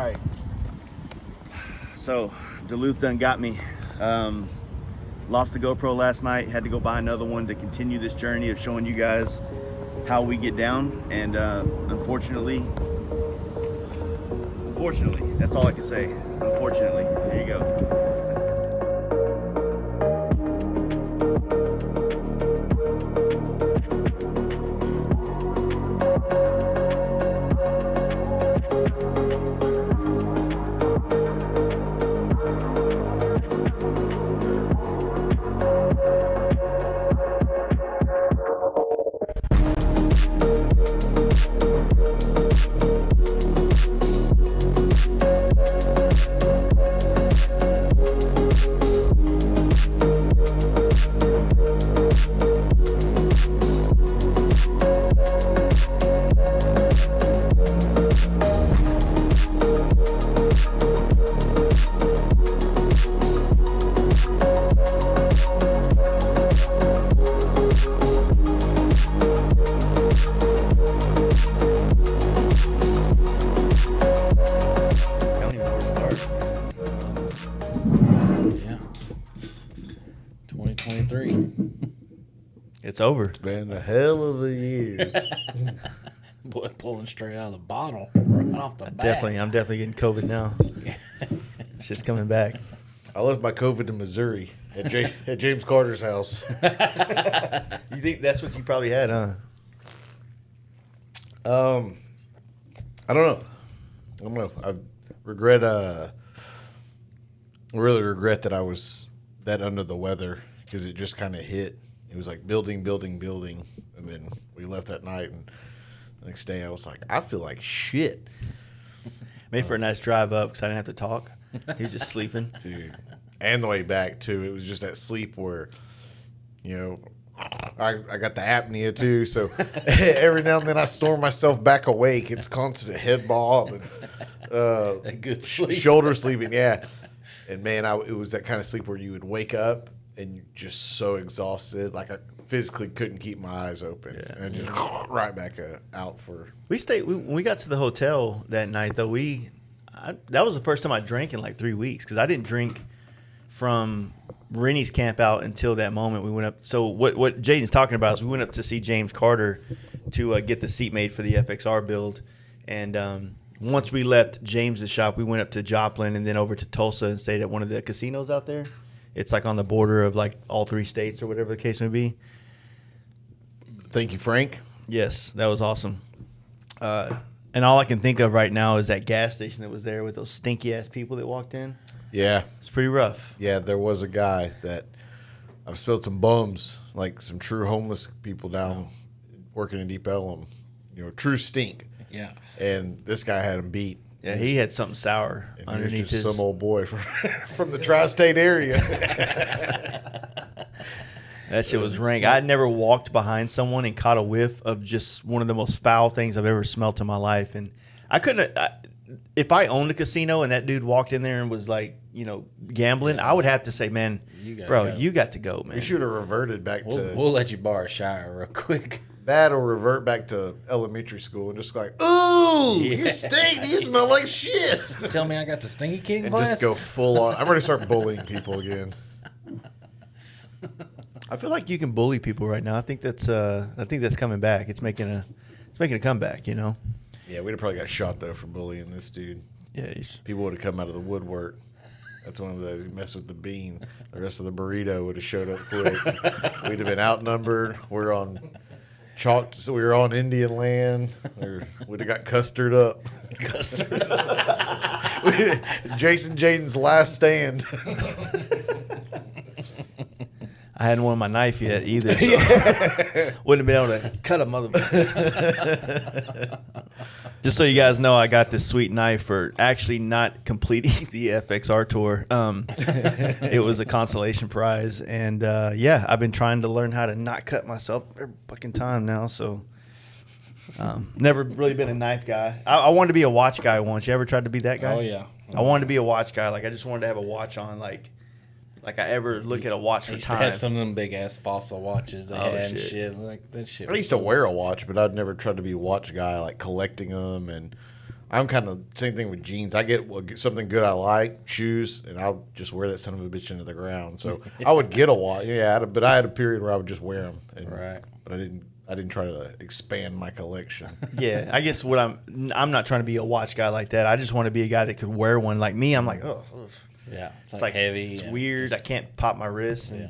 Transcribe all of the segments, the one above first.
right. So Duluth done got me. Lost the GoPro last night. Had to go buy another one to continue this journey of showing you guys how we get down. And unfortunately, that's all I can say. Unfortunately, there you go. It's over. It's been a hell of a year. Boy, pulling straight out of the bottle, right off the bat. I'm definitely getting COVID now. It's just coming back. I left my COVID in Missouri at James Carter's house. You think that's what you probably had, huh? I don't know. I really regret that I was that under the weather because it just kind of hit. It was like building, and then we left that night, and the next day I was like, I feel like shit. Made for a nice drive up because I didn't have to talk. He was just sleeping. Dude. And the way back, too. It was just that sleep where, you know, I got the apnea, too, so every now and then I storm myself back awake. It's constant head bob and a good sleep. Shoulder sleeping, yeah. And, man, it was that kind of sleep where you would wake up and you're just so exhausted. Like I physically couldn't keep my eyes open. Yeah. And just right back out for. When we got to the hotel that night, though, that was the first time I drank in like 3 weeks because I didn't drink from Rennie's camp out until that moment. We went up. So what Jaden's talking about is we went up to see James Carter to get the seat made for the FXR build. And once we left James's shop, we went up to Joplin and then over to Tulsa and stayed at one of the casinos out there. It's like on the border of like all 3 states or whatever the case may be. Thank you, Frank. Yes, that was awesome. And all I can think of right now is that gas station that was there with those stinky ass people that walked in. Yeah. It's pretty rough. Yeah, there was a guy that I've spilled some bums, like some true homeless people down working in Deep Ellum. You know, true stink. Yeah. And this guy had him beat. Yeah, he had something sour and underneath his. Some old boy from the tri-state area. That shit was rank. I'd never walked behind someone and caught a whiff of just one of the most foul things I've ever smelt in my life. And I couldn't. If I owned a casino and that dude walked in there and was like, you know, gambling, I would have to say, man, you got to go, man. You should have reverted back to. We'll let you borrow a shower real quick. That or revert back to elementary school and just like, ooh, you stink. You smell like shit. Tell me I got the Stinky King and glass? just go full on. I'm ready to start bullying people again. I feel like you can bully people right now. I think that's coming back. It's making a comeback, you know. Yeah, we'd have probably got shot though for bullying this dude. Yeah, people would have come out of the woodwork. That's one of those. He messed with the bean. The rest of the burrito would have showed up quick. We'd have been outnumbered. We're on chalk, so we were on Indian land. We'd have got custard up. Jason Jaden's last stand. I hadn't won my knife yet either, so wouldn't have been able to cut a motherfucker. Just so you guys know, I got this sweet knife for actually not completing the FXR tour. It was a consolation prize, and I've been trying to learn how to not cut myself every fucking time now. So, never really been a knife guy. I wanted to be a watch guy once. You ever tried to be that guy? Oh yeah. I wanted to be a watch guy. Like I just wanted to have a watch on, like I ever look at a watch for time. I have some of them big ass fossil watches they had and shit. Like that shit. I used to wear a watch, but I'd never tried to be a watch guy, like collecting them and I'm kind of same thing with jeans. I get something good I like, shoes, and I'll just wear that son of a bitch into the ground. So I would get a watch, but I had a period where I would just wear them. Right. But I didn't try to expand my collection. Yeah, I guess I'm not trying to be a watch guy like that. I just want to be a guy that could wear one. Like me, I'm like, oh, Yeah. it's like heavy. It's and weird. just- I can't pop my wrist. And, Yeah.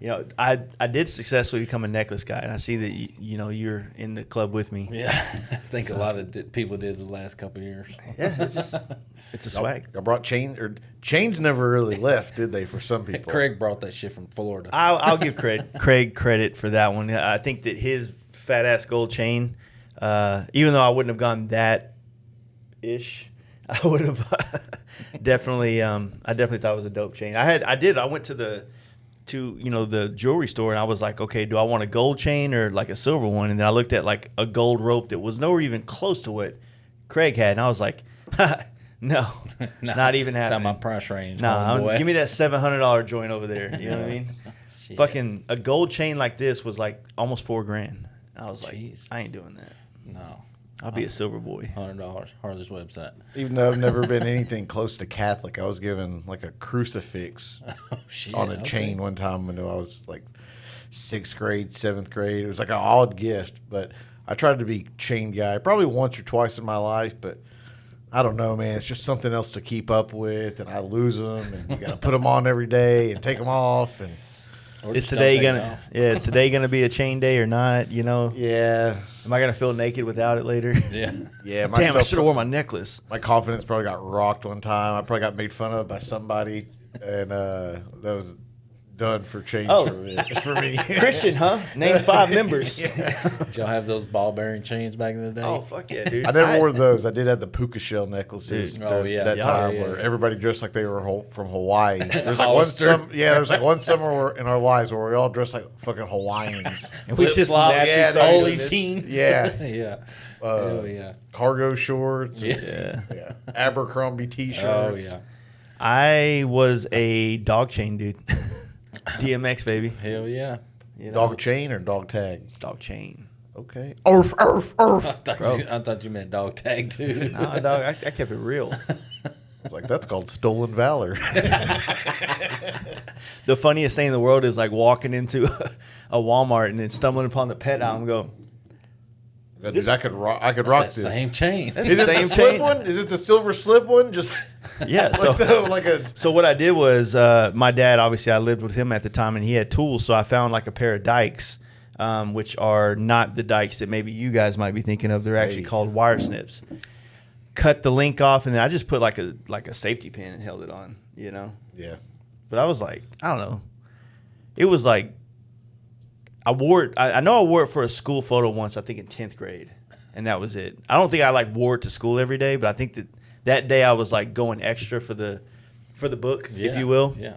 You know, I did successfully become a necklace guy, and I see that you're in the club with me. Yeah. I think a lot of people did the last couple of years. Yeah, it's a swag. I brought chains never really left, did they? For some people, Craig brought that shit from Florida. I'll give Craig credit for that one. I think that his fat ass gold chain, even though I wouldn't have gone that ish, I would have definitely. I definitely thought it was a dope chain. I went to the jewelry store, and I was like, okay, do I want a gold chain or like a silver one? And then I looked at like a gold rope that was nowhere even close to what Craig had, and I was like, no, not even It's happening. out my price range. No, give me that $700 joint over there. You know what I mean? Shit. Fucking a gold chain like this was like almost $4,000. I was Jesus. like, I ain't doing that. No. I'll be a silver boy. $100. Harley's website. even though I've never been anything close to Catholic, I was given like a crucifix Oh, shit. on a chain one time when I was like 6th grade, 7th grade. It was like an odd gift, but I tried to be chain guy probably once or twice in my life, but I don't know, man. It's just something else to keep up with, and I lose them, and you got to put them on every day and take them off, and Or Is just don't today take it gonna? off. Yeah, is today gonna be a chain day or not? You know, yeah, am I gonna feel naked without it later? Yeah. yeah. Damn, I should have worn my necklace. My confidence probably got rocked one time. I probably got made fun of by somebody, and that was done for change Oh. for me. Christian, huh? Name 5 members. Did y'all have those ball bearing chains back in the day? Oh fuck yeah, dude! I never wore those. I did have the puka shell necklaces. Dude. Oh, yeah. that Yeah, time yeah, where yeah. everybody dressed like they were from Hawaii. There's like Hollister. there was like one summer in our lives where we all dressed like fucking Hawaiians. And we just Flip-flops, naturally yeah, started Holy doing this. jeans. Yeah. Yeah. Uh, Hell yeah. Cargo shorts. and- Yeah, yeah. Abercrombie t-shirts. Oh yeah. I was a dog chain dude. DMX baby. Hell yeah. You know? Dog chain or dog tag? Dog chain. Okay. Arf, arf, arf. I thought you meant dog tag too. Nah, dog. I kept it real. I was like, that's called stolen valor. The funniest thing in the world is like walking into a Walmart and then stumbling upon the pet aisle and go, Dude, I could rock That this. same chain. That's Is the it the same slip chain. one? Is it the silver slip one? Just Yeah. So, like a so what I did was my dad, obviously I lived with him at the time and he had tools. So I found like a pair of dikes, which are not the dikes that maybe you guys might be thinking of. They're actually Hey. called wire snips. Cut the link off and then I just put like a safety pin and held it on, you know? yeah. But I was like, I don't know. It was like, I wore it. I know I wore it for a school photo once, I think in 10th grade. And that was it. I don't think I like wore it to school every day, but I think that day I was like going extra for the book, if Yeah. you will. Yeah.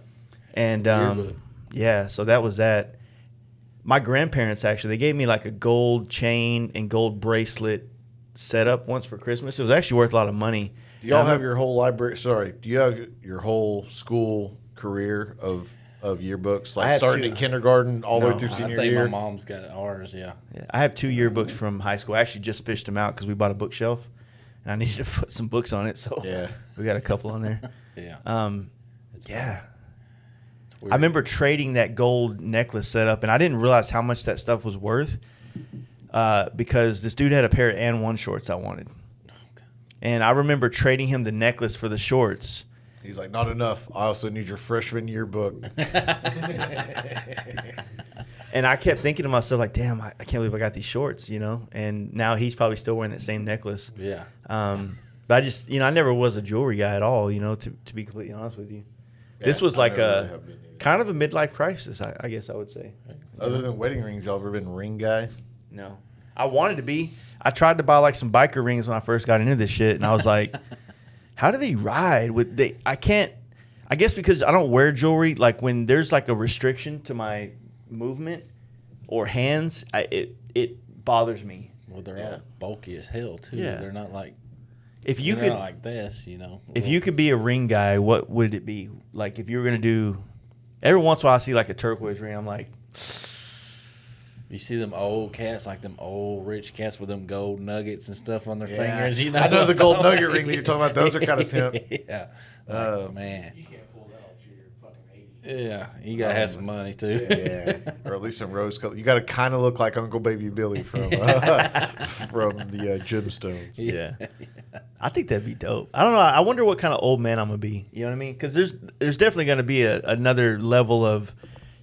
And Yearbook. yeah, so that was that. My grandparents actually, they gave me like a gold chain and gold bracelet setup once for Christmas. It was actually worth a lot of money. Do y'all And I have your whole library? Sorry, do you have your whole school career of yearbooks, I like have starting two. in kindergarten all the No, way through I senior think year? my mom's got ours. Yeah. Yeah, I have 2 yearbooks from high school. I actually just fished them out because we bought a bookshelf, and I needed to put some books on it. So Yeah. we got a couple on there. Yeah. It's Yeah, It's weird. I remember trading that gold necklace setup, and I didn't realize how much that stuff was worth because this dude had a pair of And1 shorts I wanted, and I remember trading him the necklace for the shorts. He's like, not enough. I also need your freshman yearbook. And I kept thinking to myself, like, damn, I can't believe I got these shorts, you know? And now he's probably still wearing that same necklace. Yeah. But I just, I never was a jewelry guy at all, to be completely honest with you. This Yeah, was I like never really a have been either. kind of a midlife crisis, I guess I would say. Other than wedding rings, y'all ever been ring guys? No. I wanted to be. I tried to buy like some biker rings when I first got into this shit, and I was like, how do they ride with I can't, I guess because I don't wear jewelry, like when there's like a restriction to my movement or hands, it bothers me. Well, they're Yeah. all bulky as hell too. Yeah. They're not like If you they're could not like this, if you could be a ring guy, what would it be? Like if you were gonna do, every once in a while I see like a turquoise ring, I'm like, You see them old cats, like them old rich cats with them gold nuggets and stuff on their Yeah. fingers. You know, I know the what gold I'm nugget ring that you're talking about. Those are kind of pimp. Yeah, like, man. You can't pull that off your fucking 80s. Yeah, you gotta have some money too. Yeah, or at least some rose color. You got to kind of look like Uncle Baby Billy from the Gemstones. Yeah. I think that'd be dope. I don't know. I wonder what kind of old man I'm gonna be. You know what I mean? Because there's definitely gonna be another level of,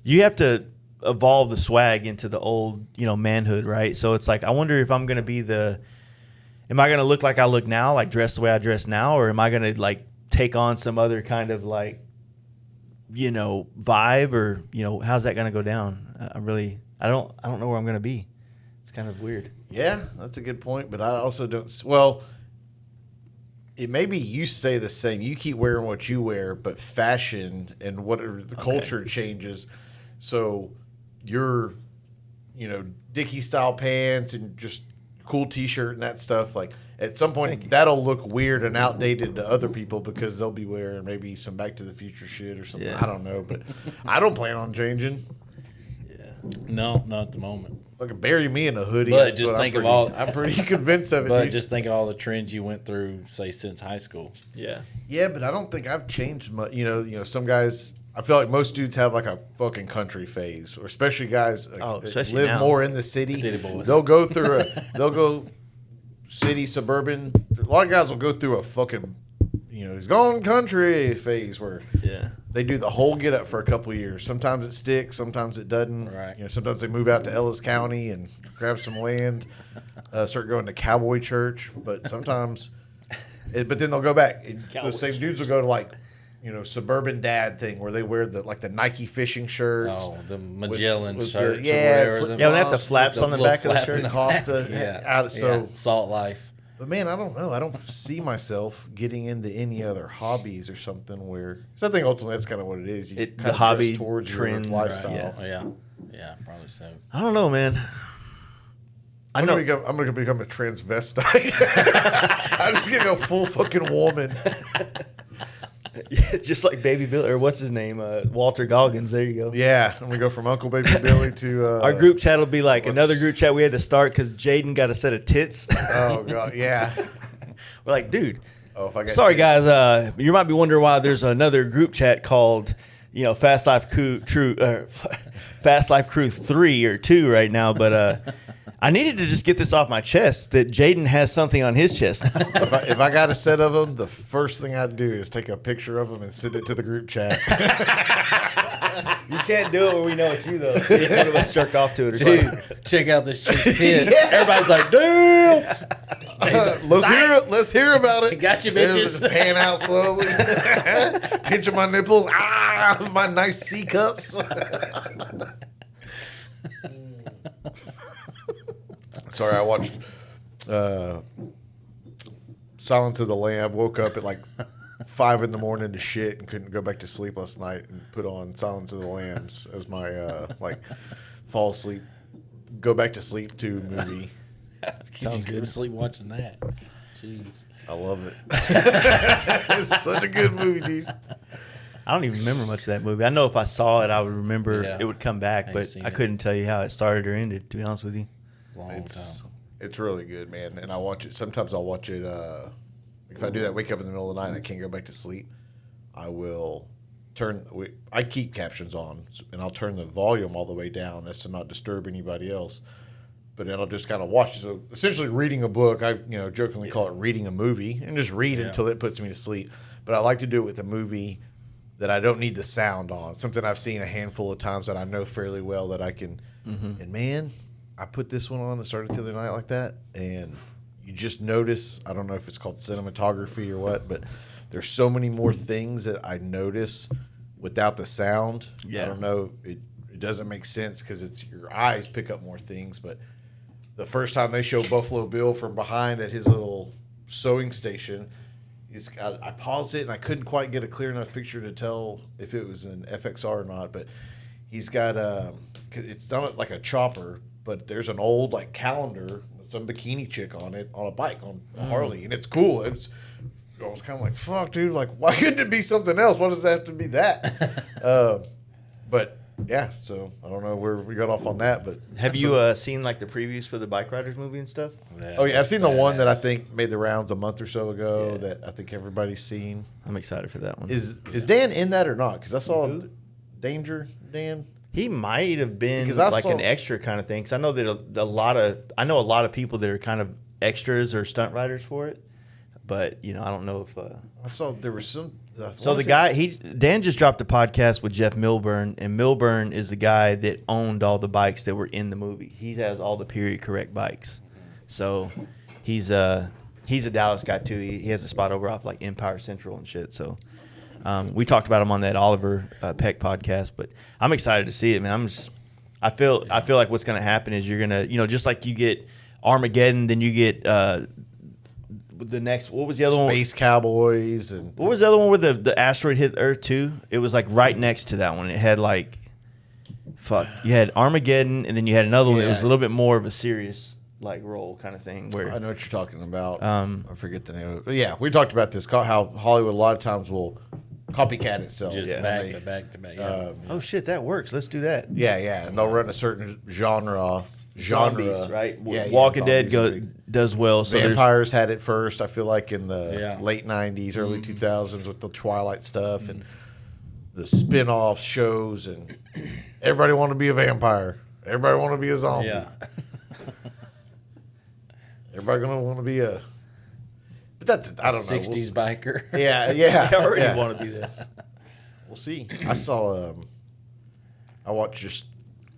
you have to evolve the swag into the old, manhood, right? So it's like, I wonder if I'm gonna be am I gonna look like I look now, like dress the way I dress now, or am I gonna like take on some other kind of like, vibe, or how's that gonna go down? I don't know where I'm gonna be. It's kind of weird. Yeah, that's a good point. But I also don't. Well, it maybe you stay the same. You keep wearing what you wear, but fashion and the culture changes. So you're, Dickie style pants and just cool T-shirt and that stuff. Like at some point, that'll look weird and outdated to other people because they'll be wearing maybe some Back to the Future shit or something. Yeah. I don't know, but I don't plan on changing. Yeah. No, not at the moment. Fucking bury me in a hoodie. But That's just what think I'm of all- I'm pretty convinced of it. But dude. just think of all the trends you went through, say, since high school. Yeah. Yeah, but I don't think I've changed much. Some guys. I feel like most dudes have like a fucking country phase, or especially guys that especially live now. more in the city. City boys. They'll go through they'll go city suburban. A lot of guys will go through a fucking he's gone country phase where Yeah. they do the whole get up for a couple of years. Sometimes it sticks, sometimes it doesn't. Right. Sometimes they move out to Ellis County and grab some land, start going to cowboy church. But sometimes, but then they'll go back. Those same dudes will go to like, suburban dad thing where they wear the Nike fishing shirts. Oh, the Magellan with the- shirts. yeah, or whatever. Yeah, when they have the Flops, flaps the on the little back of the flap in shirt. the- Costa Yeah. out. So, Salt Life. but man, I don't know. I don't see myself getting into any other hobbies or something where. Because I think ultimately that's kind of what it is. You The kind of dress hobby towards trend, your lifestyle. right, Oh, yeah, probably so. I don't know, man. I'm gonna become a transvestite. I'm just gonna go full fucking woman. Yeah, just like Baby Bill, or what's his name? Walter Goggins. There you go. Yeah, I'm gonna go from Uncle Baby Billy to Our group chat will be like what's- another group chat we had to start because Jaden got a set of tits. Oh god, yeah. We're like, dude, Oh, if I got sorry guys, you might be wondering why there's another group chat called, Fast Life Crew, Fast Life Crew 3 or 2 right now, but I needed to just get this off my chest that Jaden has something on his chest. If I got a set of them, the first thing I'd do is take a picture of them and send it to the group chat. You can't do it when we know it's you though. One of us jerk off to it or something. Dude, check out this chick's tits. Everybody's like, dude. Let's hear about it. Got you, Just bitches. pan out slowly, pinching my nipples. My nice C cups. Sorry, I watched Silence of the Lamb. Woke up at like 5 a.m. to shit and couldn't go back to sleep last night, and put on Silence of the Lambs as my fall asleep, go back to sleep to movie. Sounds good. Go to sleep watching that. Jeez. I love it. It's such a good movie, dude. I don't even remember much of that movie. I know if I saw it, I would remember Yeah. it would come back, I ain't but seen I it. couldn't tell you how it started or ended, to be honest with you. Long time. It's really good, man. And I watch it. Sometimes I'll watch it. If I do that, wake up in the middle of the night and I can't go back to sleep, I will I keep captions on, and I'll turn the volume all the way down as to not disturb anybody else. But then I'll just kind of watch. So essentially, reading a book, I jokingly call it reading a movie, and just read until it puts me to sleep. But I like to do it with a movie that I don't need the sound on. Something I've seen a handful of times that I know fairly well that I can. And man, I put this one on and started the other night like that, and you just notice. I don't know if it's called cinematography or what, but there's so many more things that I notice without the sound. Yeah. I don't know. It doesn't make sense because it's your eyes pick up more things, but. The first time they show Buffalo Bill from behind at his little sewing station, I paused it and I couldn't quite get a clear enough picture to tell if it was an FXR or not. But he's got it's not like a chopper, but there's an old calendar with some bikini chick on it on a bike on a Harley, and it's cool. I was kind of like, fuck, dude, why couldn't it be something else? Why does it have to be that? But yeah, so I don't know where we got off on that, but Have you seen like the previews for the Bike Riders movie and stuff? Oh yeah, I've seen the one that I Badass. think made the rounds a month or so ago Yeah. that I think everybody's seen. I'm excited for that one. Is Dan in that or not? Because I saw Who? Danger Dan. He might have been Because I like saw- an extra kind of thing. Because I know that I know a lot of people that are kind of extras or stunt riders for it. But I don't know if. I saw there was some. So the guy Dan just dropped a podcast with Jeff Milburn, and Milburn is the guy that owned all the bikes that were in the movie. He has all the period correct bikes. So he's a Dallas guy too. He has a spot over off like Empire Central and shit. So. We talked about him on that Oliver Peck podcast, but I'm excited to see it, man. I feel like what's going to happen is you're going to, just like you get Armageddon, then you get the next. What was the other one? Space Cowboys and What was the other one where the asteroid hit Earth too? It was like right next to that one. It had like, you had Armageddon, and then you had another one that was a little bit more of a serious like role kind of thing. Where I know what you're talking about. I forget the name of it. But yeah, we talked about this. How Hollywood a lot of times will copycat itself. Just Yeah. back to back to back. Yeah. oh shit, that works. Let's do that. Yeah, and they'll run a certain genre, Zombies, right? Yeah, Walking Dead zombies are does well. So there's Vampires had it first. I feel like in the Yeah. late '90s, early 2000s with the Twilight stuff and the spin-off shows, and everybody wanted to be a vampire. Everybody wanted to be a zombie. Yeah. Everybody gonna want to be a. But that's I don't know. 60s biker. Yeah. I already yeah. want to be that. We'll see. I saw. I watched just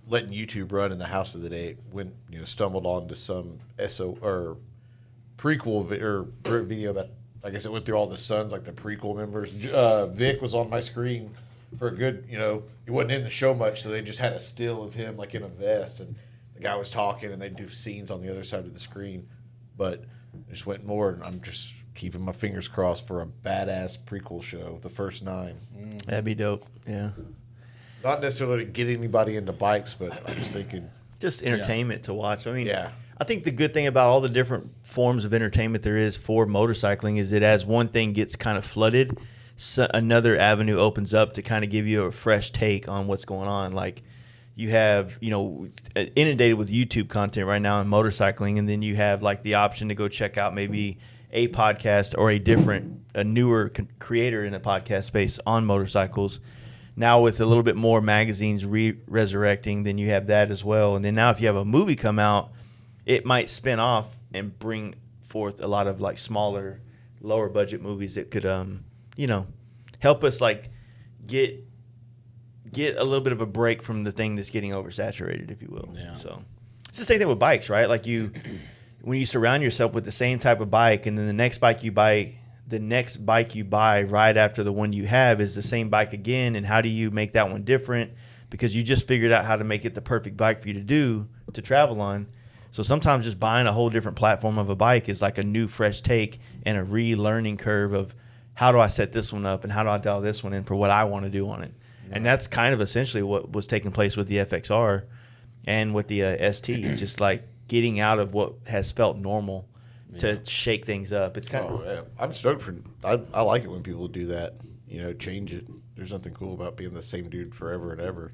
letting YouTube run in the house of the day. When stumbled onto some or prequel video about. I guess it went through all the sons, like the prequel members. Vic was on my screen for a good. He wasn't in the show much, so they just had a still of him like in a vest, and the guy was talking, and they do scenes on the other side of the screen. But I just went more, and I'm just keeping my fingers crossed for a badass prequel show, the first 9. That'd be dope. Yeah. Not necessarily to get anybody into bikes, but I'm just thinking, Just entertainment to watch. I mean, Yeah. I think the good thing about all the different forms of entertainment there is for motorcycling is that as one thing gets kind of flooded, another avenue opens up to kind of give you a fresh take on what's going on. Like you have, inundated with YouTube content right now in motorcycling, and then you have like the option to go check out maybe a podcast or a newer creator in the podcast space on motorcycles. Now with a little bit more magazines resurrecting, then you have that as well. And then now if you have a movie come out, it might spin off and bring forth a lot of like smaller, lower budget movies that could, help us like get a little bit of a break from the thing that's getting oversaturated, if you will. Yeah. So it's the same thing with bikes, right? Like when you surround yourself with the same type of bike, and then the next bike you buy right after the one you have is the same bike again, and how do you make that one different? Because you just figured out how to make it the perfect bike for you to travel on. So sometimes just buying a whole different platform of a bike is like a new, fresh take and a relearning curve of how do I set this one up and how do I dial this one in for what I want to do on it. And that's kind of essentially what was taking place with the FXR and with the ST. It's just like getting out of what has felt normal to shake things up. It's kind of yeah. I'm stoked for. I like it when people do that. Change it. There's nothing cool about being the same dude forever and ever.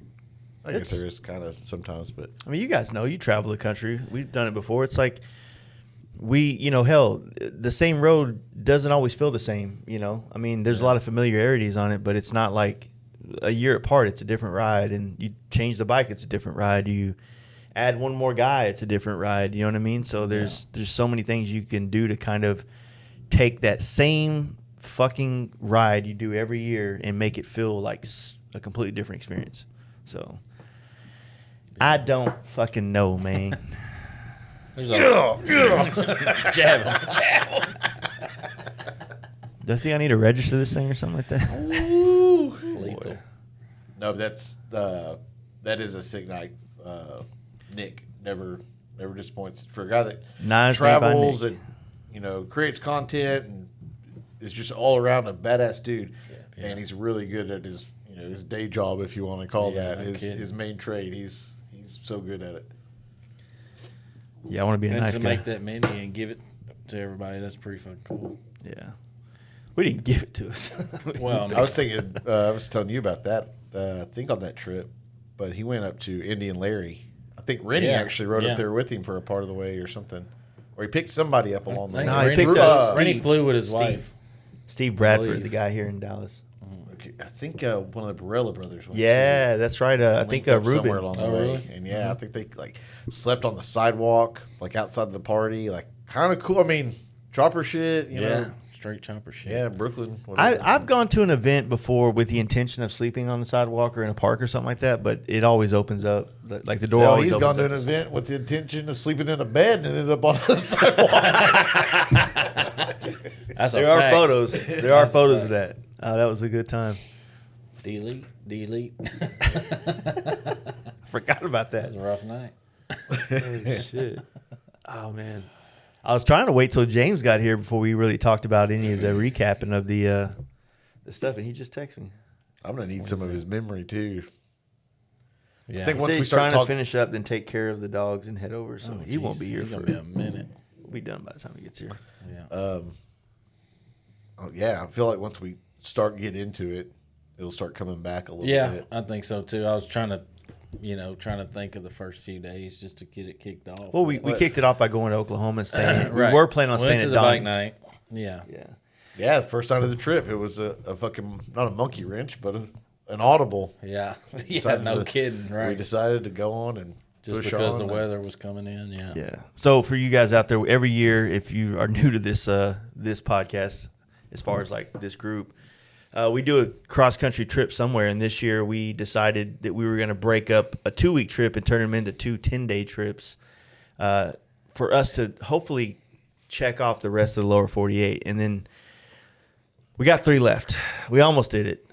I guess there is kind of sometimes, but I mean, you guys know, you travel the country. We've done it before. It's like the same road doesn't always feel the same, I mean, there's a lot of familiarities on it, but it's not like a year apart, it's a different ride. And you change the bike, it's a different ride. You add one more guy, it's a different ride. You know what I mean? So there's so many things you can do to kind of take that same fucking ride you do every year and make it feel like a completely different experience. So I don't fucking know, man. There's a jab. Do I think I need to register this thing or something like that? Lethal. no, that is a sick night. Nick never disappoints for a guy that Nice made by travels Nick. and creates content and is just all around a badass dude. Yeah. And he's really good at his his day job, if you want to call Yeah, that no his kidding. main trade. He's so good at it. Yeah, I want to be a And nice to guy. make that mini and give it to everybody, that's pretty fucking cool. Yeah. We didn't give it to us. Well, I was thinking, I was telling you about that. I think on that trip, but he went up to Indian Larry. I think Rennie Yeah, actually rode yeah. up there with him for a part of the way or something. Or he picked somebody up along the way. No, he picked up Rennie Steve. flew with his Steve. wife. Steve Bradford, believe. the guy here in Dallas. Okay, I think one of the Barella brothers went Yeah, that's right. I think linked up somewhere Ruben. along the Oh, way. really? And yeah, I think they like slept on the sidewalk, like outside the party, like kind of cool. I mean, chopper shit, you know. Straight chopper shit. Yeah, Brooklyn. Whatever. I've gone to an event before with the intention of sleeping on the sidewalk or in a park or something like that, but it always opens up. Like the door No, always he's opens gone to up an event with the intention of sleeping in a bed and ended up on the sidewalk. That's a There are fact. photos. There are photos of that. That was a good time. Delete. I forgot about That that. was a rough night. Oh, shit. Oh, man. I was trying to wait till James got here before we really talked about any of the recapping of the stuff, and he just texted me. I'm gonna need some of his memory too. Yeah. I think He once said we he's start trying to talking, finish up, then take care of the dogs and head over, so he won't be here He's for. gonna be a minute. We'll be done by the time he gets here. Yeah. I feel like once we start getting into it, it'll start coming back a little Yeah, bit. I think so too. I was trying to think of the first few days just to get it kicked off. Well, we kicked it off by going to Oklahoma and staying. Right. We were planning on Went staying to at the bike Donnie's. night. Yeah. Yeah. Yeah, the first night of the trip, it was a fucking not a monkey wrench, but an audible. Yeah. Yeah. Decided No to- kidding. We Right. decided to go on and Just push because on the and- weather was coming in. Yeah. Yeah. So for you guys out there, every year, if you are new to this this podcast, as far as like this group, we do a cross country trip somewhere, and this year we decided that we were going to break up a 2-week trip and turn them into 2 10-day trips, for us to hopefully check off the rest of the lower 48, and then we got 3 left. We almost did it.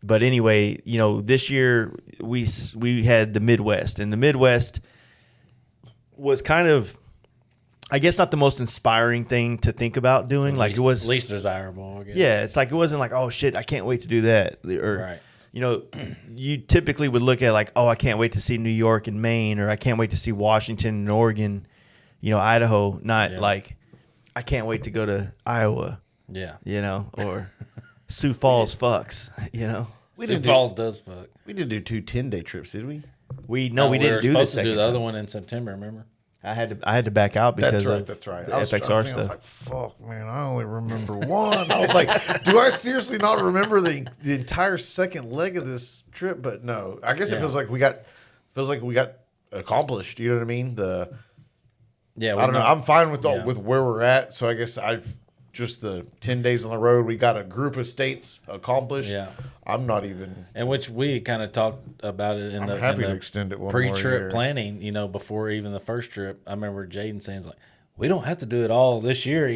But anyway, this year we had the Midwest, and the Midwest was kind of, I guess, not the most inspiring thing to think about doing. Like it was least desirable. I guess. yeah, it's like it wasn't like, oh shit, I can't wait to do that. Or Right. You typically would look at like, oh, I can't wait to see New York and Maine, or I can't wait to see Washington and Oregon, Idaho. Not like I can't wait to go to Iowa, Yeah. or Sioux Falls fucks, Sioux Falls does fuck. We didn't do 2 10-day trips, did we? we No, didn't were do the supposed to second do the time. other one in September. Remember? I had to back out because That's right. the I was FXR thinking, I was stuff. like, fuck, man, I only remember one. I was like, do I seriously not remember the entire second leg of this trip? But no, I guess it feels like we got accomplished. You know what I mean? Yeah. I don't know. I'm fine with Yeah. with where we're at. So I guess I've just the 10 days on the road. We got a group of states accomplished. Yeah. I'm not even. And which we kind of talked about it in I'm the happy in to the extend it one more year. pre-trip planning. Before even the first trip, I remember Jaden saying, "Like, we don't have to do it all this year,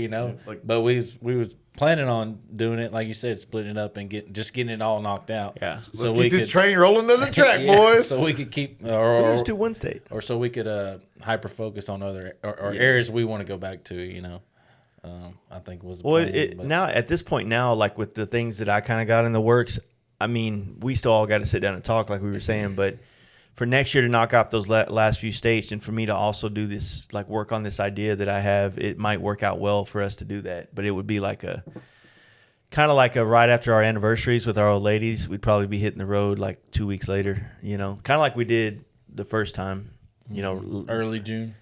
but we was planning on doing it, like you said, splitting it up and getting it all knocked out. Yeah. Let's get this train rolling to the track, Yeah, boys. so we could keep We or just do one state. so we could hyper focus on other or areas we want to go back to. I think was the Well, plan, but- now at this point now, like with the things that I kind of got in the works, I mean, we still all got to sit down and talk, like we were saying. But for next year to knock off those last few states, and for me to also do this, like work on this idea that I have, it might work out well for us to do that. But it would be like a kind of like a right after our anniversaries with our old ladies, we'd probably be hitting the road like 2 weeks later. Kind of like we did the first time. early June.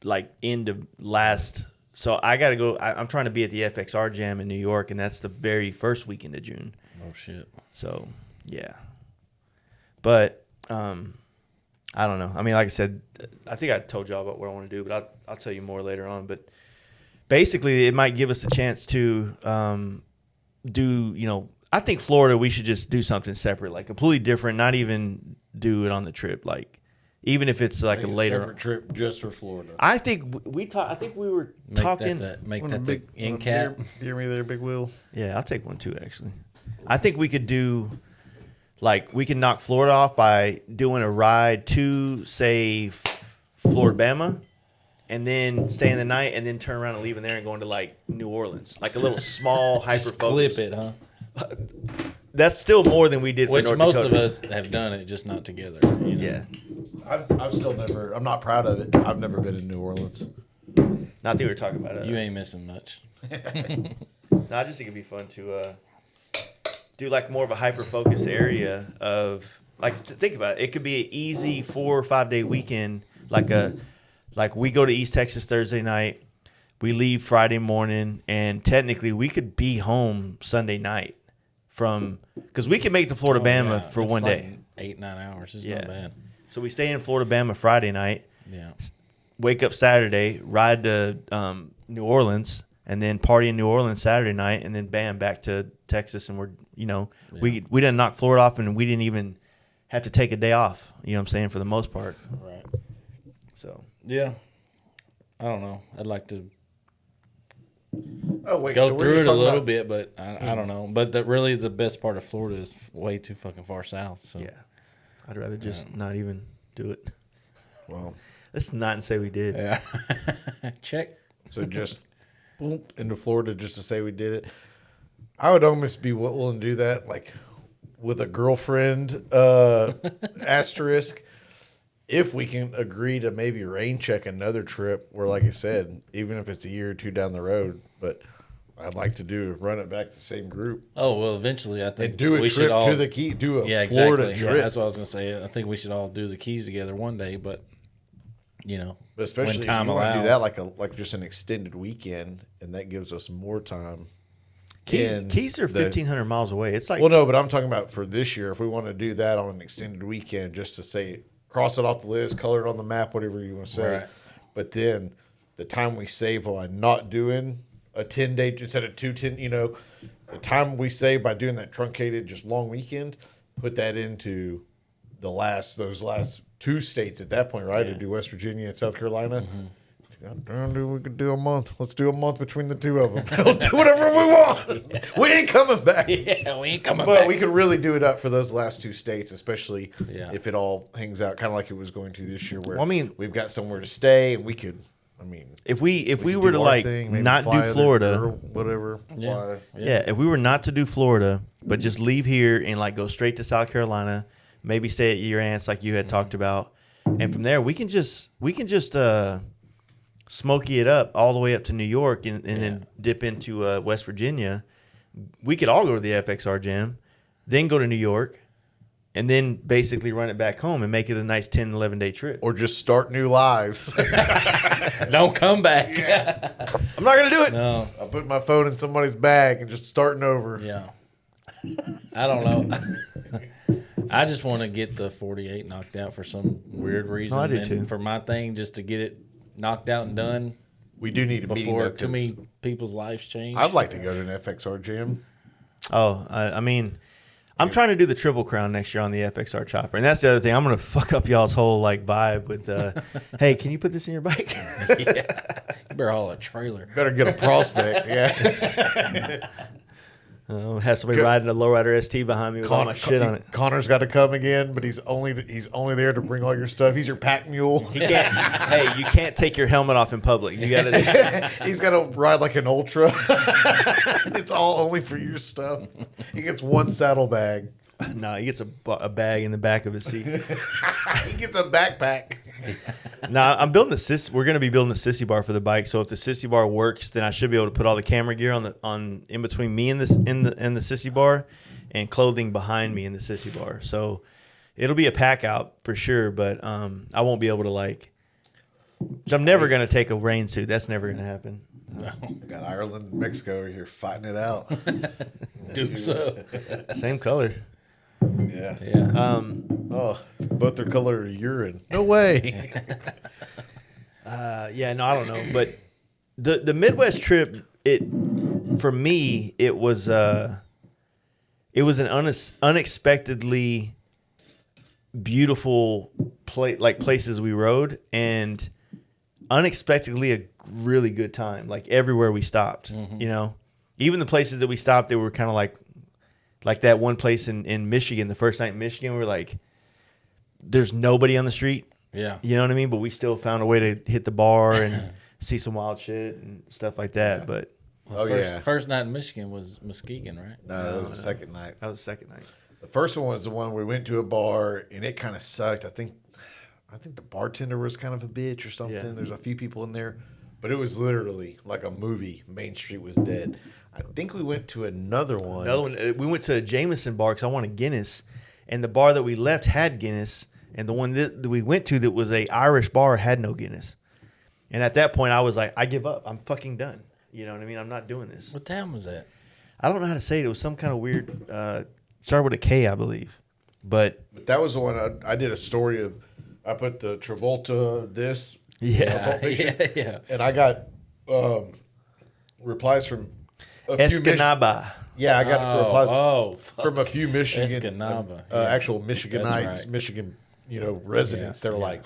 Like end of last. So I got to go. I'm trying to be at the FXR Jam in New York, and that's the very first weekend of June. Oh shit. So yeah, but I don't know. I mean, like I said, I think I told y'all about what I want to do, but I'll tell you more later on. But basically, it might give us a chance to do. I think Florida, we should just do something separate, like completely different. Not even do it on the trip, like. Even if it's like a later separate trip just for Florida. I think I think we were talking. Make Want a that the end cap. Beer me there, Big Wheel. Yeah, I'll take one too. Actually, I think we could do like we can knock Florida off by doing a ride to say Florida-Bama, and then staying the night, and then turn around and leaving there and going to like New Orleans, like a little small hyper Just focus. clip it, huh? That's still more than we did Which for North most Dakota. of us have done it, just not together. Yeah, I've still never. I'm not proud of it. I've never been in New Orleans. not that we were talking about it. You ain't missing much. No, I just think it'd be fun to do like more of a hyper focused area of think about it. It could be an easy 4 or 5 day weekend, like we go to East Texas Thursday night, we leave Friday morning, and technically we could be home Sunday night because we can make the Florida Bama for It's one like day. 8-9 hours. It's Yeah. not bad. So we stay in Florida Bama Friday night, Yeah. wake up Saturday, ride to New Orleans, and then party in New Orleans Saturday night, and then bam, back to Texas, and we didn't knock Florida off, and we didn't even have to take a day off. You know what I'm saying, for the most part. Right. So Yeah. I don't know. I'd like to Oh wait, go so we're through just it a talking little about- bit, but I don't know. But really the best part of Florida is way too fucking far south. So yeah, I'd rather just not even do it. Well, Let's not say we did. yeah. Check. so just boom into Florida just to say we did it. I would almost be willing to do that, like with a girlfriend asterisk. If we can agree to maybe rain check another trip where, like I said, even if it's a year or two down the road, but I'd like to run it back to the same group Oh well, eventually I think and do a we trip should all to the Key, do a yeah Florida exactly. Yeah, trip. that's what I was gonna say. I think we should all do the Keys together one day, but But especially when if time you want to do allows. that like just an extended weekend, and that gives us more time. Keys are 1,500 miles away. It's like Well, no, but I'm talking about for this year. If we want to do that on an extended weekend, just to say, cross it off the list, color it on the map, whatever you want to say. Right. But then the time we save by not doing a 10-day instead of 2 10, the time we save by doing that truncated, just long weekend, put that into those last 2 states at that point, right? To do West Virginia and South Carolina. God damn, dude, we could do a month. Let's do a month between the 2 of them. We'll do whatever we want. We ain't coming back. yeah, we ain't coming But back. we could really do it up for those last 2 states, especially Yeah. if it all hangs out kind of like it was going to this year, where Well, I mean- we've got somewhere to stay, and we could. if we could were do to our like thing, maybe not fly do other Florida, girl, whatever. Yeah. Fly. yeah, if we were not to do Florida, but just leave here and like go straight to South Carolina, maybe stay at your aunt's like you had talked about, and from there we can just smoky it up all the way up to New York and then dip into West Virginia. We could all go to the FXR Jam, then go to New York, and then basically run it back home and make it a nice 10, 11-day trip. Or just start new lives. Don't come back. I'm not going to do it. No. I put my phone in somebody's bag and just starting over. Yeah. I don't know. I just want to get the 48 knocked out for some weird reason. I do and too. For my thing, just to get it knocked out and done We do need a meeting before though, too 'cause many people's lives change. I'd like to go to an FXR Jam. Oh, I mean, I'm trying to do the Triple Crown next year on the FXR chopper, and that's the other thing. I'm gonna fuck up y'all's whole like vibe with, hey, can you put this in your bike? Yeah. You better haul a trailer. Better get a prospect. Yeah. Have somebody riding a lowrider ST behind me with all my shit on it. Connor's got to come again, but he's only there to bring all your stuff. He's your pack mule. He can't. Hey, you can't take your helmet off in public. You gotta. He's got to ride like an ultra. It's all only for your stuff. He gets one saddle bag. No, he gets a bag in the back of his seat. He gets a backpack. Now I'm building we're gonna be building a sissy bar for the bike. So if the sissy bar works, then I should be able to put all the camera gear on in between me and the sissy bar, and clothing behind me in the sissy bar. So it'll be a pack out for sure, but I won't be able to like. I'm never gonna take a rain suit. That's never gonna happen. I got Ireland and Mexico over here fighting it out. Do so. Same color. Yeah. Yeah. Oh, both their color of urine. No way. Yeah, no, I don't know, but the Midwest trip, for me, it was an unexpectedly beautiful places we rode, and unexpectedly a really good time. Like everywhere we stopped, even the places that we stopped, they were kind of like that one place in Michigan. The first night in Michigan, we were like, there's nobody on the street. Yeah. You know what I mean? But we still found a way to hit the bar and see some wild shit and stuff like that. But First night in Michigan was Muskegon, right? No, that was the second night. that was the second night. The first one was the one we went to a bar and it kind of sucked. I think the bartender was kind of a bitch or something. Yeah. There's a few people in there, but it was literally like a movie. Main Street was dead. I think we went to another one. We went to a Jameson bar because I wanted Guinness, and the bar that we left had Guinness, and the one that we went to that was a Irish bar had no Guinness. And at that point, I was like, I give up. I'm fucking done. You know what I mean? I'm not doing this. What town was that? I don't know how to say it. It was some kind of weird. Started with a K, I believe. But that was the one I did a story of. I put the Travolta this. Yeah, yeah. And I got replies from a few Escanaba. Yeah, I got replies fuck. from a few Michigan, Escanaba. actual Michiganites, right. Michigan, residents. Yeah, They were like,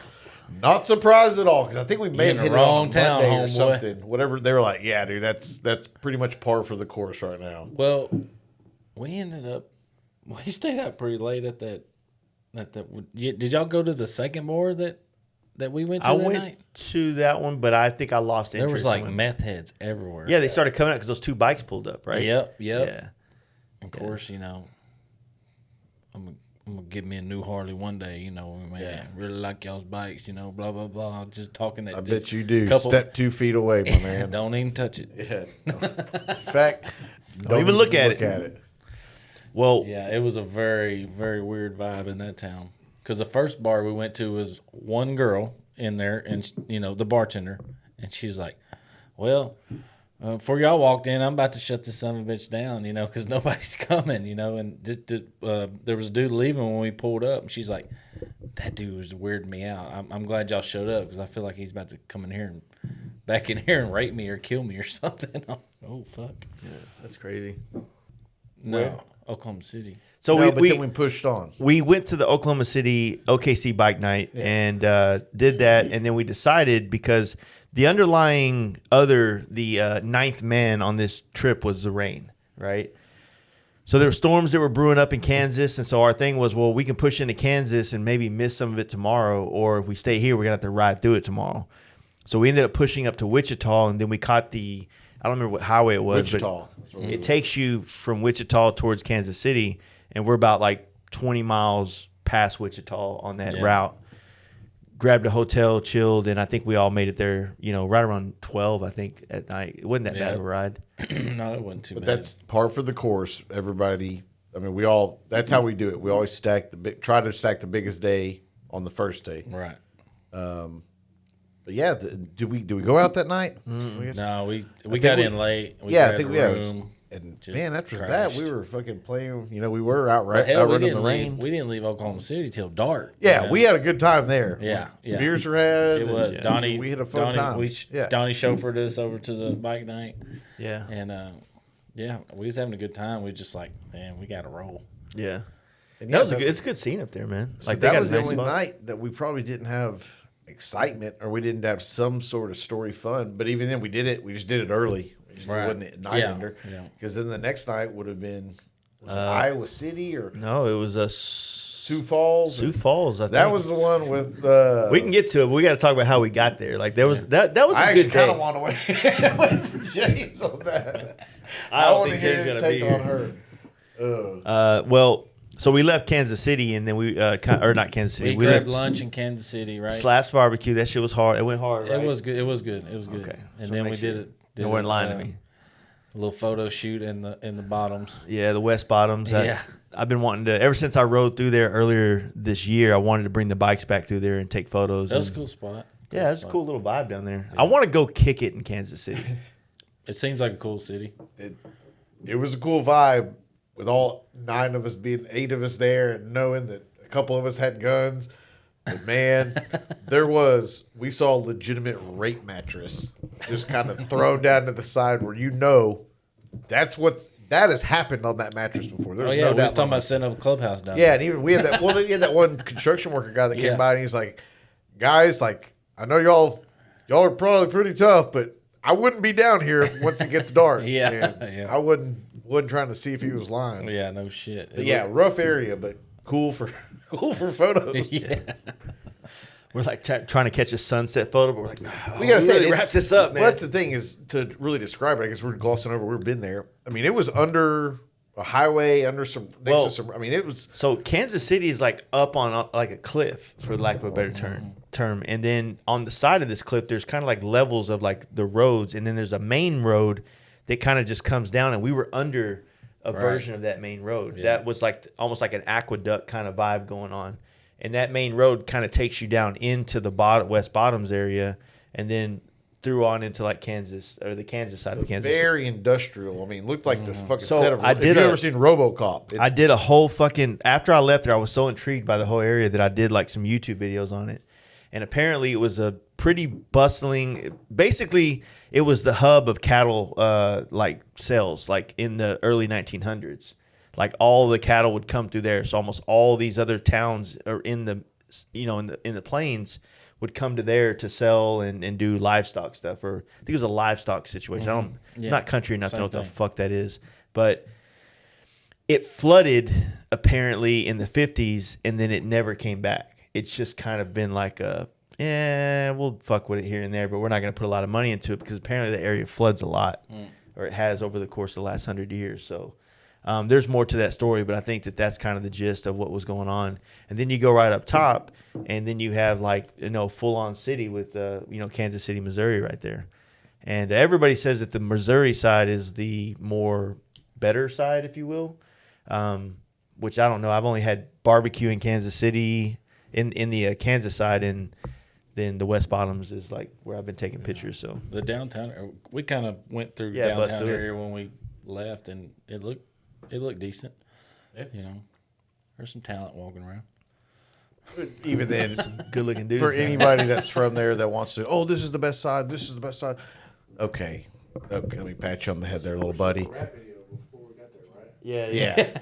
not surprised at all, because I think we may in have the hit it on wrong town, Monday or homeboy. something. Whatever. They were like, yeah, dude, that's pretty much par for the course right now. Well, we ended up. We stayed out pretty late at that. Did y'all go to the second bar that we went to I that went night? to that one, but I think I lost interest. There was like when- meth heads everywhere. Yeah, they started coming out because those two bikes pulled up, right? Yep. Yeah. Of course, I'm gonna get me a new Harley one day. Man, Yeah. really like y'all's bikes. Blah blah blah. Just talking that. I just bet you do. couple- Step 2 feet away, my man. Don't even touch it. Yeah. In fact, don't even look at it. Well, Yeah, it was a very, very weird vibe in that town. Because the first bar we went to was one girl in there, and the bartender, and she's like, "Well, before y'all walked in, I'm about to shut this son of a bitch down, because nobody's coming, And there was a dude leaving when we pulled up, and she's like, that dude was weirding me out. I'm glad y'all showed up because I feel like he's about to come in here and back in here and rape me or kill me or something. Oh fuck, yeah, that's crazy. no, Where? Oklahoma City. So no, we then we pushed on. we went to the Oklahoma City OKC bike night and did that, and then we decided because the underlying the ninth man on this trip was the rain, right? So there were storms that were brewing up in Kansas, and so our thing was, well, we can push into Kansas and maybe miss some of it tomorrow, or if we stay here, we're gonna have to ride through it tomorrow. So we ended up pushing up to Wichita, and then we caught I don't remember what highway it was, Wichita. but it takes you from Wichita towards Kansas City, and we're about like 20 miles past Wichita on that route. Grabbed a hotel, chilled, and I think we all made it there, right around 12, I think, at night. It wasn't that bad of a ride. No, it wasn't too But bad. that's par for the course. Everybody, that's how we do it. We always try to stack the biggest day on the first day. right. But yeah, do we go out that night? No, we think got we- in late. We Yeah, I grabbed think a we have. room. And Just man, after that, crashed. we were fucking playing. We were out But hell, we running the didn't rain. leave. We didn't leave Oklahoma City till dark. Yeah, we had a good time there. Yeah, yeah. Beers were had. It was and Donnie. We had a fun time. Donnie chauffeured us over to the bike night, Yeah. and we was having a good time. We just like, man, we got to roll. Yeah. And That was it's a good scene up there, man. So Like they that got was a the nice only spot. night that we probably didn't have excitement, or we didn't have some sort of story fun. But even then, we did it. We just did it early. It Right. wasn't a night Yeah, ender. yeah. Because then the next night would have been it Iowa City or No, it was Sioux Falls. Sioux Falls. I think. That was the one with We can get to it, but we got to talk about how we got there. Like there was that was I a actually good kind day. of want to wait for James on that. I don't want to think hear James his gonna be take on here. her. Well, so we left Kansas City, and then we or not Kansas City. We left grabbed lunch in Kansas City, right? Slaps Barbecue. That shit was hard. It went hard. Right? It was good. It was good. It was good. Okay. And So then make we sure did it. You weren't lying to me. A little photo shoot in the bottoms. Yeah, the West Bottoms. Yeah. I've been wanting to ever since I rode through there earlier this year. I wanted to bring the bikes back through there and take photos. That was a and- cool spot. Yeah, it's a cool little vibe down there. I want to go kick it in Kansas City. It seems like a cool city. It was a cool vibe with all 8 of us there, and knowing that a couple of us had guns. But man, we saw a legitimate rape mattress just kind of thrown down to the side where that has happened on that mattress before. There's Oh yeah, no we was doubt talking about about setting up a clubhouse down Yeah, there. and even we had that. Well, we had that one construction worker guy that came Yeah. by, and he's like, "Guys, like I know y'all are probably pretty tough, but I wouldn't be down here once it gets dark." Yeah, And yeah. I wasn't trying to see if he was lying. Yeah, no shit. But yeah, rough area, but cool for photos. Yeah. We're like trying to catch a sunset photo, but we're like, We gotta say, really wrap this up, man. Well, that's the thing is to really describe it. I guess we're glossing over. We've been there. I mean, it was under a highway, under some. Next to some. I mean, it was. So Kansas City is like up on like a cliff, for lack of a better term. And then on the side of this cliff, there's kind of like levels of like the roads, and then there's a main road that kind of just comes down. And we were under a version of that main road. Yeah. That was like almost like an aqueduct kind of vibe going on. And that main road kind of takes you down into the West Bottoms area and then through on into like Kansas or the Kansas side of Kansas. Very industrial. I mean, looked like this fucking So set of. I If did you a- ever seen RoboCop? I did a whole fucking after I left there, I was so intrigued by the whole area that I did like some YouTube videos on it. And apparently it was a pretty bustling, basically it was the hub of cattle like sales like in the early 1900s. Like all the cattle would come through there. So almost all these other towns are in the in the plains would come to there to sell and do livestock stuff, or I think it was a livestock situation. I'm not country enough to know what the fuck that is, but it flooded apparently in the 50s and then it never came back. It's just kind of been like we'll fuck with it here and there, but we're not going to put a lot of money into it because apparently the area floods a lot, or it has over the course of the last 100 years. So there's more to that story, but I think that that's kind of the gist of what was going on. And then you go right up top, and then you have like full on city with Kansas City, Missouri, right there. And everybody says that the Missouri side is the more better side, if you will, which I don't know. I've only had barbecue in Kansas City in the Kansas side, and then the West Bottoms is like where I've been taking pictures. So The downtown, we kind of went through Yeah, bust downtown through it. area when we left, and it looked decent. Yeah. There's some talent walking around. Even then, good looking dudes. for anybody that's from there that wants to, this is the best side. This is the best side. Okay, let me pat you on the head there, little buddy. Rap video before we got there, right?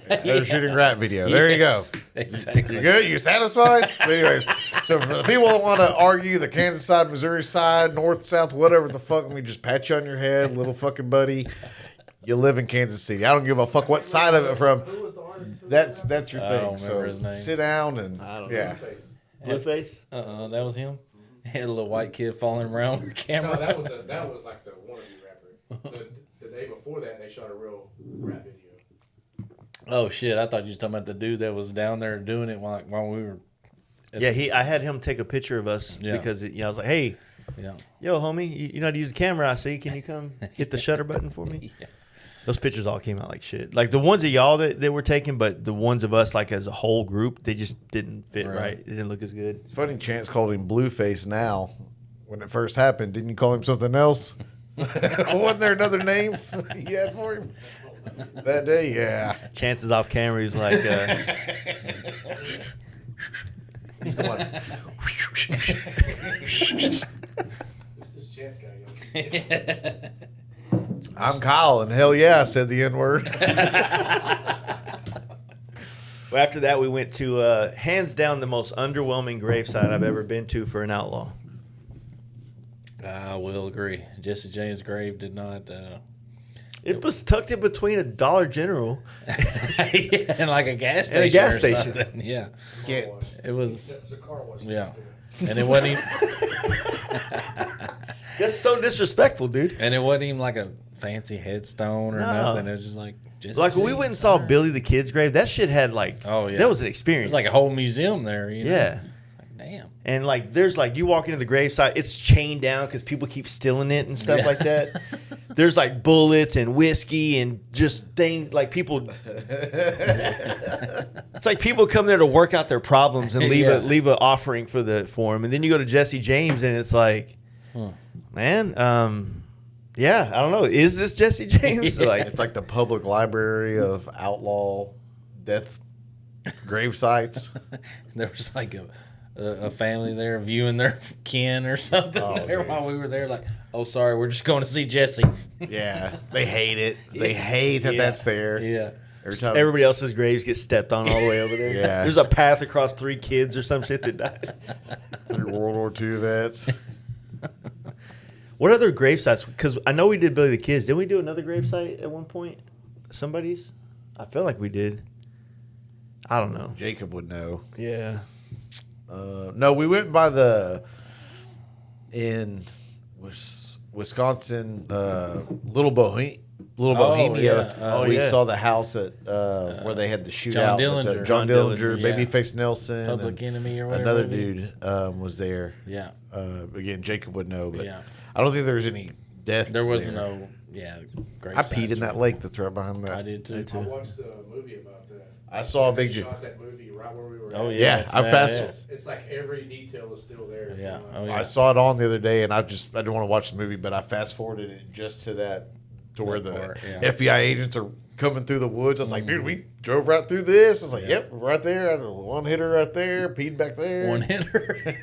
Yeah. They're shooting rap video. There you go. Exactly. You good? You satisfied? But anyways, so for the people that want to argue the Kansas side, Missouri side, north, south, whatever the fuck, let me just pat you on your head, little fucking buddy. You live in Kansas City. I don't give a fuck what side of it from. Who was the artist? That's your I thing. don't remember So his name. sit down and don't yeah. Face. Blueface. That was him. Had a little white kid falling around with a camera. No, that was like the wannabe rapper. The day before that, they shot a real rap video. Oh shit! I thought you was talking about the dude that was down there doing it while we were. Yeah, I had him take a picture of us because I was like, hey, Yeah. yo, homie, you know how to use the camera, I see. Can you come hit the shutter button for me? Yeah. Those pictures all came out like shit. Like the ones of y'all that were taken, but the ones of us like as a whole group, they just didn't fit right. It didn't look as good. It's funny. Chance called him Blueface. Now, when it first happened, didn't you call him something else? Wasn't there another name you had for him that day? Yeah. Chances off camera, he was like, He's going. This chance guy, I'm Kyle, and hell yeah, I said the N word. well, after that, we went to hands down the most underwhelming gravesite I've ever been to for an outlaw. I will agree. Jesse James' grave did not. It was tucked in between a Dollar General. And like a gas station. And a gas or station. something. Yeah. Can't. It was. it's a car wash. Yeah. And it wasn't even. That's so disrespectful, dude. And it wasn't even like a fancy headstone or No. nothing. It was just like Jesse Like when we James. went and saw Billy the Kid's grave, that shit had like, Oh, yeah. that was an It experience. was like a whole museum there. You know? yeah. Like, damn. And like, there's like, you walk into the gravesite, it's chained down because people keep stealing it and stuff Yeah. like that. There's like bullets and whiskey and just things like people. It's like people come there to work out their problems and leave Yeah. leave an offering for them. And then you go to Jesse James and it's like, man, yeah, I don't know. Is this Jesse James? Yeah. Like, It's like the public library of outlaw death grave sites. There was like a family there viewing their kin or something Oh, there dude. while we were there. Like, oh, sorry, we're just going to see Jesse. Yeah, they hate it. They hate that Yeah. that's there. Yeah. Every time. everybody else's graves get stepped on all the way over there. Yeah. There's a path across 3 kids or some shit that died. World War II vets. What other grave sites? Because I know we did Billy the Kids. Didn't we do another grave site at one point? Somebody's? I feel like we did. I don't know. Jacob would know. Yeah. No, we went by in Wisconsin, Little Bohemia. yeah. Oh, we yeah. saw the house at where they had the shootout. John with Dillinger. John John Dillinger, Dillinger, yeah. Babyface Nelson, Public and Enemy or whatever. another movie. dude was there. Yeah. Again, Jacob would know, but Yeah. I don't think there was any deaths. There was there. no Yeah, great. I peed in that lake that's right behind that. I did too. I watched the movie about that. I saw a They big. shot that movie right where we were. Oh at. yeah, Yeah, I fast. badass. It's like every detail is still there. Yeah. Oh yeah. I saw it on the other day, and I didn't want to watch the movie, but I fast forwarded it just to where the part, yeah. FBI agents are coming through the woods. I was like, dude, we drove right through this. I was like, yep, right there. I had a one hitter right there, peed back there. One hitter.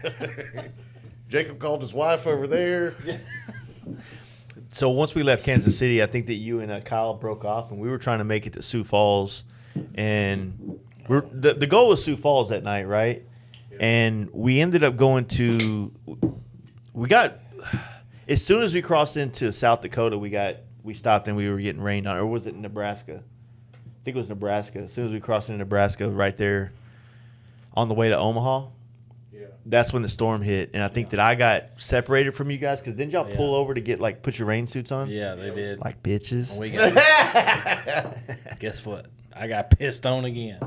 Jacob called his wife over there. So once we left Kansas City, I think that you and Kyle broke off, and we were trying to make it to Sioux Falls, and the goal was Sioux Falls that night, right? Yeah. And we ended up going to. We got as soon as we crossed into South Dakota, we stopped and we were getting rained on, or was it Nebraska? I think it was Nebraska. As soon as we crossed into Nebraska, right there, on the way to Omaha. Yeah. That's when the storm hit, and I think that I got separated from you guys because didn't y'all pull over to get put your rain suits on? Yeah, they did. Like bitches. We got. Guess what? I got pissed on again.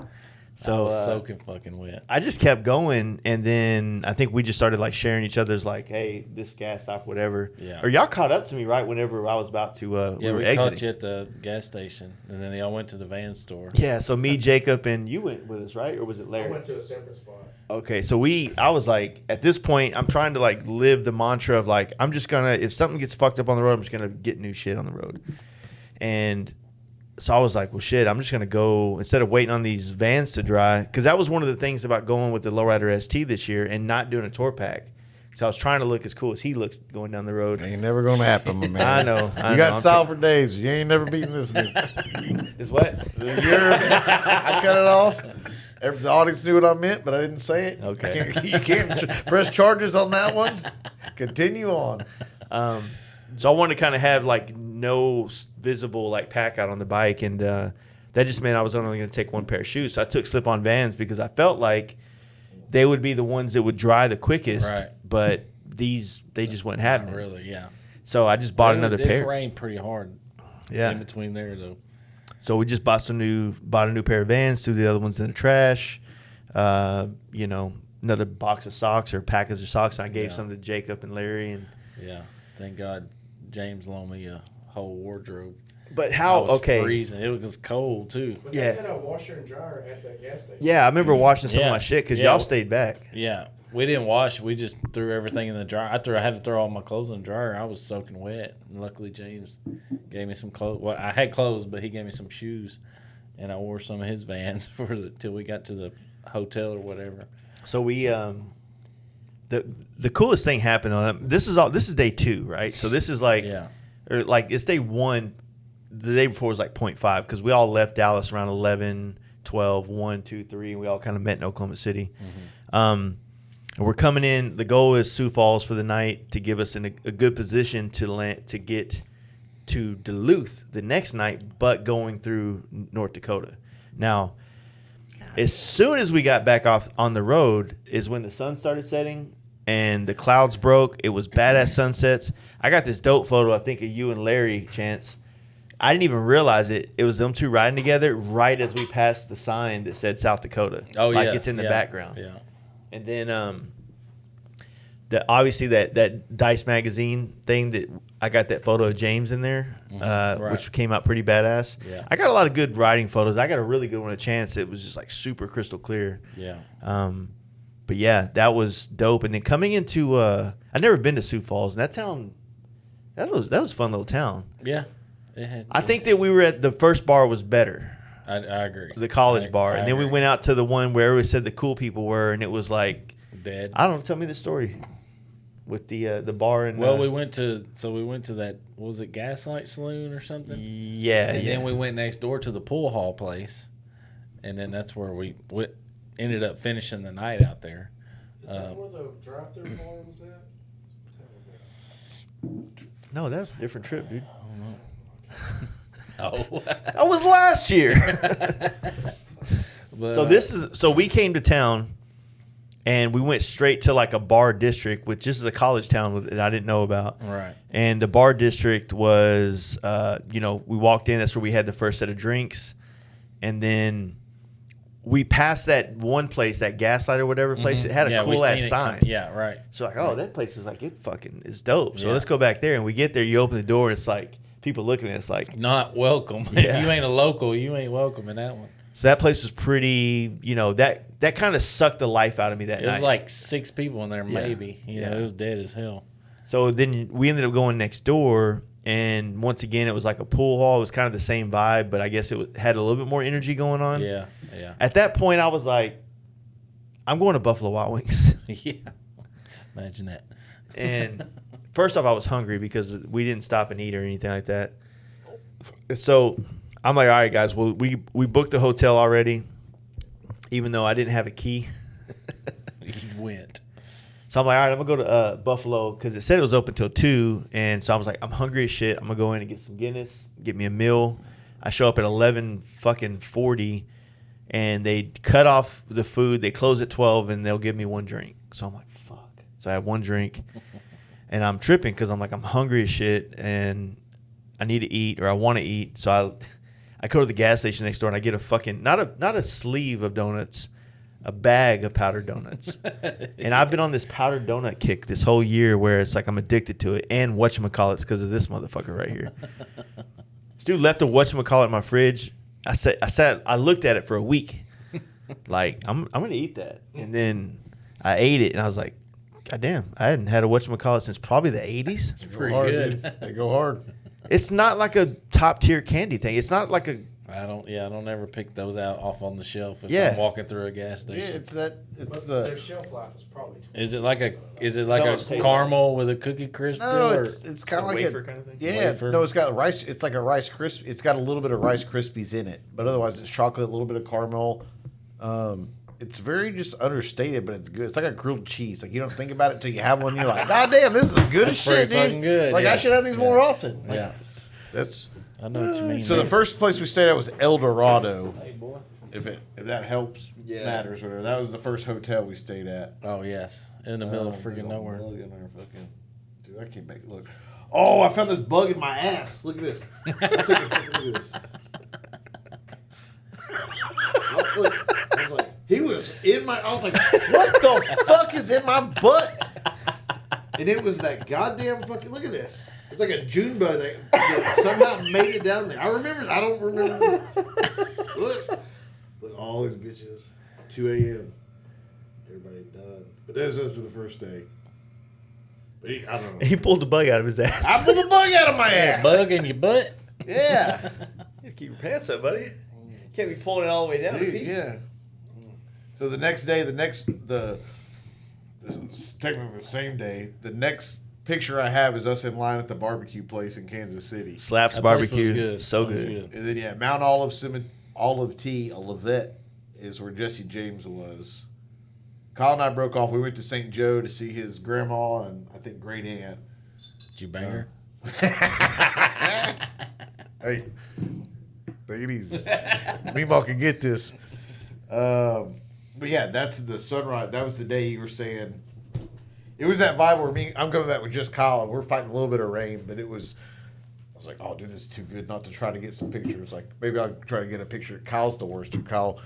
So I was soaking fucking wet. I just kept going, and then I think we just started sharing each other's hey, this gas stop, whatever. Yeah. Or y'all caught up to me right whenever I was about to. Yeah, we were we exiting. caught you at the gas station, and then y'all went to the van store. Yeah. So me, Jacob, and you went with us, right? Or was it I Larry? went to a separate spot. Okay, so I was at this point, I'm trying to live the mantra of I'm just gonna, if something gets fucked up on the road, I'm just gonna get new shit on the road. And so I was like, well, shit, I'm just gonna go instead of waiting on these vans to dry, because that was one of the things about going with the Lowrider ST this year and not doing a tour pack. So I was trying to look as cool as he looks going down the road. Ain't never gonna happen, my man. I know. You got style for days. You ain't never beating this dude. Is what? I cut it off. The audience knew what I meant, but I didn't say it. Okay. You can't press charges on that one. Continue on. So I wanted to kind of have no visible pack out on the bike, and that just meant I was only going to take one pair of shoes. So I took slip-on Vans because I felt like they would be the ones that would dry the quickest. They But they just weren't happening. Not really, yeah. So I just bought another pair. It rained pretty hard. Yeah. In between there though. So we just bought a new pair of Vans, threw the other ones in the trash. Another box of socks or package of socks. I gave some to Jacob and Larry, and yeah, thank God James loaned me a whole wardrobe. But how? I was Okay. freezing. It was cold too. But Yeah. they had a washer and dryer at that gas station. Yeah, I remember washing some of Yeah. my shit because Yeah. y'all stayed back. Yeah, we didn't wash. We just threw everything in the dryer. I had to throw all my clothes in the dryer. I was soaking wet. And luckily, James gave me some clothes. Well, I had clothes, but he gave me some shoes, and I wore some of his Vans till we got to the hotel or whatever. So we the coolest thing happened on this is day 2, right? So this is it's day 1. The day before was 0.5 because we all left Dallas around 11, 12, 1, 2, 3, and we all kind of met in Oklahoma City. And we're coming in. The goal is Sioux Falls for the night to give us a good position to get to Duluth the next night, but going through North Dakota. Now, as soon as we got back off on the road is when the sun started setting and the clouds broke. It was badass sunsets. I got this dope photo, I think, of you and Larry, Chance. I didn't even realize it. It was them two riding together right as we passed the sign that said South Dakota. Oh, yeah. It's in the background. Yeah. And then obviously that Dice magazine thing that I got that photo of James in there, Right. which came out pretty badass. Yeah. I got a lot of good riding photos. I got a really good one of Chance. It was just super crystal clear. Yeah. But yeah, that was dope. And then coming into I'd never been to Sioux Falls, and that town, that was a fun little town. Yeah. I think that we were at the first bar was better. I agree. The college bar. I And then we agree. went out to the one where everybody said the cool people were, and it was Dead. I don't know, tell me the story with the bar and Well, we went to that, was it Gaslight Saloon or something? yeah, And yeah. then we went next door to the pool hall place, and then that's where we ended up finishing the night out there. Is that where the drive-through bar was at? What was that? No, that was a different trip, dude. Oh, That was last year. but, So we came to town and we went straight to a bar district, which this is a college town that I didn't know about. right. And the bar district was, we walked in. That's where we had the first set of drinks. And then we passed that one place, that Gaslight or whatever place. It had a we cool ass seen it sign. Yeah, right. So that place is it fucking is dope. So Yeah. let's go back there. And we get there, you open the door, and it's people looking at us like. Not welcome. Yeah. If you ain't a local, you ain't welcome in that one. So that place was pretty, that kind of sucked the life out of me that night. It was like 6 people in there, Yeah. maybe. You know, it was dead as hell. So then we ended up going next door, and once again, it was like a pool hall. It was kind of the same vibe, but I guess had a little bit more energy going on. Yeah. At that point, I was like, I'm going to Buffalo Wild Wings. Yeah. Imagine that. And first off, I was hungry because we didn't stop and eat or anything like that. So I'm like, all right, guys, well, we booked the hotel already, even though I didn't have a key. You went. So I'm like, all right, I'm going to go to Buffalo because it said it was open till 2. And so I was like, I'm hungry as shit. I'm going to go in and get some Guinness, get me a meal. I show up at 11:40, and they cut off the food. They close at 12, and they'll give me one drink. So I'm like, fuck. So I have one drink, and I'm tripping because I'm like, I'm hungry as shit, and I need to eat, or I want to eat. So I go to the gas station next door, and I get a fucking, not a sleeve of donuts, a bag of powdered donuts. And I've been on this powdered donut kick this whole year where it's like I'm addicted to it, and whatchamacallits because of this motherfucker right here. This dude left a whatchamacallit in my fridge. I looked at it for a week. Like, I'm going to eat that. And then I ate it, and I was like, God damn, I hadn't had a whatchamacallit since probably the 80s. It's pretty hard, good. dude. They go hard. It's not like a top-tier candy thing. It's not like a... I don't ever pick those out off on the shelf if Yeah. I'm walking through a gas Yeah, station. it's But the. their shelf life is probably 20. Is it like a Someone's tasting caramel with a cookie crisp? No, deal, it's kind of like wafer a kind of thing? Yeah, Wafer? no, it's got rice. It's like a Rice crisp. It's got a little bit of Rice Krispies in it, but otherwise it's chocolate, a little bit of caramel. It's very just understated, but it's good. It's like a grilled cheese. Like, you don't think about it until you have one. And you're like, God damn, this is good as pretty shit, dude. fucking good, Like, yeah. I should have these more often. Like, Yeah. that's I know what you mean. so. The first place we stayed at was El Dorado. Hey, boy. If that helps, Yeah. matters, or whatever. That was the first hotel we stayed at. Oh, yes. In the middle of There's freaking a nowhere. bug in there, fucking. Dude, I can't make it look. Oh, I found this bug in my ass. Look at this. Look at this. Look, I was like, he was in my. I was like, what the fuck is in my butt? And it was that goddamn fucking. Look at this. It's like a June bug that somehow made it down there. I remember. I don't remember this. Look, all these bitches. 2 a.m. Everybody done. But that's up to the first day. But I don't know. He pulled the bug out of his ass. I pulled a bug out of my ass. Bug in your butt? Yeah. You keep your pants up, buddy. Can't be pulling it all the way down. Dude, yeah. So the next day, this is technically the same day. The next picture I have is us in line at the barbecue place in Kansas City. Slaps That place was barbecue. good. So That was good. And then, yeah, Mount Olive Tea, Olivet, is where Jesse James was. Kyle and I broke off. We went to St. Joe to see his grandma and I think great aunt. Did you bang her? Hey, take it easy. Meemaw can get this. But yeah, that's the sunrise. That was the day you were saying. It was that vibe where I'm coming back with just Kyle, and we're fighting a little bit of rain, but it was. I was like, oh, dude, this is too good not to try to get some pictures. Like, maybe I'll try to get a picture. Kyle's the worst, too. Kyle,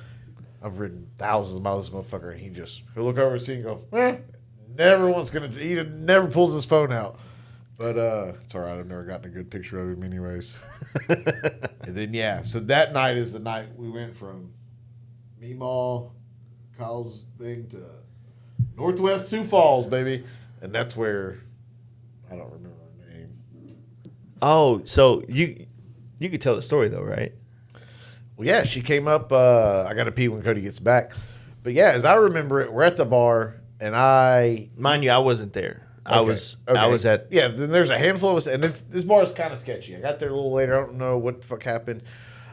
I've ridden thousands of miles with this motherfucker, and he'll look over and see and go, he never pulls his phone out. But it's all right. I've never gotten a good picture of him anyways. And then, yeah, so that night is the night we went from Meemaw, Kyle's thing, to Northwest Sioux Falls, baby. And that's where, I don't remember her name. Oh, so you could tell the story though, right? Well, yeah, she came up. I got to pee when Cody gets back. But yeah, as I remember it, we're at the bar, and Mind you, I wasn't there. I was at. Yeah, then there's a handful of us, and this bar is kind of sketchy. I got there a little later. I don't know what the fuck happened.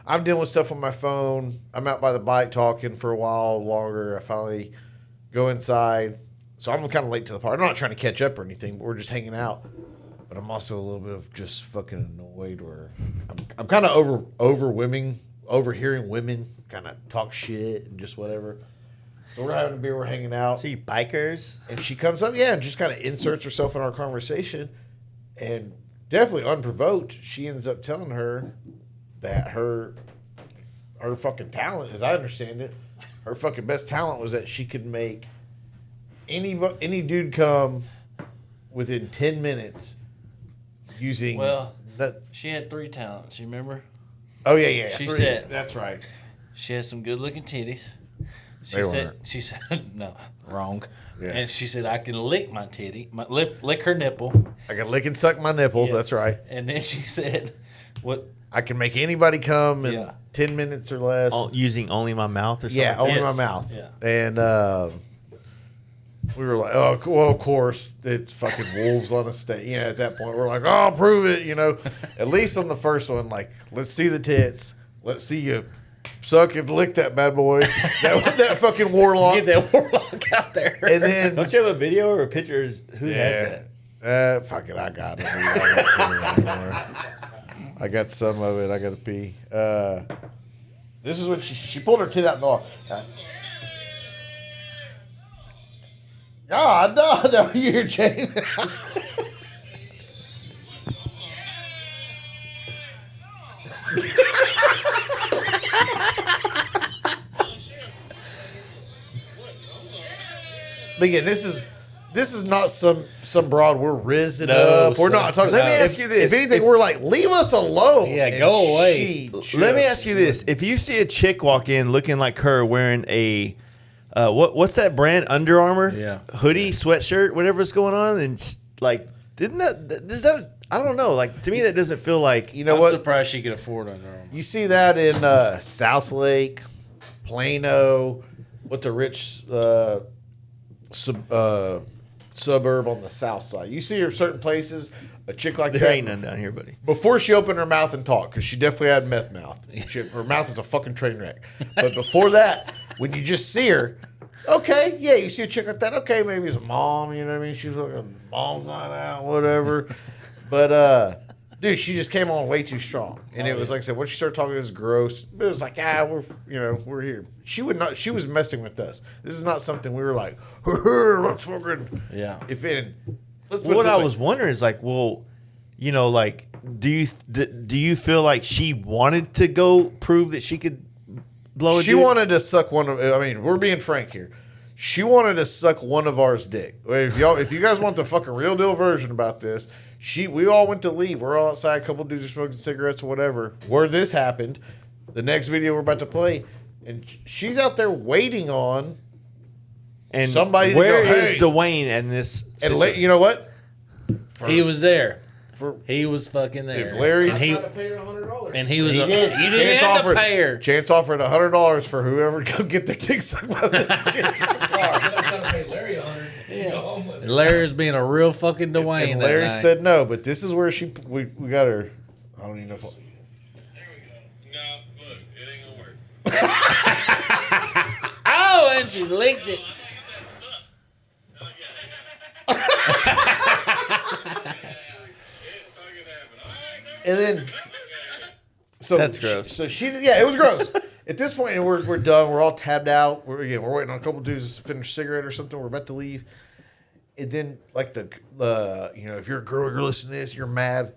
I'm dealing with stuff on my phone. I'm out by the bike talking for a while longer. I finally go inside. So I'm kind of late to the party. I'm not trying to catch up or anything, but we're just hanging out. But I'm also a little bit of just fucking annoyed where I'm kind of overhearing women kind of talk shit and just whatever. So we're having a beer, we're hanging out. So you bikers? And she comes up, yeah, and just kind of inserts herself in our conversation. And definitely unprovoked, she ends up telling her that her fucking talent, as I understand it, her fucking best talent was that she could make any dude come within 10 minutes using She had 3 talents. You remember? Oh yeah. She 3. said That's right. she had some good looking titties. They weren't. She said no, wrong. Yeah. And she said I can lick my titty, lick her nipple. I can lick and suck my nipples. Yeah. That's right. And then she said, "What? I can make anybody come in Yeah. 10 minutes or less. Using only my mouth or something? Yeah, only Yes. my mouth. Yeah. And we were like, oh, well, of course, it's fucking wolves on a stake. Yeah, at that point, we're like, oh, prove it, you know. At least on the first one, like, let's see the tits. Let's see you suck and lick that bad boy. that fucking warlock. Get that warlock out there." And then, Don't you have a video or pictures? Who has that? fuck it, I got it. I don't care anymore. I got some of it. I got to pee. This is what she pulled her tit out in the water. God, no, that you hear James. But again, this is not some broad we're rizzing No, up. We're sir. not talking. Let me ask you this. If anything, we're like, leave us alone. Yeah, And go away. Let me ask you this: if you see a chick walk in looking like her, wearing a what's that brand? Under Armour hoodie, sweatshirt, whatever's going on, and like, didn't does that? I don't know. Like, to me, that doesn't feel like You know I'm what? surprised she could afford Under Armour. You see that in South Lake, Plano. What's a rich suburb on the south side? You see her certain places. A chick like there that. ain't none down here, buddy. Before she opened her mouth and talked, because she definitely had meth mouth. Her mouth is a fucking train wreck. But before that, when you just see her, okay, yeah, you see a chick like that. Okay, maybe it's a mom. You know what I mean? She's like a mom's not out, whatever. But dude, she just came on way too strong, and it was like I said. Once she started talking, it was gross. But it was like, we're here. She would not. She was messing with us. This is not something we were like, let's fucking If it, let's. What I was wondering is like, well, you know, like, do you feel like she wanted to go prove that she could blow a She dude? wanted to suck one of. I mean, we're being frank here. She wanted to suck one of ours dick. If you guys want the fucking real deal version about this, we all went to leave. We're all outside. A couple dudes are smoking cigarettes or whatever. Where this happened, the next video we're about to play, and she's out there waiting on and somebody. Where to go, is hey. Dwayne and this? And you know what? He was there. For He was fucking there. If Larry's- and he, I paid her $100. and he was He a, did. you didn't Chance have to offered- pay her. Chance offered $100 for whoever go get their dick sucked by that shit. I'm trying to pay Larry $100 to go home with her. Larry's being a real fucking Dwayne. And that Larry night. said no, but this is where we got her. I don't even know if. There we go. No, look, it ain't gonna work. "Oh," and she licked it. And then, so That's gross. So it was gross. At this point, we're done. We're all tabbed out. We're waiting on a couple dudes to finish a cigarette or something. We're about to leave, and then like if you're a girl, you're listening to this, you're mad.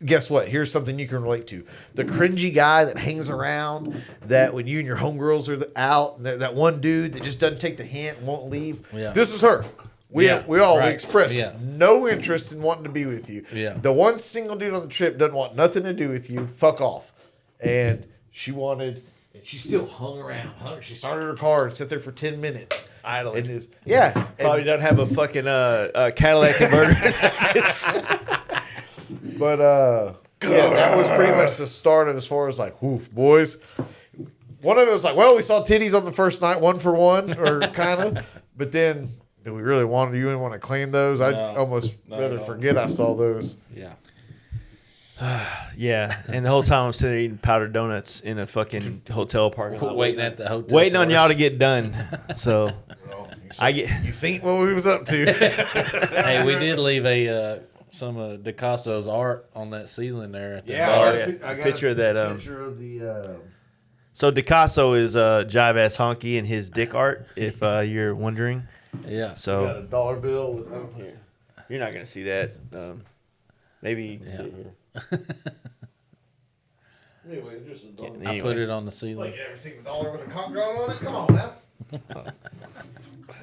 Guess what? Here's something you can relate to: the cringy guy that hangs around. That when you and your homegirls are out, and that one dude that just doesn't take the hint and won't leave. Yeah. This is her. We all right. expressed Yeah. no interest in wanting to be with you. Yeah. The one single dude on the trip doesn't want nothing to do with you. Fuck off. And she wanted, and she still hung around. She started her car and sat there for 10 minutes. Idling. And yeah. Probably doesn't have a fucking Cadillac converter. But yeah, that was pretty much the start of as far as like, woof, boys. One of it was like, well, we saw titties on the first night, 1 for 1, or kind of. But then, do we really want you didn't want to claim those? I'd almost rather forget I saw those. Yeah. Yeah, and the whole time I'm sitting there eating powdered donuts in a fucking hotel parking lot, Waiting at the hotel. waiting on for y'all us. to get done. So You seen what we was up to. Hey, we did leave some of Dicasso's art on that ceiling there at the Yeah, bar. I got a picture of that. Picture of the. So Dicasso is Jive Ass Honky and his dick art, if you're wondering. Yeah. Got So a dollar bill with. here, you're not gonna see that. Maybe you can see it here. Anyway, just a dollar. I Anyway. put it on the ceiling. Like, you ever seen a dollar with a cock drawn on it? Come on now.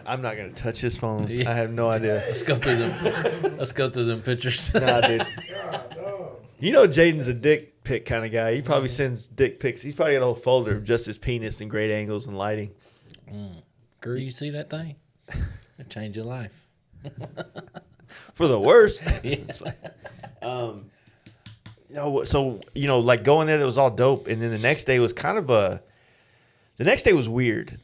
I'm not gonna touch his phone. Yeah. I have no idea. Let's go through them. Let's go through them pictures. Nah, dude. God, dog. You know, Jaden's a dick pic kind of guy. He probably sends dick pics. He's probably got a whole folder of just his penis and great angles and lighting. Girl, you see that thing? It changed your life. For the worst. Yeah. So, like going there, that was all dope. And then the next day was the next day was weird.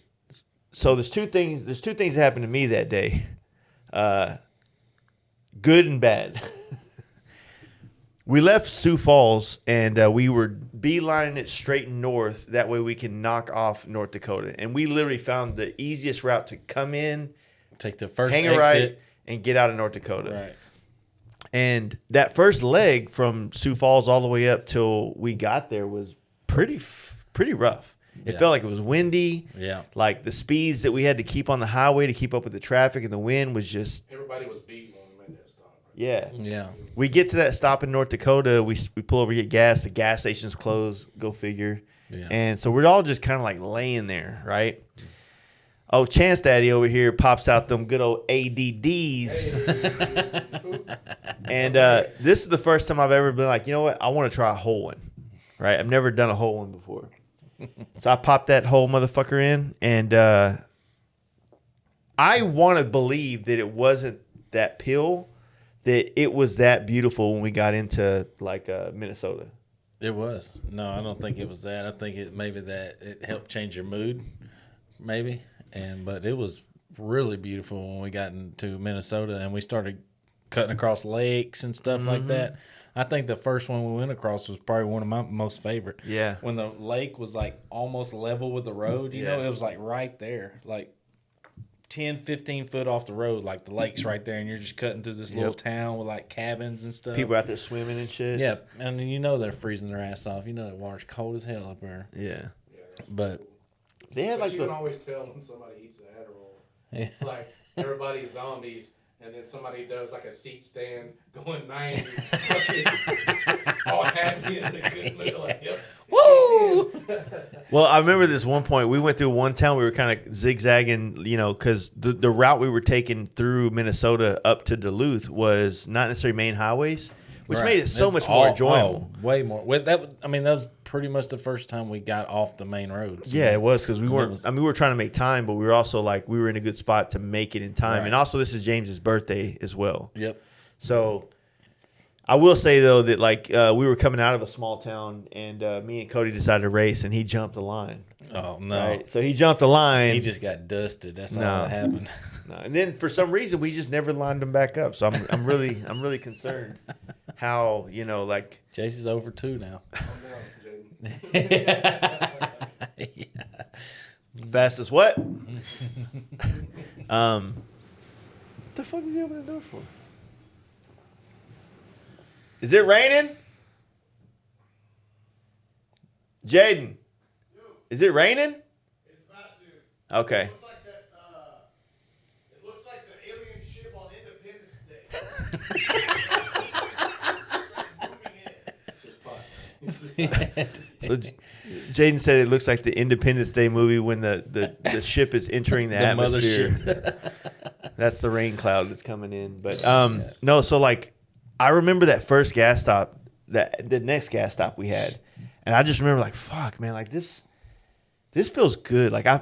So there's two things that happened to me that day. Good and bad. We left Sioux Falls and we were beelining it straight north. That way we can knock off North Dakota. And we literally found the easiest route to come in, Take the first hang a exit. right, and get out of North Dakota. Right. And that first leg from Sioux Falls all the way up till we got there was pretty rough. It Yeah. felt like it was windy. Yeah. Like the speeds that we had to keep on the highway to keep up with the traffic and the wind was just, Everybody was beating when we made that stop. yeah. Yeah. We get to that stop in North Dakota. We pull over, get gas. The gas station's closed. Go figure. Yeah. And so we're all just kind of like laying there, right? Oh, Chance Daddy over here pops out them good old ADDs. And this is the first time I've ever been like, you know what? I want to try a whole one, right? I've never done a whole one before. So I popped that whole motherfucker in, and I want to believe that it wasn't that pill, that it was that beautiful when we got into like Minnesota. It was. No, I don't think it was that. I think it maybe that it helped change your mood, maybe. But it was really beautiful when we got into Minnesota and we started cutting across lakes and stuff like that. I think the first one we went across was probably one of my most favorite. Yeah. When the lake was like almost level with the road, you know, it was like right there, like 10, 15 foot off the road, like the lake's right there, and you're just cutting through this little town with like cabins and stuff. People out there swimming and shit. Yeah, and you know they're freezing their ass off. You know that water's cold as hell up there. Yeah. But They had But like you the can always tell when somebody eats an Adderall. It's like everybody's zombies, and then somebody does like a seat stand going 90, fucking all happy in a good mood. Like, yep. woo! Well, I remember this one point. We went through one town. We were kind of zigzagging, because the route we were taking through Minnesota up to Duluth was not necessarily main highways, which Right. made it so That's much more enjoyable. way more. That was pretty much the first time we got off the main roads. Yeah, it was because we And it weren't. was- we were trying to make time, but we were also like we were in a good spot to make it in time. Right. And also, this is James's birthday as well. Yep. So I will say though that like we were coming out of a small town, and me and Cody decided to race, and he jumped the line. Oh no. Right, so he jumped the line. He just got dusted. That's all No. that happened. No, and then for some reason we just never lined him back up. So I'm really concerned how like Chase is over 2 now. Calm down, Jaden. fastest what? What the fuck is he opening the door for? Is it raining? Jaden, is it raining? It's about to. Okay. Looks like that. It looks like the alien ship on Independence Day. So Jaden said it looks like the Independence Day movie when the ship is entering the atmosphere. mothership. That's the rain cloud that's coming in. But no, so like I remember that first gas stop, the next gas stop we had, and I just remember like, fuck, man, like this feels good. Like I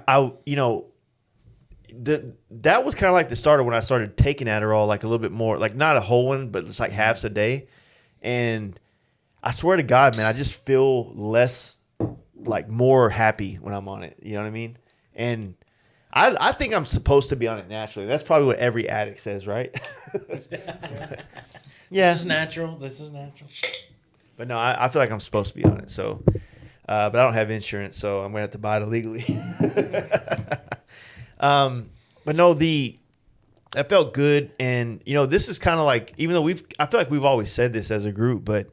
that was kind of like the start of when I started taking Adderall, like a little bit more, like not a whole one, but it's like halves a day. And I swear to God, man, I just feel less, like more happy when I'm on it. You know what I mean? And I think I'm supposed to be on it naturally. That's probably what every addict says, right? Yeah. This is natural. This is natural. But no, I feel like I'm supposed to be on it. So, but I don't have insurance, so I'm gonna have to buy it illegally. But no, that felt good, and this is kind of like, even though I feel like we've always said this as a group, but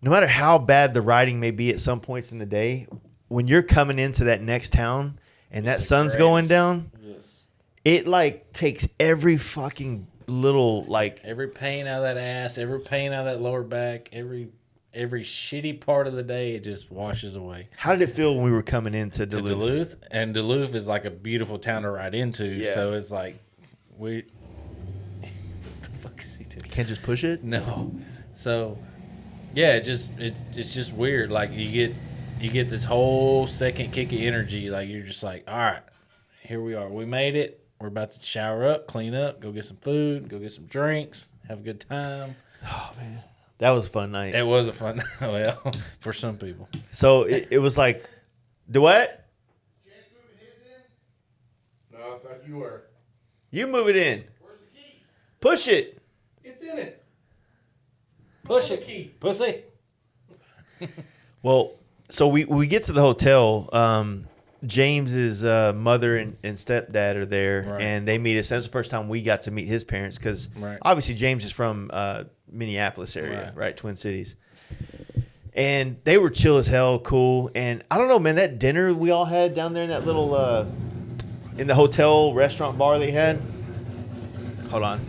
no matter how bad the riding may be at some points in the day, when you're coming into that next town and that sun's going down, Yes. it like takes every fucking little like. Every pain out of that ass, every pain out of that lower back, every shitty part of the day, it just washes away. How did it feel when we were coming into To Duluth? Duluth, and Duluth is like a beautiful town to ride into. Yeah. So it's like what the fuck is he doing? Can't just push it. No. So Yeah, it's just weird. Like you get this whole second kick of energy. Like you're just like, all right, here we are. We made it. We're about to shower up, clean up, go get some food, go get some drinks, have a good time. Oh man, that was a fun night. It was a fun well for some people. So it was like, do what? No, I thought you were. You move it in. Where's the keys? Push it. It's in it. Push the it, key. pussy. Well, so we get to the hotel. James's mother and stepdad are there, Right. and they meet us. That's the first time we got to meet his parents because Right. obviously James is from Minneapolis area, right? Twin Cities. And they were chill as hell, cool. And I don't know, man, that dinner we all had down there in that little in the hotel restaurant bar they had. Hold on,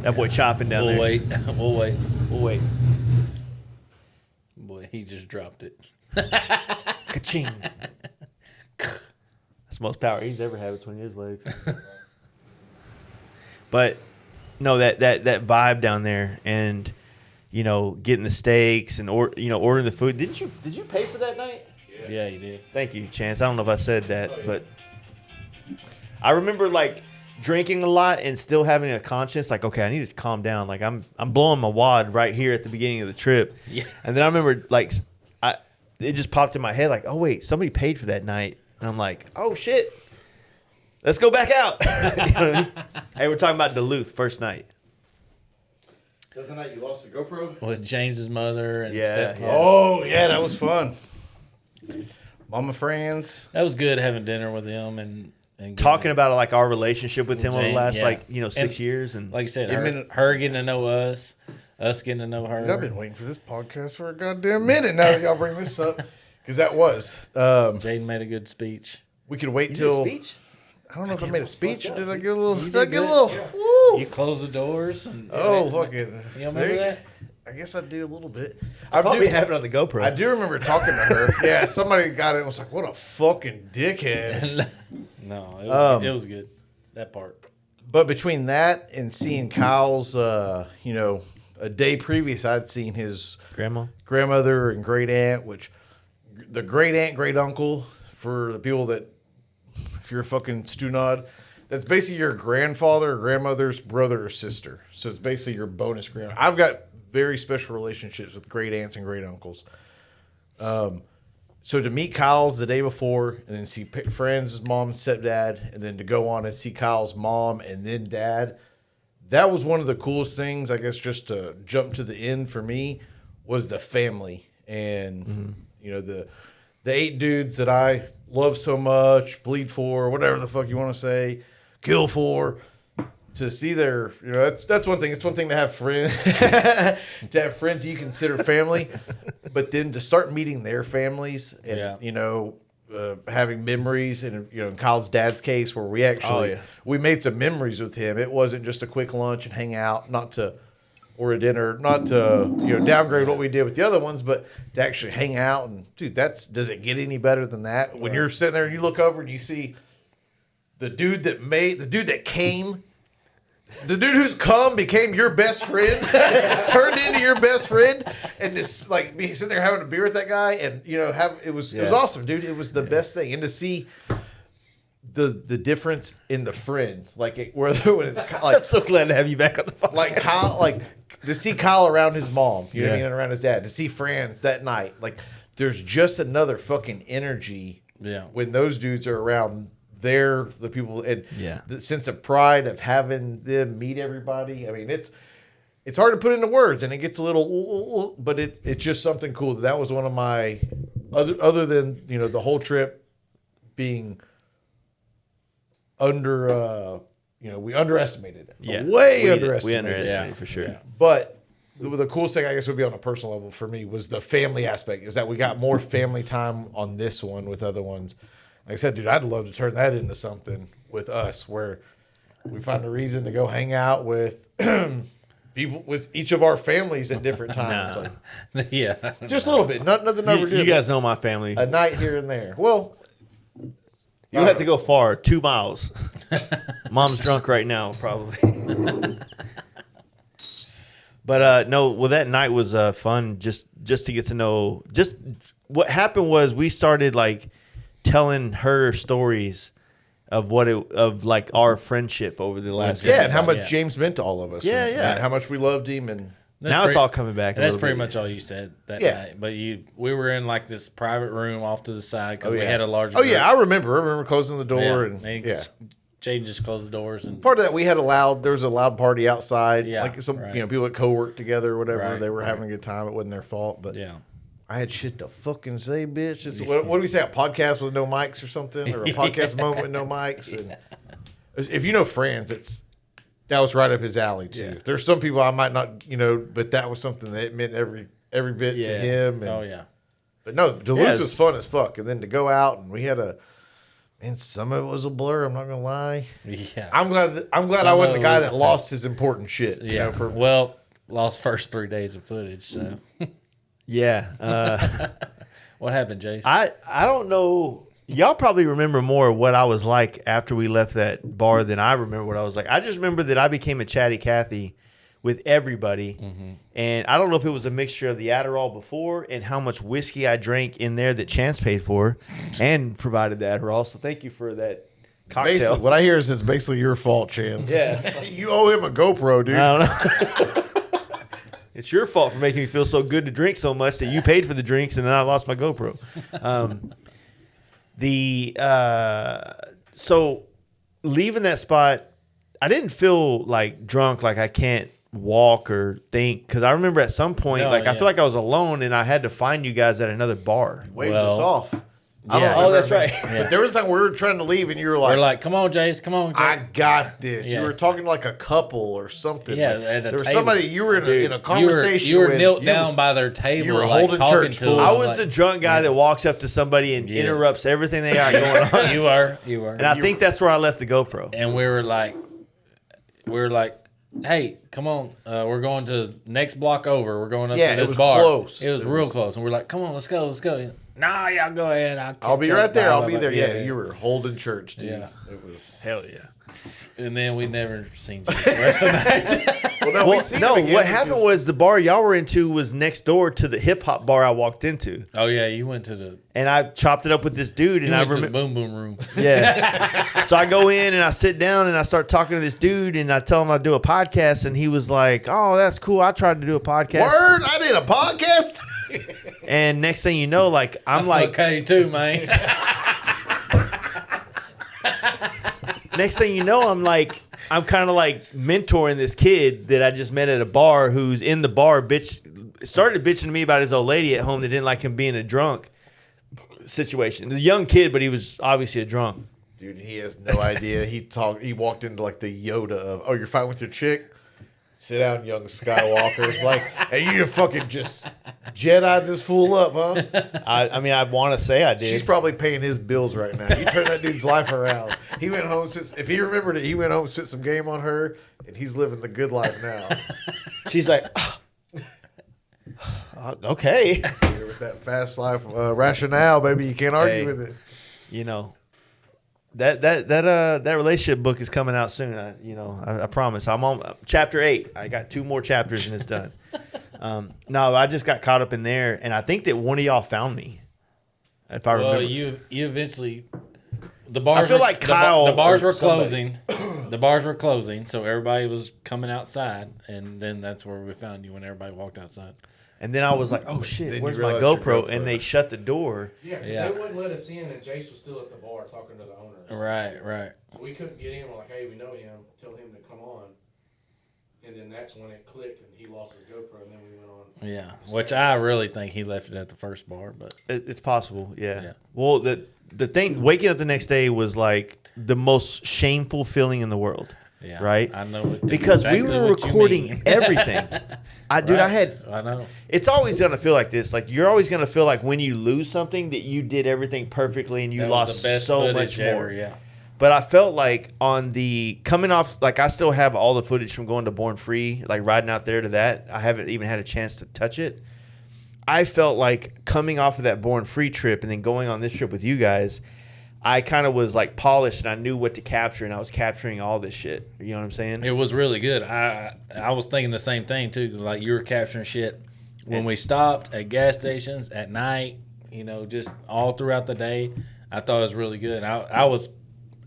that boy chopping down We'll there. wait. We'll wait. We'll wait. Boy, he just dropped it. Ka-ching. That's the most power he's ever had between his legs. But no, that vibe down there, and getting the steaks and ordering the food. Did you pay for that night? Yeah, you did. Thank you, Chance. I don't know if I said that, but I remember like drinking a lot and still having a conscience. Like, okay, I need to calm down. Like I'm blowing my wad right here at the beginning of the trip. Yeah. And then I remember like it just popped in my head like, oh wait, somebody paid for that night. And I'm like, oh shit, let's go back out. You know what I mean? Hey, we're talking about Duluth first night. Is that the night you lost the GoPro? With James's mother and Yeah, stepfather. yeah. Oh, yeah, that was fun. Mama friends. That was good having dinner with him and Talking about like our relationship with him over the Jane, last yeah. 6 years, and like you said, It her getting to know us getting to know her. I've been waiting for this podcast for a goddamn minute now that y'all bring this up. Because that was. Jaden made a good speech. We could wait you till. did a speech. I don't know if I made a speech or did I get a little. You Did I did get a good. little. Woo! You closed the doors. And Oh, fucking. You remember that? I guess I do a little bit. I probably have it on the GoPro. I do remember talking to her. Yeah, somebody got it and was like, what a fucking dickhead. No, it was good. That part. But between that and seeing Kyle's, a day previous, I'd seen his grandmother and great aunt, which the great aunt, great uncle, for the people that, if you're a fucking stu-nod, that's basically your grandfather or grandmother's brother or sister. So it's basically your bonus grand. I've got very special relationships with great aunts and great uncles. So to meet Kyle's the day before and then see friends, mom and stepdad, and then to go on and see Kyle's mom and then dad, that was one of the coolest things, I guess, just to jump to the end for me, was the family. And, the 8 dudes that I love so much, bleed for, whatever the fuck you want to say, kill for. To see their, that's one thing. It's one thing to have friends, to have friends you consider family, but then to start meeting their families and having memories. And in Kyle's dad's case, where we actually we made some memories with him. It wasn't just a quick lunch and hang out, or a dinner, not to downgrade what we did with the other ones, but to actually hang out. And dude, does it get any better than that? When you're sitting there and you look over and you see the dude that came. The dude who's come became your best friend, turned into your best friend, and just like be sitting there having a beer with that guy, and it was awesome, dude. It was the best thing, and to see the difference in the friend, like whether when it's like, I'm so glad to have you back on the phone. like Kyle, like to see Kyle around his mom, you know what I mean, and around his dad, to see Franz that night, like there's just another fucking energy, when those dudes are around. They're the people, and the sense of pride of having them meet everybody. I mean, it's hard to put into words, and it gets a little, but it's just something cool. That was one of my other than the whole trip being under. We underestimated it. Yeah, Way we underestimated. underestimated it. for sure. Yeah. But the coolest thing, I guess, would be on a personal level for me was the family aspect. Is that we got more family time on this one with other ones. Like I said, dude, I'd love to turn that into something with us where we find a reason to go hang out with people, with each of our families at different times. Like, just a little bit. Nothing overdue. You guys know my family. A night here and there. Well, you have to go far, 2 miles. Mom's drunk right now, probably. But no, well, that night was fun. Just just to get to know. Just what happened was we started like telling her stories of like our friendship over the last. Yeah, and how much Yeah. James meant to all of us. Yeah, and, yeah. and how much we loved him. And Now it's all coming back. That's pretty much all you said that Yeah. night. But we were in like this private room off to the side because we yeah. had a large. Oh yeah, I remember closing the door and Jaden just closed the doors and part of that we had there was a loud party outside. Yeah, like some right. people that co-work together or whatever. Right, they were right. having a good time. It wasn't their fault, but yeah. I had shit to fucking say, bitch. What do we say? A podcast with no mics or something, or a podcast moment with no mics. And if you know Franz, that was right up his alley too. Yeah. There's some people I might not, but that was something that meant every bit to him. And, Oh yeah. But no, Duluth was fun as fuck, and then to go out and we had and some of it was a blur. I'm not gonna lie. Yeah. I'm glad I wasn't the guy that lost his important shit. Yeah. For Lost first 3 days of footage. So Yeah. what happened, Jace? I don't know. Y'all probably remember more of what I was like after we left that bar than I remember what I was like. I just remember that I became a chatty Cathy with everybody. Mm-hmm. And I don't know if it was a mixture of the Adderall before and how much whiskey I drank in there that Chance paid for and provided the Adderall. So thank you for that cocktail. basically, what I hear is it's basically your fault, Chance. Yeah. You owe him a GoPro, dude. I don't know. It's your fault for making me feel so good to drink so much that you paid for the drinks and then I lost my GoPro. So leaving that spot, I didn't feel like drunk, like I can't walk or think, because I remember at some point, I feel like I was alone and I had to find you guys at another bar. Waved us off. Yeah. Oh, that's right. But there was like we were trying to leave, and you were like, We're like, come on, Jace, come on. Jace. "I got this." Yeah. You were talking like a couple or something. Yeah, Like, at a there was table. somebody you were in a You conversation. were with. knelt down by their table. you were like, holding talking church to full. them, I was like- the drunk guy that walks up to somebody and Yes. interrupts everything they got going on. You were. And I think that's where I left the GoPro. And we were like, hey, come on, we're going to next block over. We're going up Yeah, to it this was bar. close. It was real close. And we're like, come on, let's go. Nah, y'all go ahead. I'll be right there. I'll be there. Yeah, Yeah, you were holding church, dude. Yeah. It was. Hell yeah. And then we never seen you the rest of the night. Well, no, we seen him again what happened because- was the bar y'all were into was next door to the hip hop bar I walked into. Oh yeah, you went to the And I chopped it up with this dude, and I to the remember. boom boom room. Yeah. So I go in and I sit down and I start talking to this dude, and I tell him I do a podcast, and he was like, "Oh, that's cool. I tried to do a podcast." Word, I did a podcast. And next thing you know, like I'm like, okay too, man. next thing you know, I'm kind of like mentoring this kid that I just met at a bar who's in the bar, started bitching to me about his old lady at home that didn't like him being a drunk situation. The young kid, but he was obviously a drunk. Dude, he has no idea. He walked into like the Yoda of, "Oh, you're fighting with your chick? Sit down, young Skywalker." Like, and you fucking just Jedi'd this fool up, huh? I mean, I want to say I did. She's probably paying his bills right now. You turned that dude's life around. He went home, if he remembered it, he went home and spent some game on her, and he's living the good life now. She's like, okay. With that fast life rationale, baby, you can't argue Hey. with it. You know, that relationship book is coming out soon. I promise. I'm on chapter 8. I got 2 more chapters and it's done. No, I just got caught up in there, and I think that one of y'all found me. If I remember, you eventually. The bars. I feel like Kyle The bars or were somebody. closing. The bars were closing, so everybody was coming outside, and then that's where we found you when everybody walked outside. and then I was like, oh shit, Then where's you my realized your GoPro? GoPro. And they shut the door. Yeah, 'cause Yeah. they wouldn't let us in, and Jace was still at the bar talking to the owners. Right. So we couldn't get in. We're like, hey, we know him. Tell him to come on. And then that's when it clicked, and he lost his GoPro, and then we went on. Yeah, which I really think he left it at the first bar, but It's possible, yeah. Yeah. Well, the thing, waking up the next day was like the most shameful feeling in the world. yeah, Right? I know Because exactly we were what you recording mean. everything. I Right. know. It's always gonna feel like this. Like you're always gonna feel like when you lose something that you did everything perfectly and you That was lost the best so footage much more. ever, yeah. But I felt like on the coming off, like I still have all the footage from going to Born Free, like riding out there to that. I haven't even had a chance to touch it. I felt like coming off of that Born Free trip and then going on this trip with you guys, I kind of was like polished and I knew what to capture and I was capturing all this shit. You know what I'm saying? It was really good. I was thinking the same thing too. Like you were capturing shit when we stopped at gas stations at night, just all throughout the day, I thought it was really good. And I was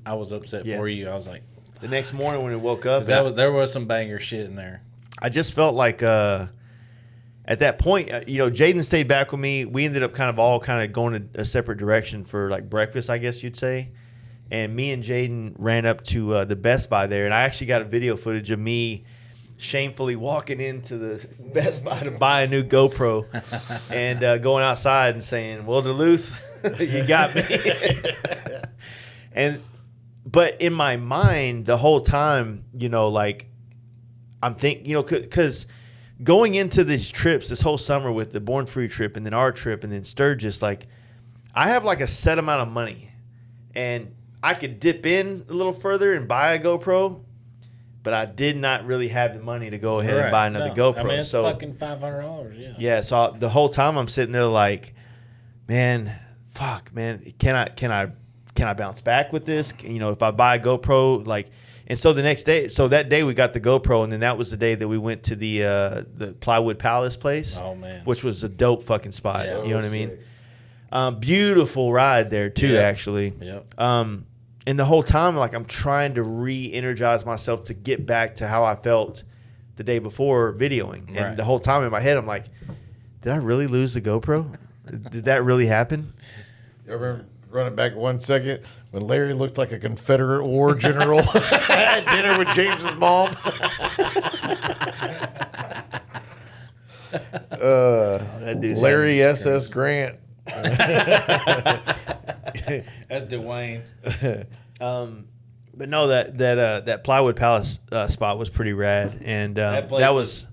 upset for you. I was like, the next morning when we woke up, there was some banger shit in there. I just felt like at that point, Jaden stayed back with me. We ended up kind of going a separate direction for like breakfast, I guess you'd say. And me and Jaden ran up to the Best Buy there, and I actually got a video footage of me shamefully walking into the Best Buy to buy a new GoPro and going outside and saying, "Well, Duluth, you got me." But in my mind, the whole time, like I'm thinking, because going into these trips this whole summer with the Born Free trip and then our trip and then Sturgis, like I have like a set amount of money, and I could dip in a little further and buy a GoPro, but I did not really have the money to go ahead and buy another GoPro. I mean, it's so fucking $500, yeah. Yeah, so the whole time I'm sitting there like, man, can I bounce back with this? If I buy a GoPro, like, and so that day we got the GoPro, and then that was the day that we went to the Plywood Palace place. Oh man, which was a dope fucking spot. Yeah, you know what I mean? Beautiful ride there too, actually. Yep. And the whole time, like, I'm trying to re-energize myself to get back to how I felt the day before videoing. And Right. the whole time in my head, I'm like, did I really lose the GoPro? Did that really happen? You remember running back 1 second when Larry looked like a Confederate war general at dinner with James's mom? That dude's Larry SS Grant. That's Dwayne. But no, that Plywood Palace spot was pretty rad, and That place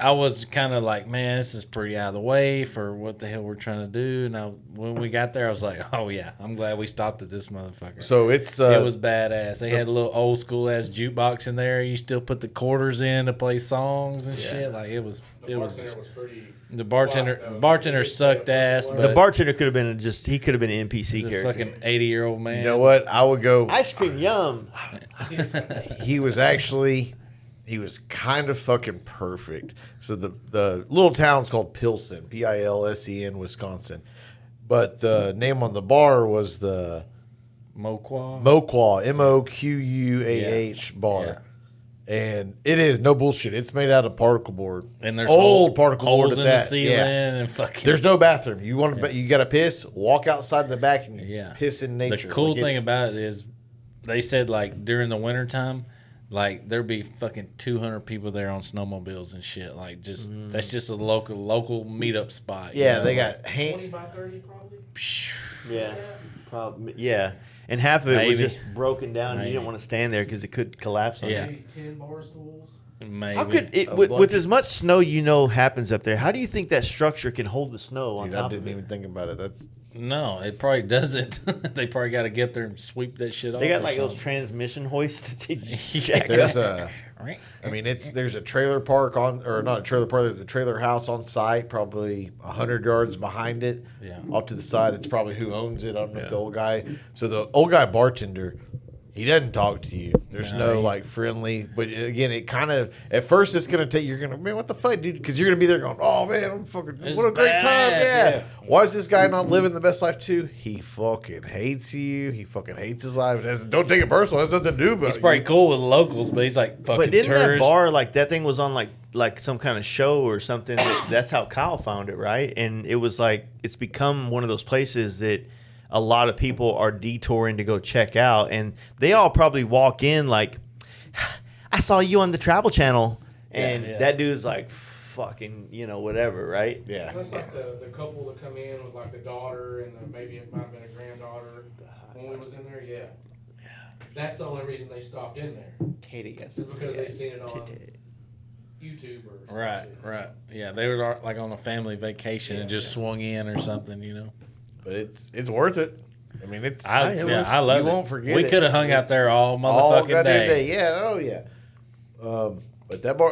I was kind of like, man, this is pretty out of the way for what the hell we're trying to do. Now, when we got there, I was like, oh yeah, I'm glad we stopped at this motherfucker. So it's it was badass. They had a little old school ass jukebox in there. You still put the quarters in to play songs and shit. Like it was. Was pretty. The bartender sucked ass. But the bartender could have been he could have been an NPC he's a character. fucking 80-year-old man. You know what? I would go. Ice cream, yum. He was kind of fucking perfect. So the little town's called Pilsen, Pilsen, Wisconsin. But the name on the bar was the Moquaw. Moquah bar. Yeah. And it is no bullshit. It's made out of particle board. And there's old particle holes board at in that. the ceiling and fucking. There's no bathroom. You want to, you got to piss. Walk outside in the back and piss in nature. The cool thing about it is, they said like during the wintertime, like there'd be fucking 200 people there on snowmobiles and shit. Like that's just a local meetup spot. Yeah, you know? they got 20 by 30 probably. Yeah, probably. Yeah, and half of it was Maybe. just broken down, and you didn't want to stand there because it could collapse on Yeah. you. Maybe 10 bar stools. Maybe. How could it with as much snow happens up there? How do you think that structure can hold the snow on Dude, I top didn't of it? even think about it. That's No, it probably doesn't. They probably got to get up there and sweep that shit off. They got or like those something. transmission hoists that they jack there's up. there's a trailer park or not a trailer park, there's a trailer house on site, probably 100 yards behind it. Yeah. Off to the side, it's probably who owns it. I don't know if the old guy. So the old guy bartender, he doesn't talk to you. There's no like friendly, but again, it kind of at first it's gonna take. You're gonna, man, what the fuck, dude? Because you're gonna be there going, oh man, I'm fucking, It's what a great time, badass, yeah. yeah. Why is this guy not living the best life too? He fucking hates you. He fucking hates his life. Don't take it personal. It has nothing to do about He's probably cool with locals, but he's like fucking. But didn't that tourist. bar like that thing was on like some kind of show or something? That's how Kyle found it, right? And it was like it's become one of those places that a lot of people are detouring to go check out, and they all probably walk in like, I saw you on the Travel Channel, and that dude's like, fucking, whatever, right? Yeah. That's like the couple that come in with like the daughter and maybe it might have been a granddaughter when we was in there. Yeah. That's the only reason they stopped in there. Is Is because they seen it on YouTube or some Right, shit. right. Yeah, they were like on a family vacation and just swung in or something, But it's worth it. I mean, it's I love it. You won't forget We it. could have hung out there all all motherfucking goddamn day. Yeah, oh yeah. But that bar,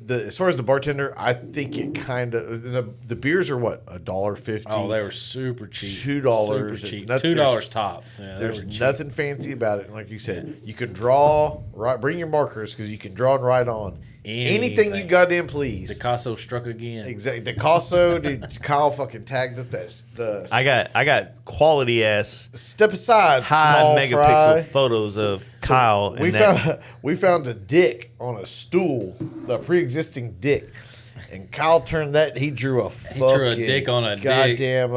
as far as the bartender, I think it kind of the beers are what $1.50. Oh, they were super cheap. $2. Super It's cheap. nothing- $2 tops. Yeah, they were There's cheap. nothing fancy about it. Like you said, you can draw, bring your markers because you can draw and write on Anything you goddamn please. Picasso struck again. Exactly. Picasso, dude. Kyle fucking tagged it. The I got quality ass step aside, high small megapixel fry. photos of Kyle. We found a dick on a stool, a pre-existing dick, and Kyle turned that. He drew a dick on a dick. goddamn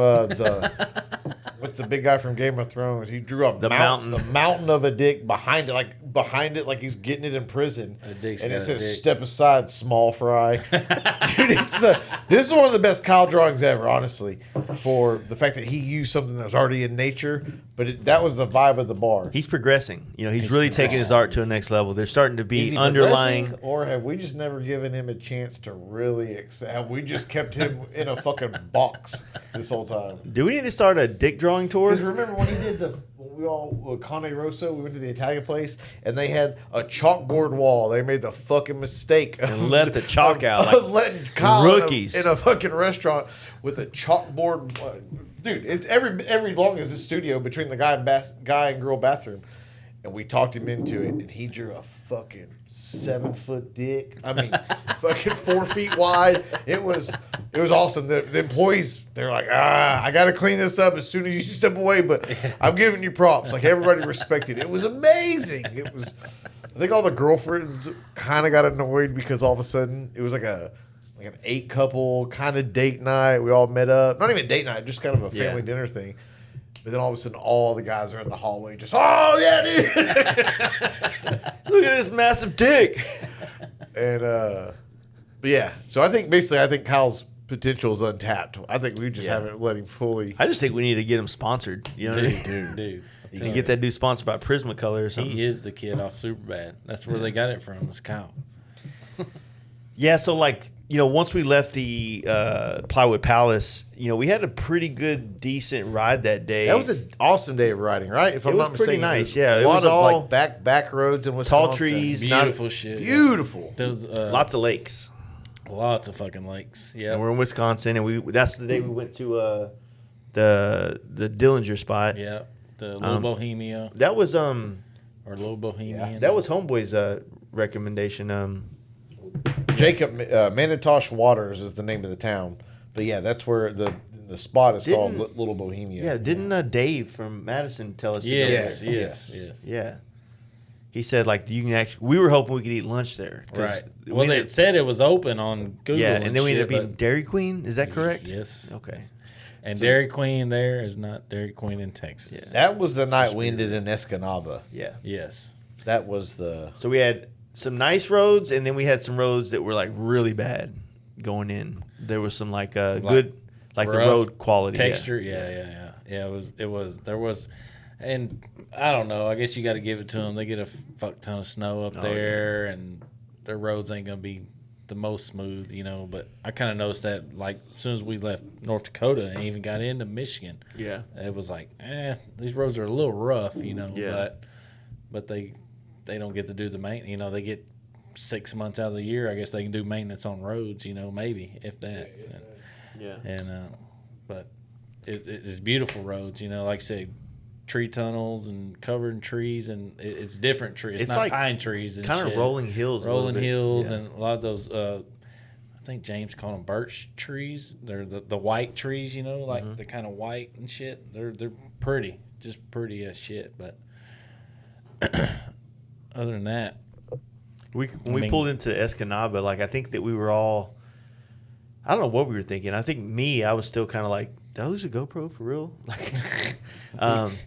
what's the big guy from Game of Thrones? He drew the mountain of a dick behind it, like he's getting it in prison. And it says "Step aside, small fry." Dude, this is one of the best Kyle drawings ever, honestly, for the fact that he used something that was already in nature, but that was the vibe of the bar. He's progressing. He's really taking his art to a next level. There's starting to be Is he underlying. progressing, or have we just never given him a chance to really have we just kept him in a fucking box this whole time? Do we need to start a dick drawing tour? Because remember when he did with Cane Rosso, we went to the Italian place and they had a chalkboard wall. They made the fucking mistake And let the chalk out of like letting Kyle rookies in a fucking restaurant with a chalkboard. Dude, it's every long as this studio between the guy and girl bathroom. And we talked him into it, and he drew a fucking 7-foot dick. I mean, fucking 4 feet wide. It was awesome. The employees, they're like, I got to clean this up as soon as you step away, but I'm giving you props. Like, everybody respected it. It was amazing. I think all the girlfriends kind of got annoyed because all of a sudden it was like an 8-couple kind of date night. We all met up. Not even date night, just kind of a family dinner thing. But then all of a sudden, all the guys are in the hallway just, oh, yeah, dude. Look at this massive dick. And, but yeah. So I think Kyle's potential is untapped. I think we just haven't let him fully. I just think we need to get him sponsored. You know what I mean? Dude. You can get that dude sponsored by Prismacolor or something. He is the kid off Superbad. That's where they got it from, was Kyle. Yeah, so once we left the Plywood Palace, we had a pretty good, decent ride that day. That was an awesome day of riding, right? If I'm not mistaken, pretty nice. Yeah, a it lot was of all back roads and tall trees, Beautiful shit. Beautiful. Those, lots of lakes. Lots of fucking lakes. Yeah, And we're in Wisconsin, and that's the day we went to the Dillinger spot. Yeah, the Little Bohemia. That was or Little Bohemian. that was Homeboy's recommendation. Jacob Manitosh Waters is the name of the town, but yeah, that's where the spot is called Little Bohemia. Yeah, didn't Dave from Madison tell us? Yes, to go there? yes. Yeah. He said you can actually. We were hoping we could eat lunch there. Right. Well, it said it was open on Google. Yeah, and then we ended up shit, eating Dairy Queen. Is that correct? Yes. Okay. And Dairy Queen there is not Dairy Queen in Texas. Yeah. That was the night we ended in Escanaba. Yeah. Yes. That was the. So we had some nice roads, and then we had some roads that were really bad going in. There was some good, the road quality texture. Yeah. There was, and I don't know. I guess you got to give it to them. They get a fuck ton of snow up there, and their roads ain't gonna be the most smooth, But I kind of noticed that, as soon as we left North Dakota and even got into Michigan, it was these roads are a little rough, but they don't get to do the maintenance. They get 6 months out of the year. I guess they can do maintenance on roads, maybe if that. Yeah. And but it's beautiful roads, like I said, tree tunnels and covered in trees, and it's different trees. It's not pine trees and kind of rolling hills, and a lot of those. I think James called them birch trees. They're the white trees, they're kind of white and shit. They're pretty, just pretty as shit, but. Other than that, when we pulled into Escanaba, I think that we were all, I don't know what we were thinking. I think I was still kind of did I lose a GoPro for real?